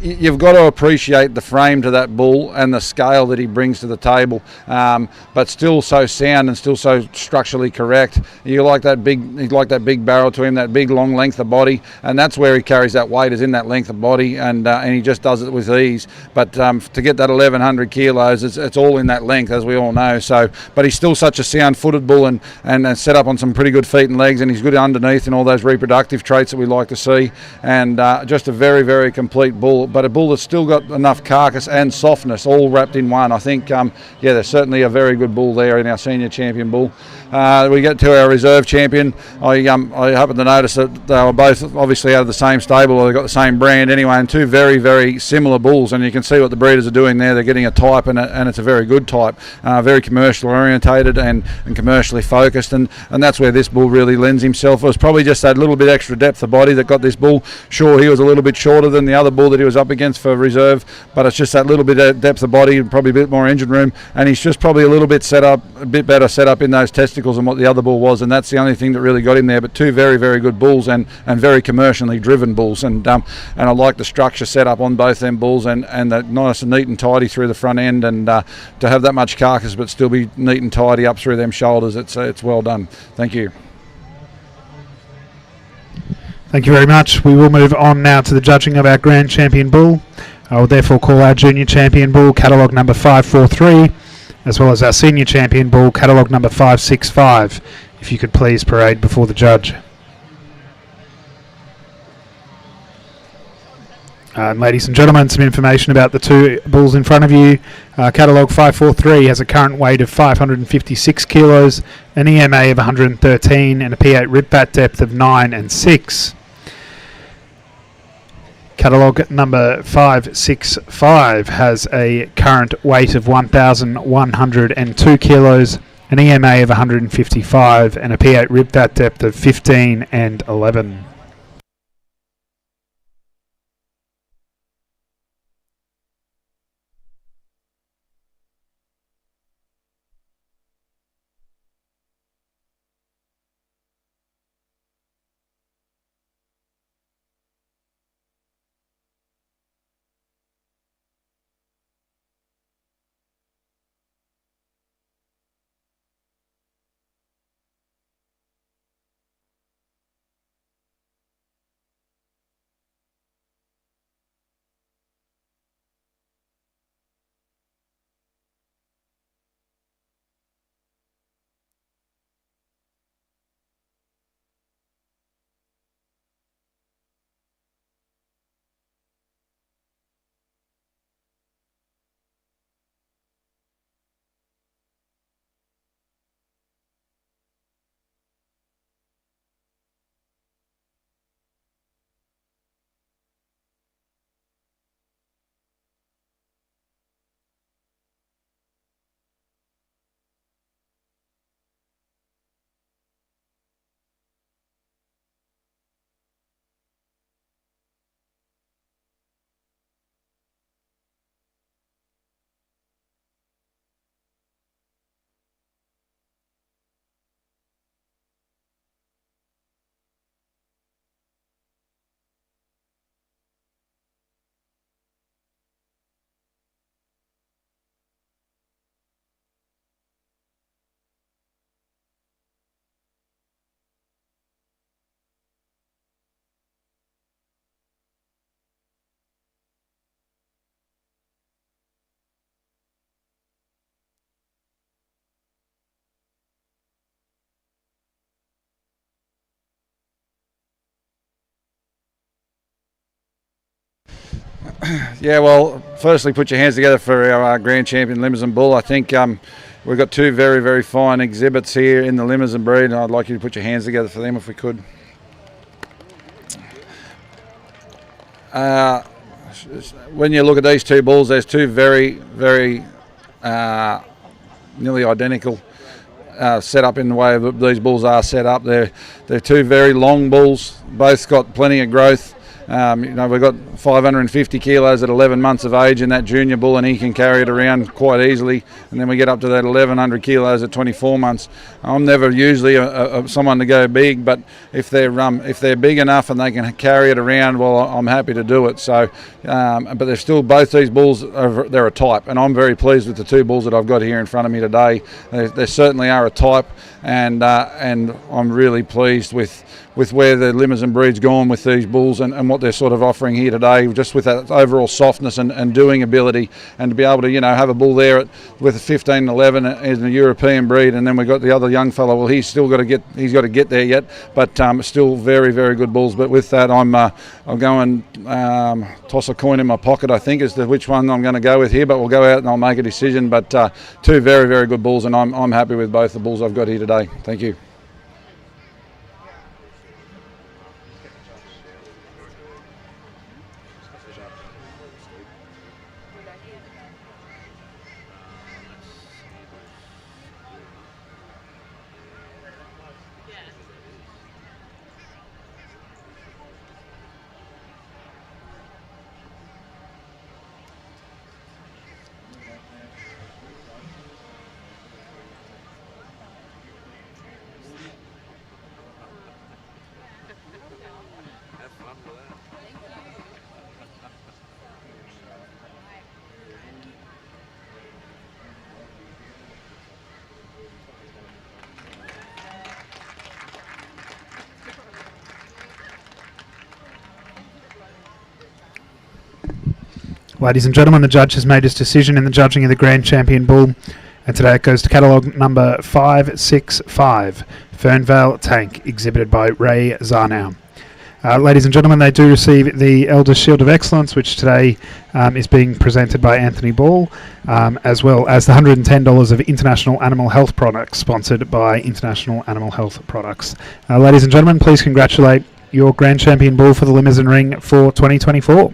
you've got to appreciate the frame to that bull and the scale that he brings to the table, but still so sound and still so structurally correct. You like that big barrel to him, that big long length of body, and that's where he carries that weight, is in that length of body, and he just does it with ease. But to get that 1,100 kilos, it's all in that length, as we all know. So, but he's still such a sound-footed bull and set up on some pretty good feet and legs, and he's good underneath and all those reproductive traits that we like to see, and just a very, very complete bull. But a bull that's still got enough carcass and softness all wrapped in one. I think, there's certainly a very good bull there in our senior champion bull. We get to our reserve champion. I happened to notice that they were both obviously out of the same stable, or they've got the same brand anyway, and two very, very similar bulls. And you can see what the breeders are doing there. They're getting a type, and it's a very good type, very commercial orientated and commercially focused, and that's where this bull really lends himself. It was probably just that little bit extra depth of body that got this bull. Sure, he was a little bit shorter than the other bull that he was up against for reserve, but it's just that little bit of depth of body, probably a bit more engine room, and he's just probably a bit better set up in those testicles than what the other bull was, and that's the only thing that really got him there. But two very, very good bulls, and very commercially driven bulls, and I like the structure set up on both them bulls, and that nice and neat and tidy through the front end, and to have that much carcass but still be neat and tidy up through them shoulders, it's well done. Thank you. Thank you very much. We will move on now to the judging of our Grand Champion bull. I will therefore call our Junior Champion bull, catalogue number 543, as well as our Senior Champion bull, catalogue number 565. If you could please parade before the judge. Ladies and gentlemen, some information about the two bulls in front of you. Catalogue 543 has a current weight of 556 kilos, an EMA of 113, and a P8 rib fat depth of 9 and 6. Catalogue number 565 has a current weight of 1,102 kilos, an EMA of 155, and a P8 rib fat depth of 15 and 11. Yeah, well, firstly, put your hands together for our Grand Champion Limousin Bull. I think we've got two very, very fine exhibits here in the Limousin breed, and I'd like you to put your hands together for them if we could. When you look at these two bulls, there's two very, very nearly identical set up in the way that these bulls are set up. They're two very long bulls, both got plenty of growth. We've got 550 kilos at 11 months of age in that junior bull, and he can carry it around quite easily. And then we get up to that 1100 kilos at 24 months. I'm never usually someone to go big, but if they're big enough and they can carry it around, well, I'm happy to do it. So, but they're still, both these bulls they're a type, and I'm very pleased with the two bulls that I've got here in front of me today. They certainly are a type, and I'm really pleased with where the Limousin breed's gone with these bulls and what they're sort of offering here today, just with that overall softness and doing ability, and to be able to have a bull there with a 15-11 as a European breed, and then we've got the other young fellow. Well, he's got to get there yet, but still very, very good bulls. But with that, I'll go and toss a coin in my pocket, I think, as to which one I'm going to go with here. But we'll go out and I'll make a decision. But two very, very good bulls, and I'm happy with both the bulls I've got here today. Thank you. Ladies and gentlemen, the judge has made his decision in the judging of the Grand Champion Bull, and today it goes to catalogue number 565, Fernvale Tank, exhibited by Ray Zarnow. Ladies and gentlemen, they do receive the Elder Shield of Excellence, which today is being presented by Anthony Ball, as well as the $110 of International Animal Health products, sponsored by International Animal Health Products. Ladies and gentlemen, please congratulate your Grand Champion Bull for the Limousin Ring for 2024.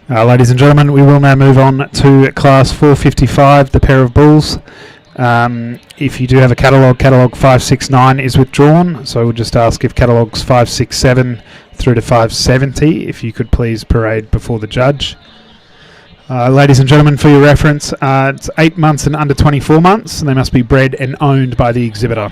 Ladies and gentlemen, we will now move on to class 455, the pair of bulls. If you do have a catalogue, catalogue 569 is withdrawn, so we'll just ask if catalogues 567 through to 570, if you could please parade before the judge. Ladies and gentlemen, for your reference, it's 8 months and under 24 months, and they must be bred and owned by the exhibitor.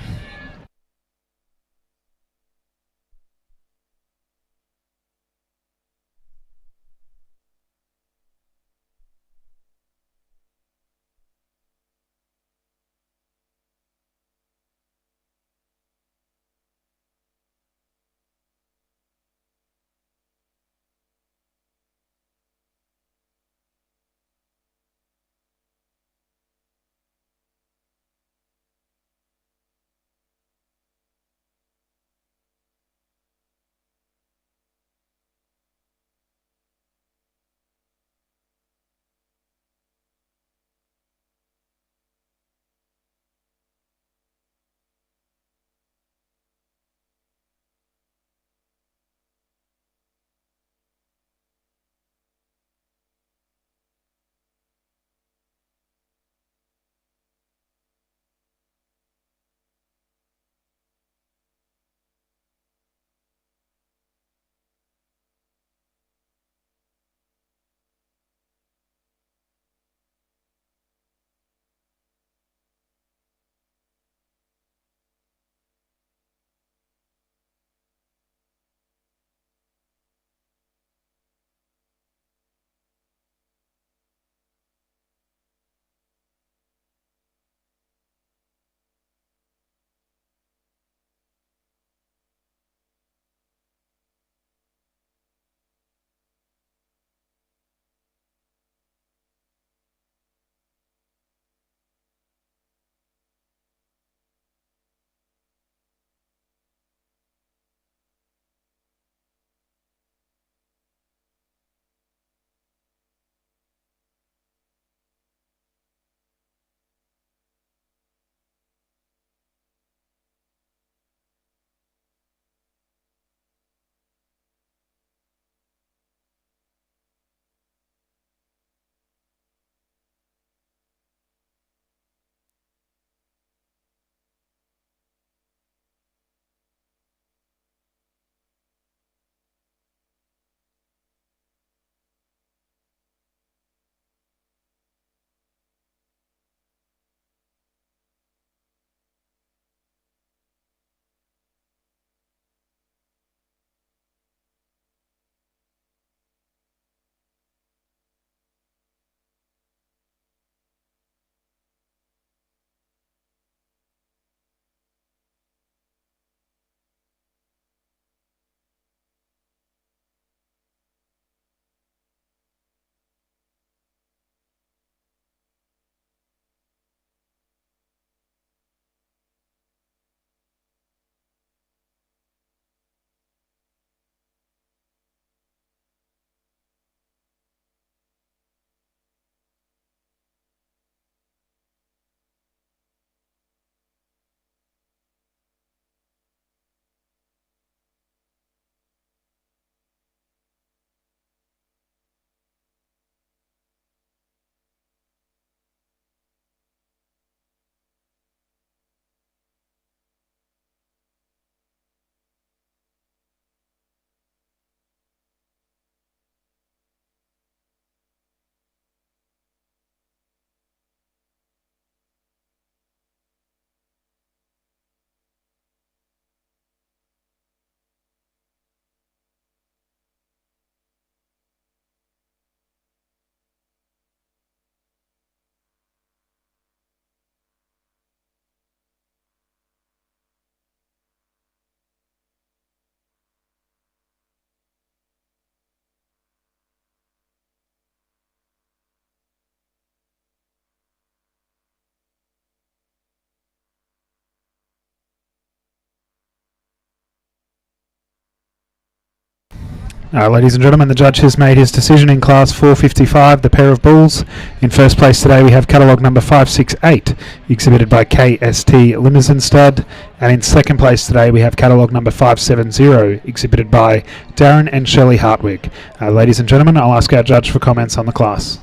Ladies and gentlemen, the judge has made his decision in class 455, the pair of bulls. In first place today we have catalogue number 568, exhibited by KST Limousin stud. And in second place today we have catalogue number 570, exhibited by Darren and Shelley Hartwig. Ladies and gentlemen, I'll ask our judge for comments on the class.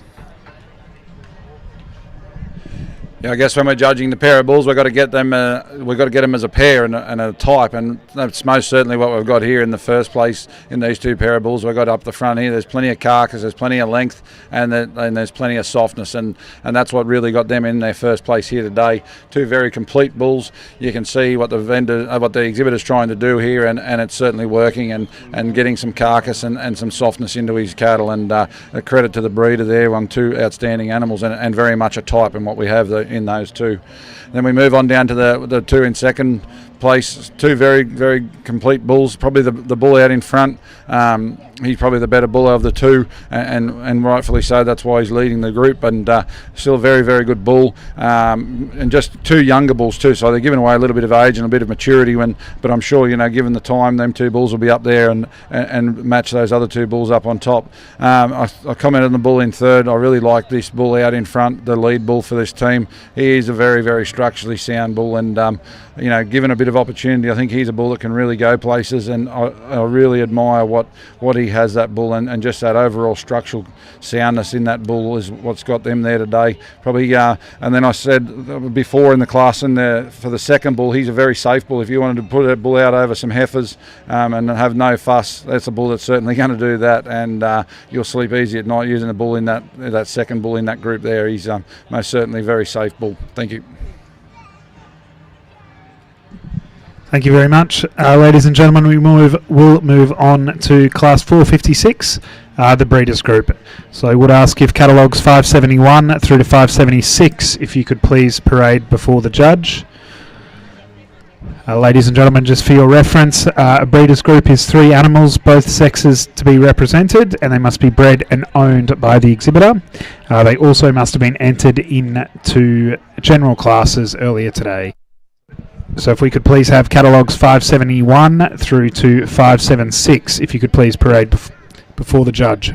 Yeah, I guess when we're judging the pair of bulls, we've got to get them. We've got to get them as a pair and a type, and that's most certainly what we've got here in the first place in these two pair of bulls. We've got up the front here. There's plenty of carcass, there's plenty of length, and there's plenty of softness, and that's what really got them in their first place here today. Two very complete bulls. You can see what the exhibitor's trying to do here, and it's certainly working, and getting some carcass and some softness into his cattle. And a credit to the breeder there on two outstanding animals, and very much a type in what we have in those two. Then we move on down to the two in second place. Two very, very complete bulls. Probably the bull out in front. He's probably the better bull of the two, and rightfully so. That's why he's leading the group. And still a very, very good bull. And just two younger bulls too. So they're giving away a little bit of age and a bit of maturity. But I'm sure, given the time, them two bulls will be up there and match those other two bulls up on top. I commented on the bull in third. I really like this bull out in front, the lead bull for this team. He is a very, very structurally sound bull, and given a bit of opportunity, I think he's a bull that can really go places, and I really admire what he has, that bull, and just that overall structural soundness in that bull is what's got them there today. Probably, and then I said before in the class, for the second bull, he's a very safe bull. If you wanted to put that bull out over some heifers and have no fuss, that's a bull that's certainly going to do that, and you'll sleep easy at night using a bull in that second bull in that group there. He's most certainly a very safe bull. Thank you. Thank you very much. Ladies and gentlemen, we'll move on to class 456, the breeders group. So I would ask if catalogues 571 through to 576, if you could please parade before the judge. Ladies and gentlemen, just for your reference, a breeders group is 3 animals, both sexes to be represented, and they must be bred and owned by the exhibitor. They also must have been entered into general classes earlier today. So if we could please have catalogues 571 through to 576, if you could please parade before the judge.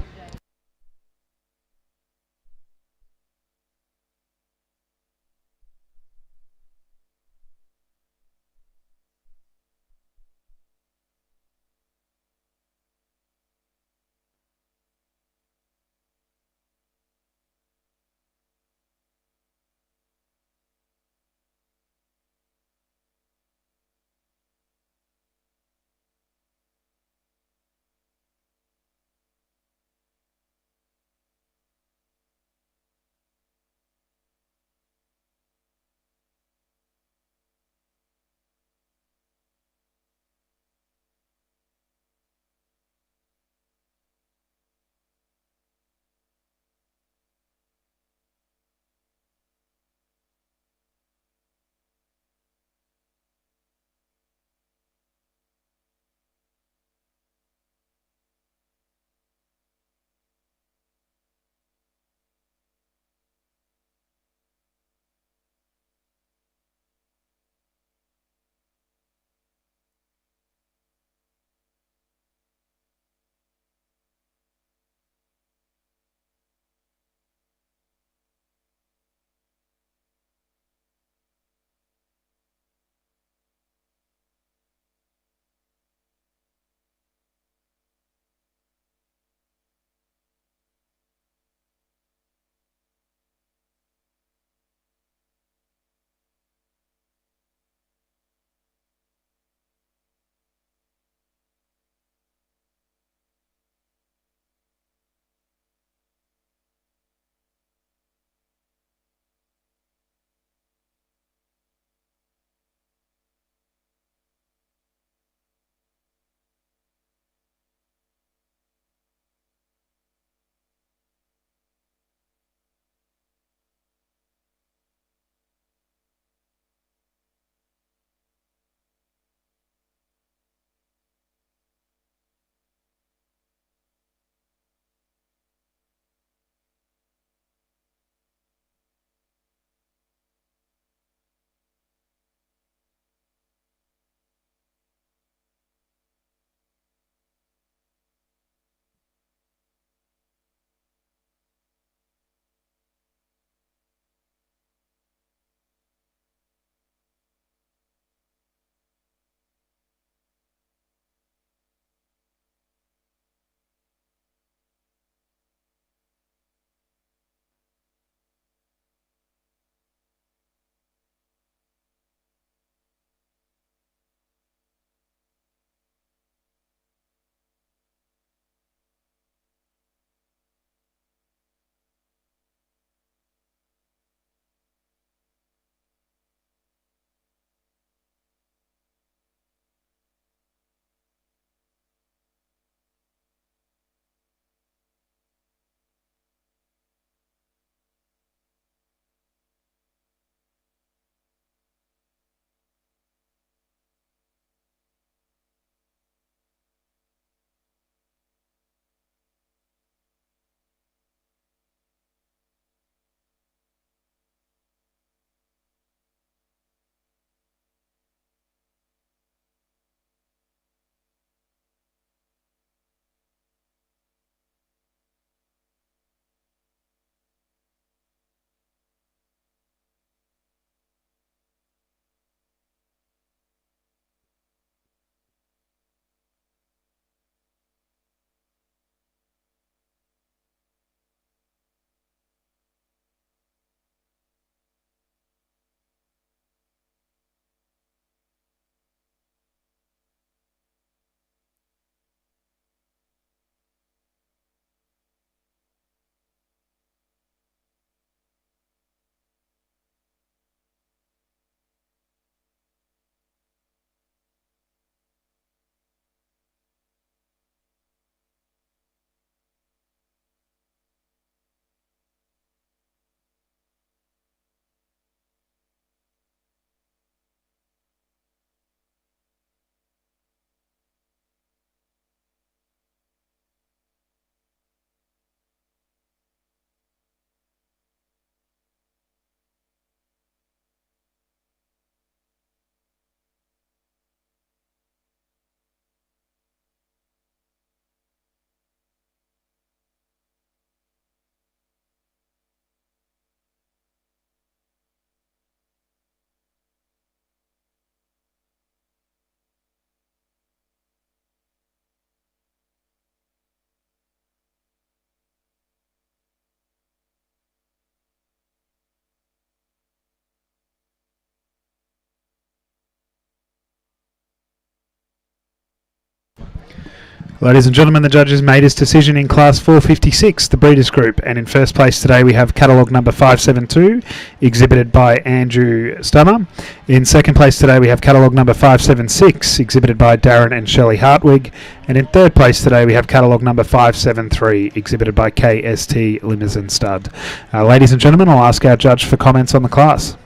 Ladies and gentlemen, the judges made his decision in Class 456, the Breeders' Group, and in first place today we have catalogue number 572, exhibited by Andrew Stummer. In second place today we have catalogue number 576, exhibited by Darren and Shelley Hartwig, and in third place today we have catalogue number 573, exhibited by KST Limousin Stud. Ladies and gentlemen, I'll ask our judge for comments on the class.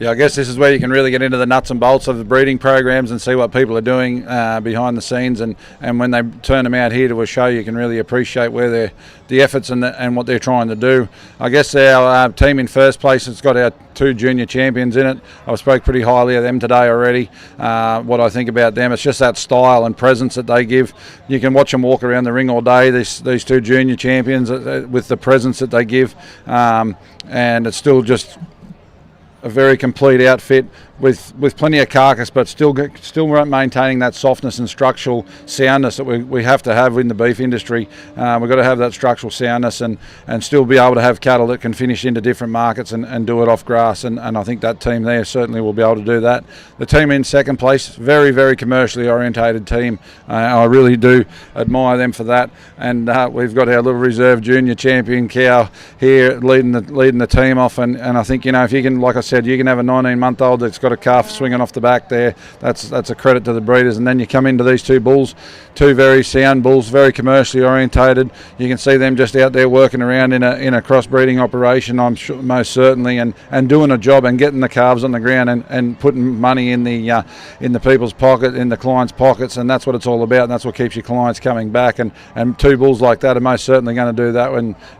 Yeah, I guess this is where you can really get into the nuts and bolts of the breeding programs and see what people are doing behind the scenes, and when they turn them out here to a show, you can really appreciate where the efforts and what they're trying to do. I guess our team in first place has got our 2 junior champions in it. I spoke pretty highly of them today already. What I think about them, it's just that style and presence that they give. You can watch them walk around the ring all day, these 2 junior champions, with the presence that they give, and it's still just a very complete outfit with plenty of carcass, but still maintaining that softness and structural soundness that we have to have in the beef industry. We've got to have that structural soundness and still be able to have cattle that can finish into different markets and do it off grass, and I think that team there certainly will be able to do that. The team in second place, very, very commercially orientated team. I really do admire them for that, and we've got our little reserve junior champion cow here leading the team off, and I think, you know, if you can, like I said, you can have a 19-month-old that's got a calf swinging off the back there, that's a credit to the breeders. And then you come into these 2 bulls, 2 very sound bulls, very commercially orientated. You can see them just out there working around in a crossbreeding operation, I'm sure, most certainly, and doing a job and getting the calves on the ground and putting money in the people's pocket, in the clients' pockets, and that's what it's all about, and that's what keeps your clients coming back. And 2 bulls like that are most certainly going to do that,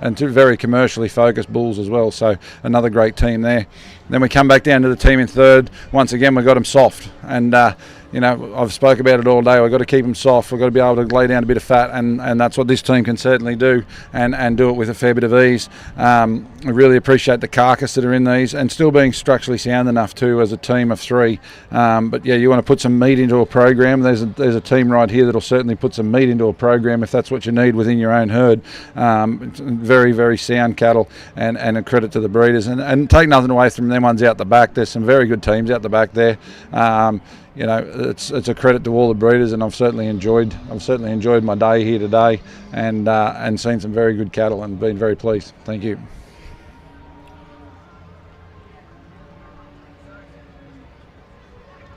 and 2 very commercially focused bulls as well. So another great team there. Then we come back down to the team in third. Once again, we've got them soft, and you know, I've spoke about it all day. We've got to keep them soft. We've got to be able to lay down a bit of fat, and that's what this team can certainly do, and do it with a fair bit of ease. I really appreciate the carcass that are in these, and still being structurally sound enough too as a team of 3. But yeah, you want to put some meat into a program. There's a team right here that'll certainly put some meat into a program if that's what you need within your own herd. Very, very sound cattle, and a credit to the breeders, and take nothing away from them ones out the back. There's some very good teams out the back there. You know, it's a credit to all the breeders, and I've certainly enjoyed my day here today, and seen some very good cattle and been very pleased. Thank you.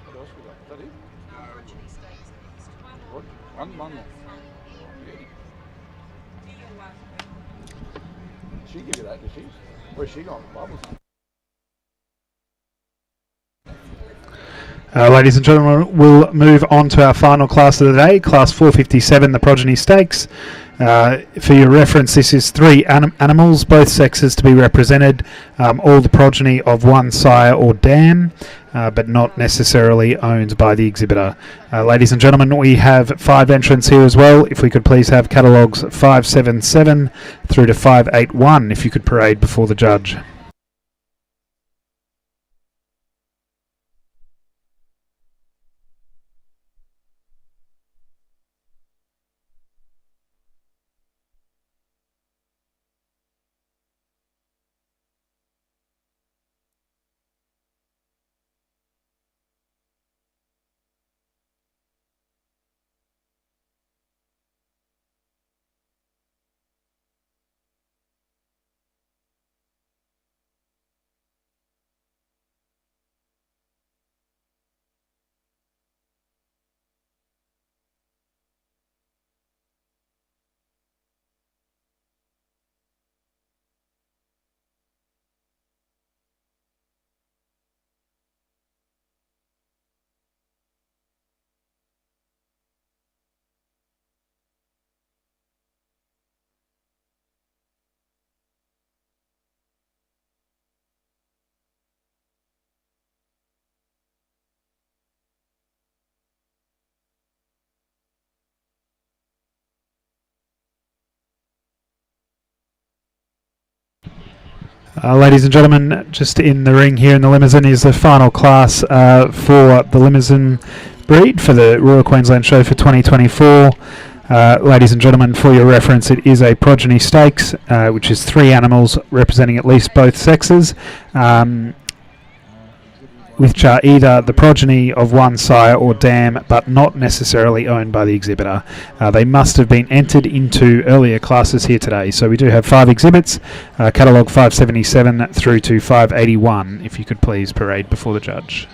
What else we got? Is that it? One more. She give you that, did she? Where's she gone? Bubbles. Ladies and gentlemen, we'll move on to our final class of the day, Class 457, the Progeny Stakes. For your reference, this is 3 animals, both sexes to be represented, all the progeny of 1 sire or dam, but not necessarily owned by the exhibitor. Ladies and gentlemen, we have 5 entrants here as well. If we could please have catalogues 577 through to 581, if you could parade before the judge. Ladies and gentlemen, just in the ring here in the Limousin is the final class for the Limousin breed for the Royal Queensland Show for 2024. Ladies and gentlemen, for your reference, it is a progeny stakes, which is 3 animals representing at least both sexes. which are either the progeny of one sire or dam but not necessarily owned by the exhibitor. They must have been entered into earlier classes here today. So we do have 5 exhibits, catalogue 577 through to 581, if you could please parade before the judge.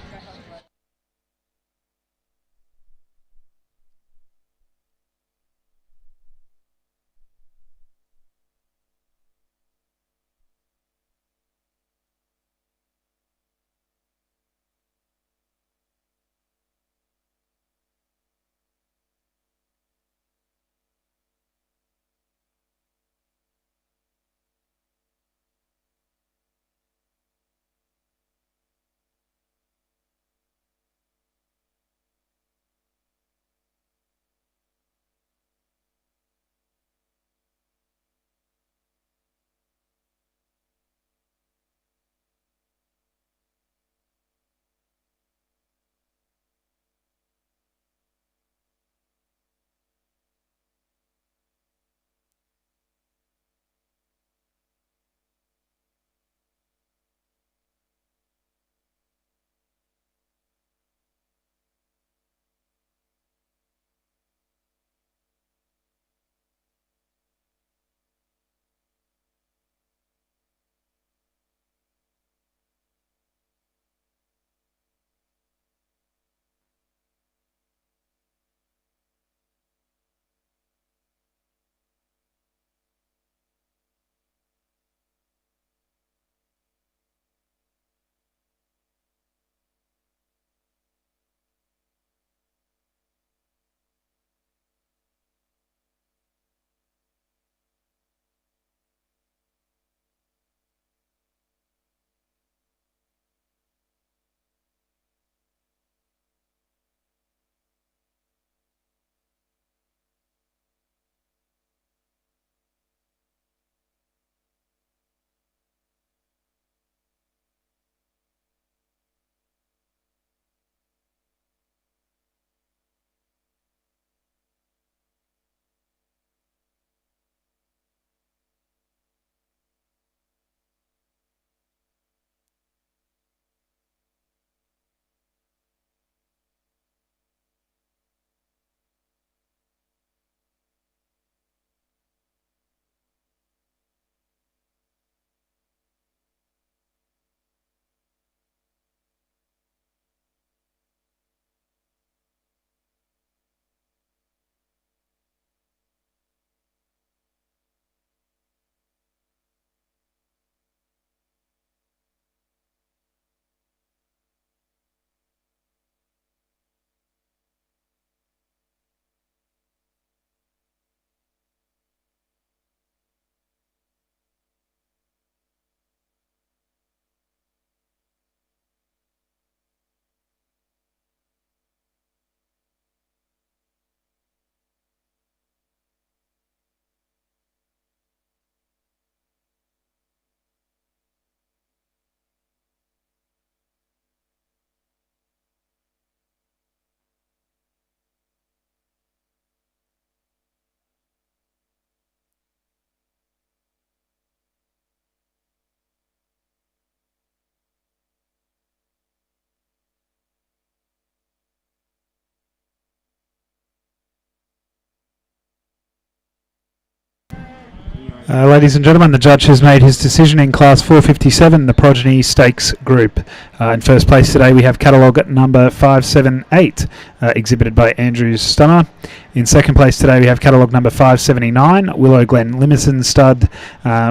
Ladies and gentlemen, the judge has made his decision in Class 457, the Progeny Stakes Group. In first place today we have catalogue number 578, exhibited by Andrew Stunner. In second place today we have catalogue number 579, Willow Glen Limousin stud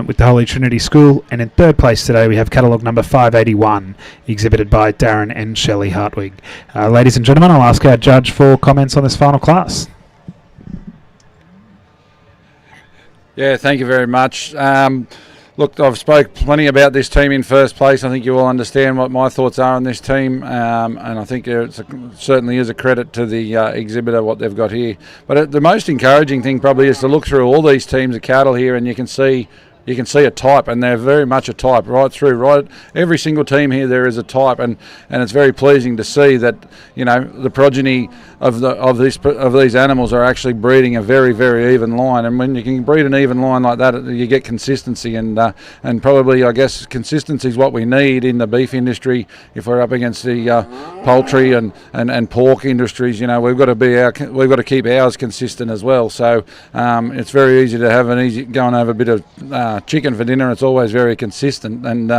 with the Holy Trinity School. And in third place today we have catalogue number 581, exhibited by Darren and Shelley Hartwig. Ladies and gentlemen, I'll ask our judge for comments on this final class. Yeah, thank you very much. Look, I've spoke plenty about this team in first place. I think you all understand what my thoughts are on this team, and I think it certainly is a credit to the exhibitor what they've got here. But the most encouraging thing probably is to look through all these teams of cattle here, and you can see you can see a type, and they're very much a type right through. Right, every single team here there is a type, and it's very pleasing to see that the progeny of these animals are actually breeding a very, very even line. And when you can breed an even line like that, you get consistency, and probably, I guess, consistency is what we need in the beef industry. If we're up against the poultry and pork industries, we've got to keep ours consistent as well. So it's very easy to have go and have a bit of chicken for dinner. It's always very consistent, and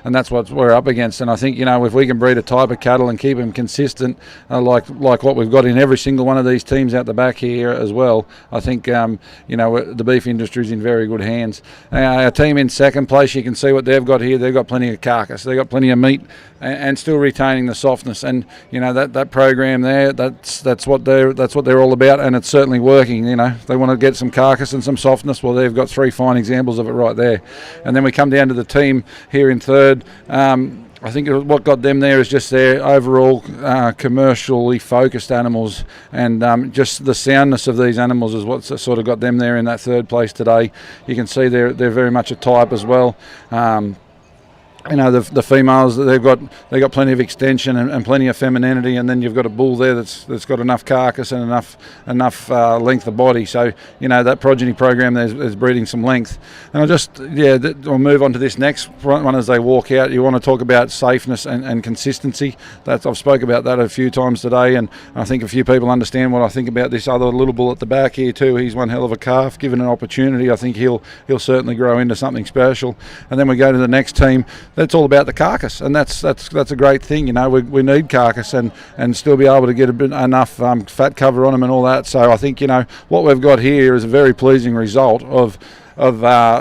that's what we're up against. And I think if we can breed a type of cattle and keep them consistent, like what we've got in every single one of these teams out the back here as well, I think the beef industry is in very good hands. Our team in second place, you can see what they've got here. They've got plenty of carcass. They've got plenty of meat, and still retaining the softness. And that program there, that's what they're all about, and it's certainly working. They want to get some carcass and some softness. Well, they've got 3 fine examples of it right there. And then we come down to the team here in third. I think what got them there is just their overall commercially focused animals, and just the soundness of these animals is what sort of got them there in that third place today. You can see they're very much a type as well. The females, they've got plenty of extension and plenty of femininity, and then you've got a bull there that's got enough carcass and enough length of body. So that progeny program is breeding some length. And I'll move on to this next one as they walk out. You want to talk about safeness and consistency. I've spoke about that a few times today, and I think a few people understand what I think about this other little bull at the back here too. He's one hell of a calf. Given an opportunity, I think he'll certainly grow into something special. And then we go to the next team. That's all about the carcass, and that's a great thing. We need carcass and still be able to get enough fat cover on them and all that. So I think what we've got here is a very pleasing result of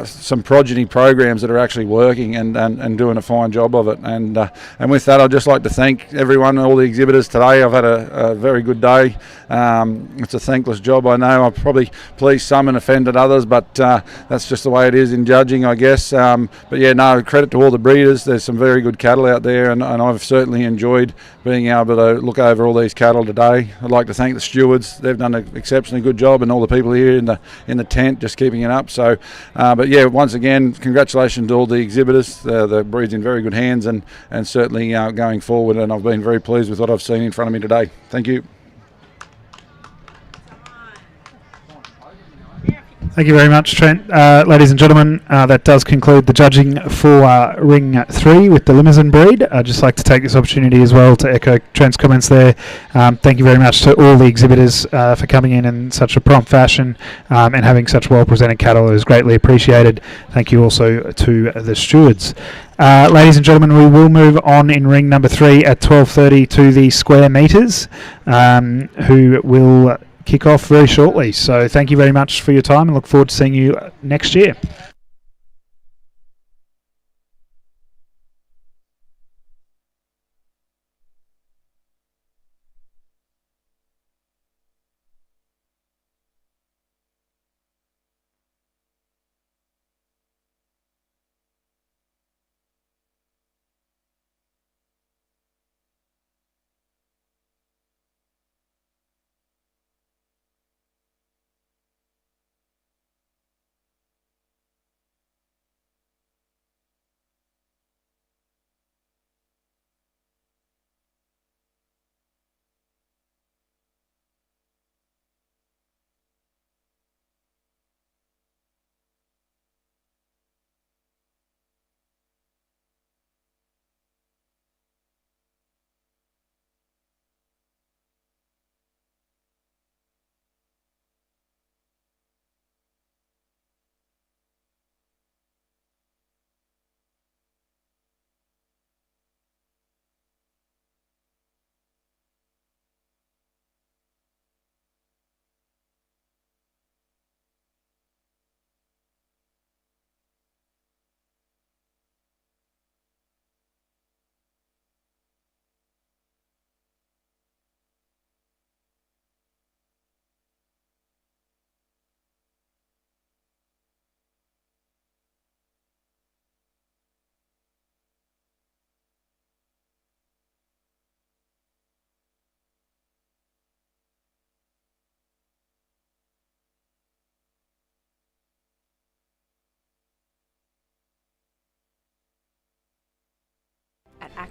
some progeny programs that are actually working and doing a fine job of it. And with that, I'd just like to thank everyone, all the exhibitors today. I've had a very good day. It's a thankless job, I know. I've probably pleased some and offended others, but that's just the way it is in judging, I guess. But yeah, no, credit to all the breeders. There's some very good cattle out there, and I've certainly enjoyed being able to look over all these cattle today. I'd like to thank the stewards. They've done an exceptionally good job, and all the people here in the tent just keeping it up. So, but yeah, once again, congratulations to all the exhibitors. The breed's in very good hands, and certainly going forward. And I've been very pleased with what I've seen in front of me today. Thank you. Thank you very much, Trent. Ladies and gentlemen, that does conclude the judging for Ring 3 with the Limousin breed. I'd just like to take this opportunity as well to echo Trent's comments there. Thank you very much to all the exhibitors for coming in such a prompt fashion and having such well-presented cattle. It was greatly appreciated. Thank you also to the stewards. Ladies and gentlemen, we will move on in ring number 3 at 12:30 to the square meters, who will kick off very shortly. So thank you very much for your time, and look forward to seeing you next year.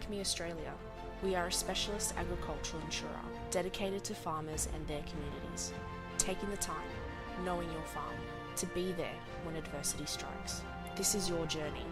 Acme Australia, we are a specialist agricultural insurer dedicated to farmers and their communities, taking the time, knowing your farm, to be there when adversity strikes. This is your journey.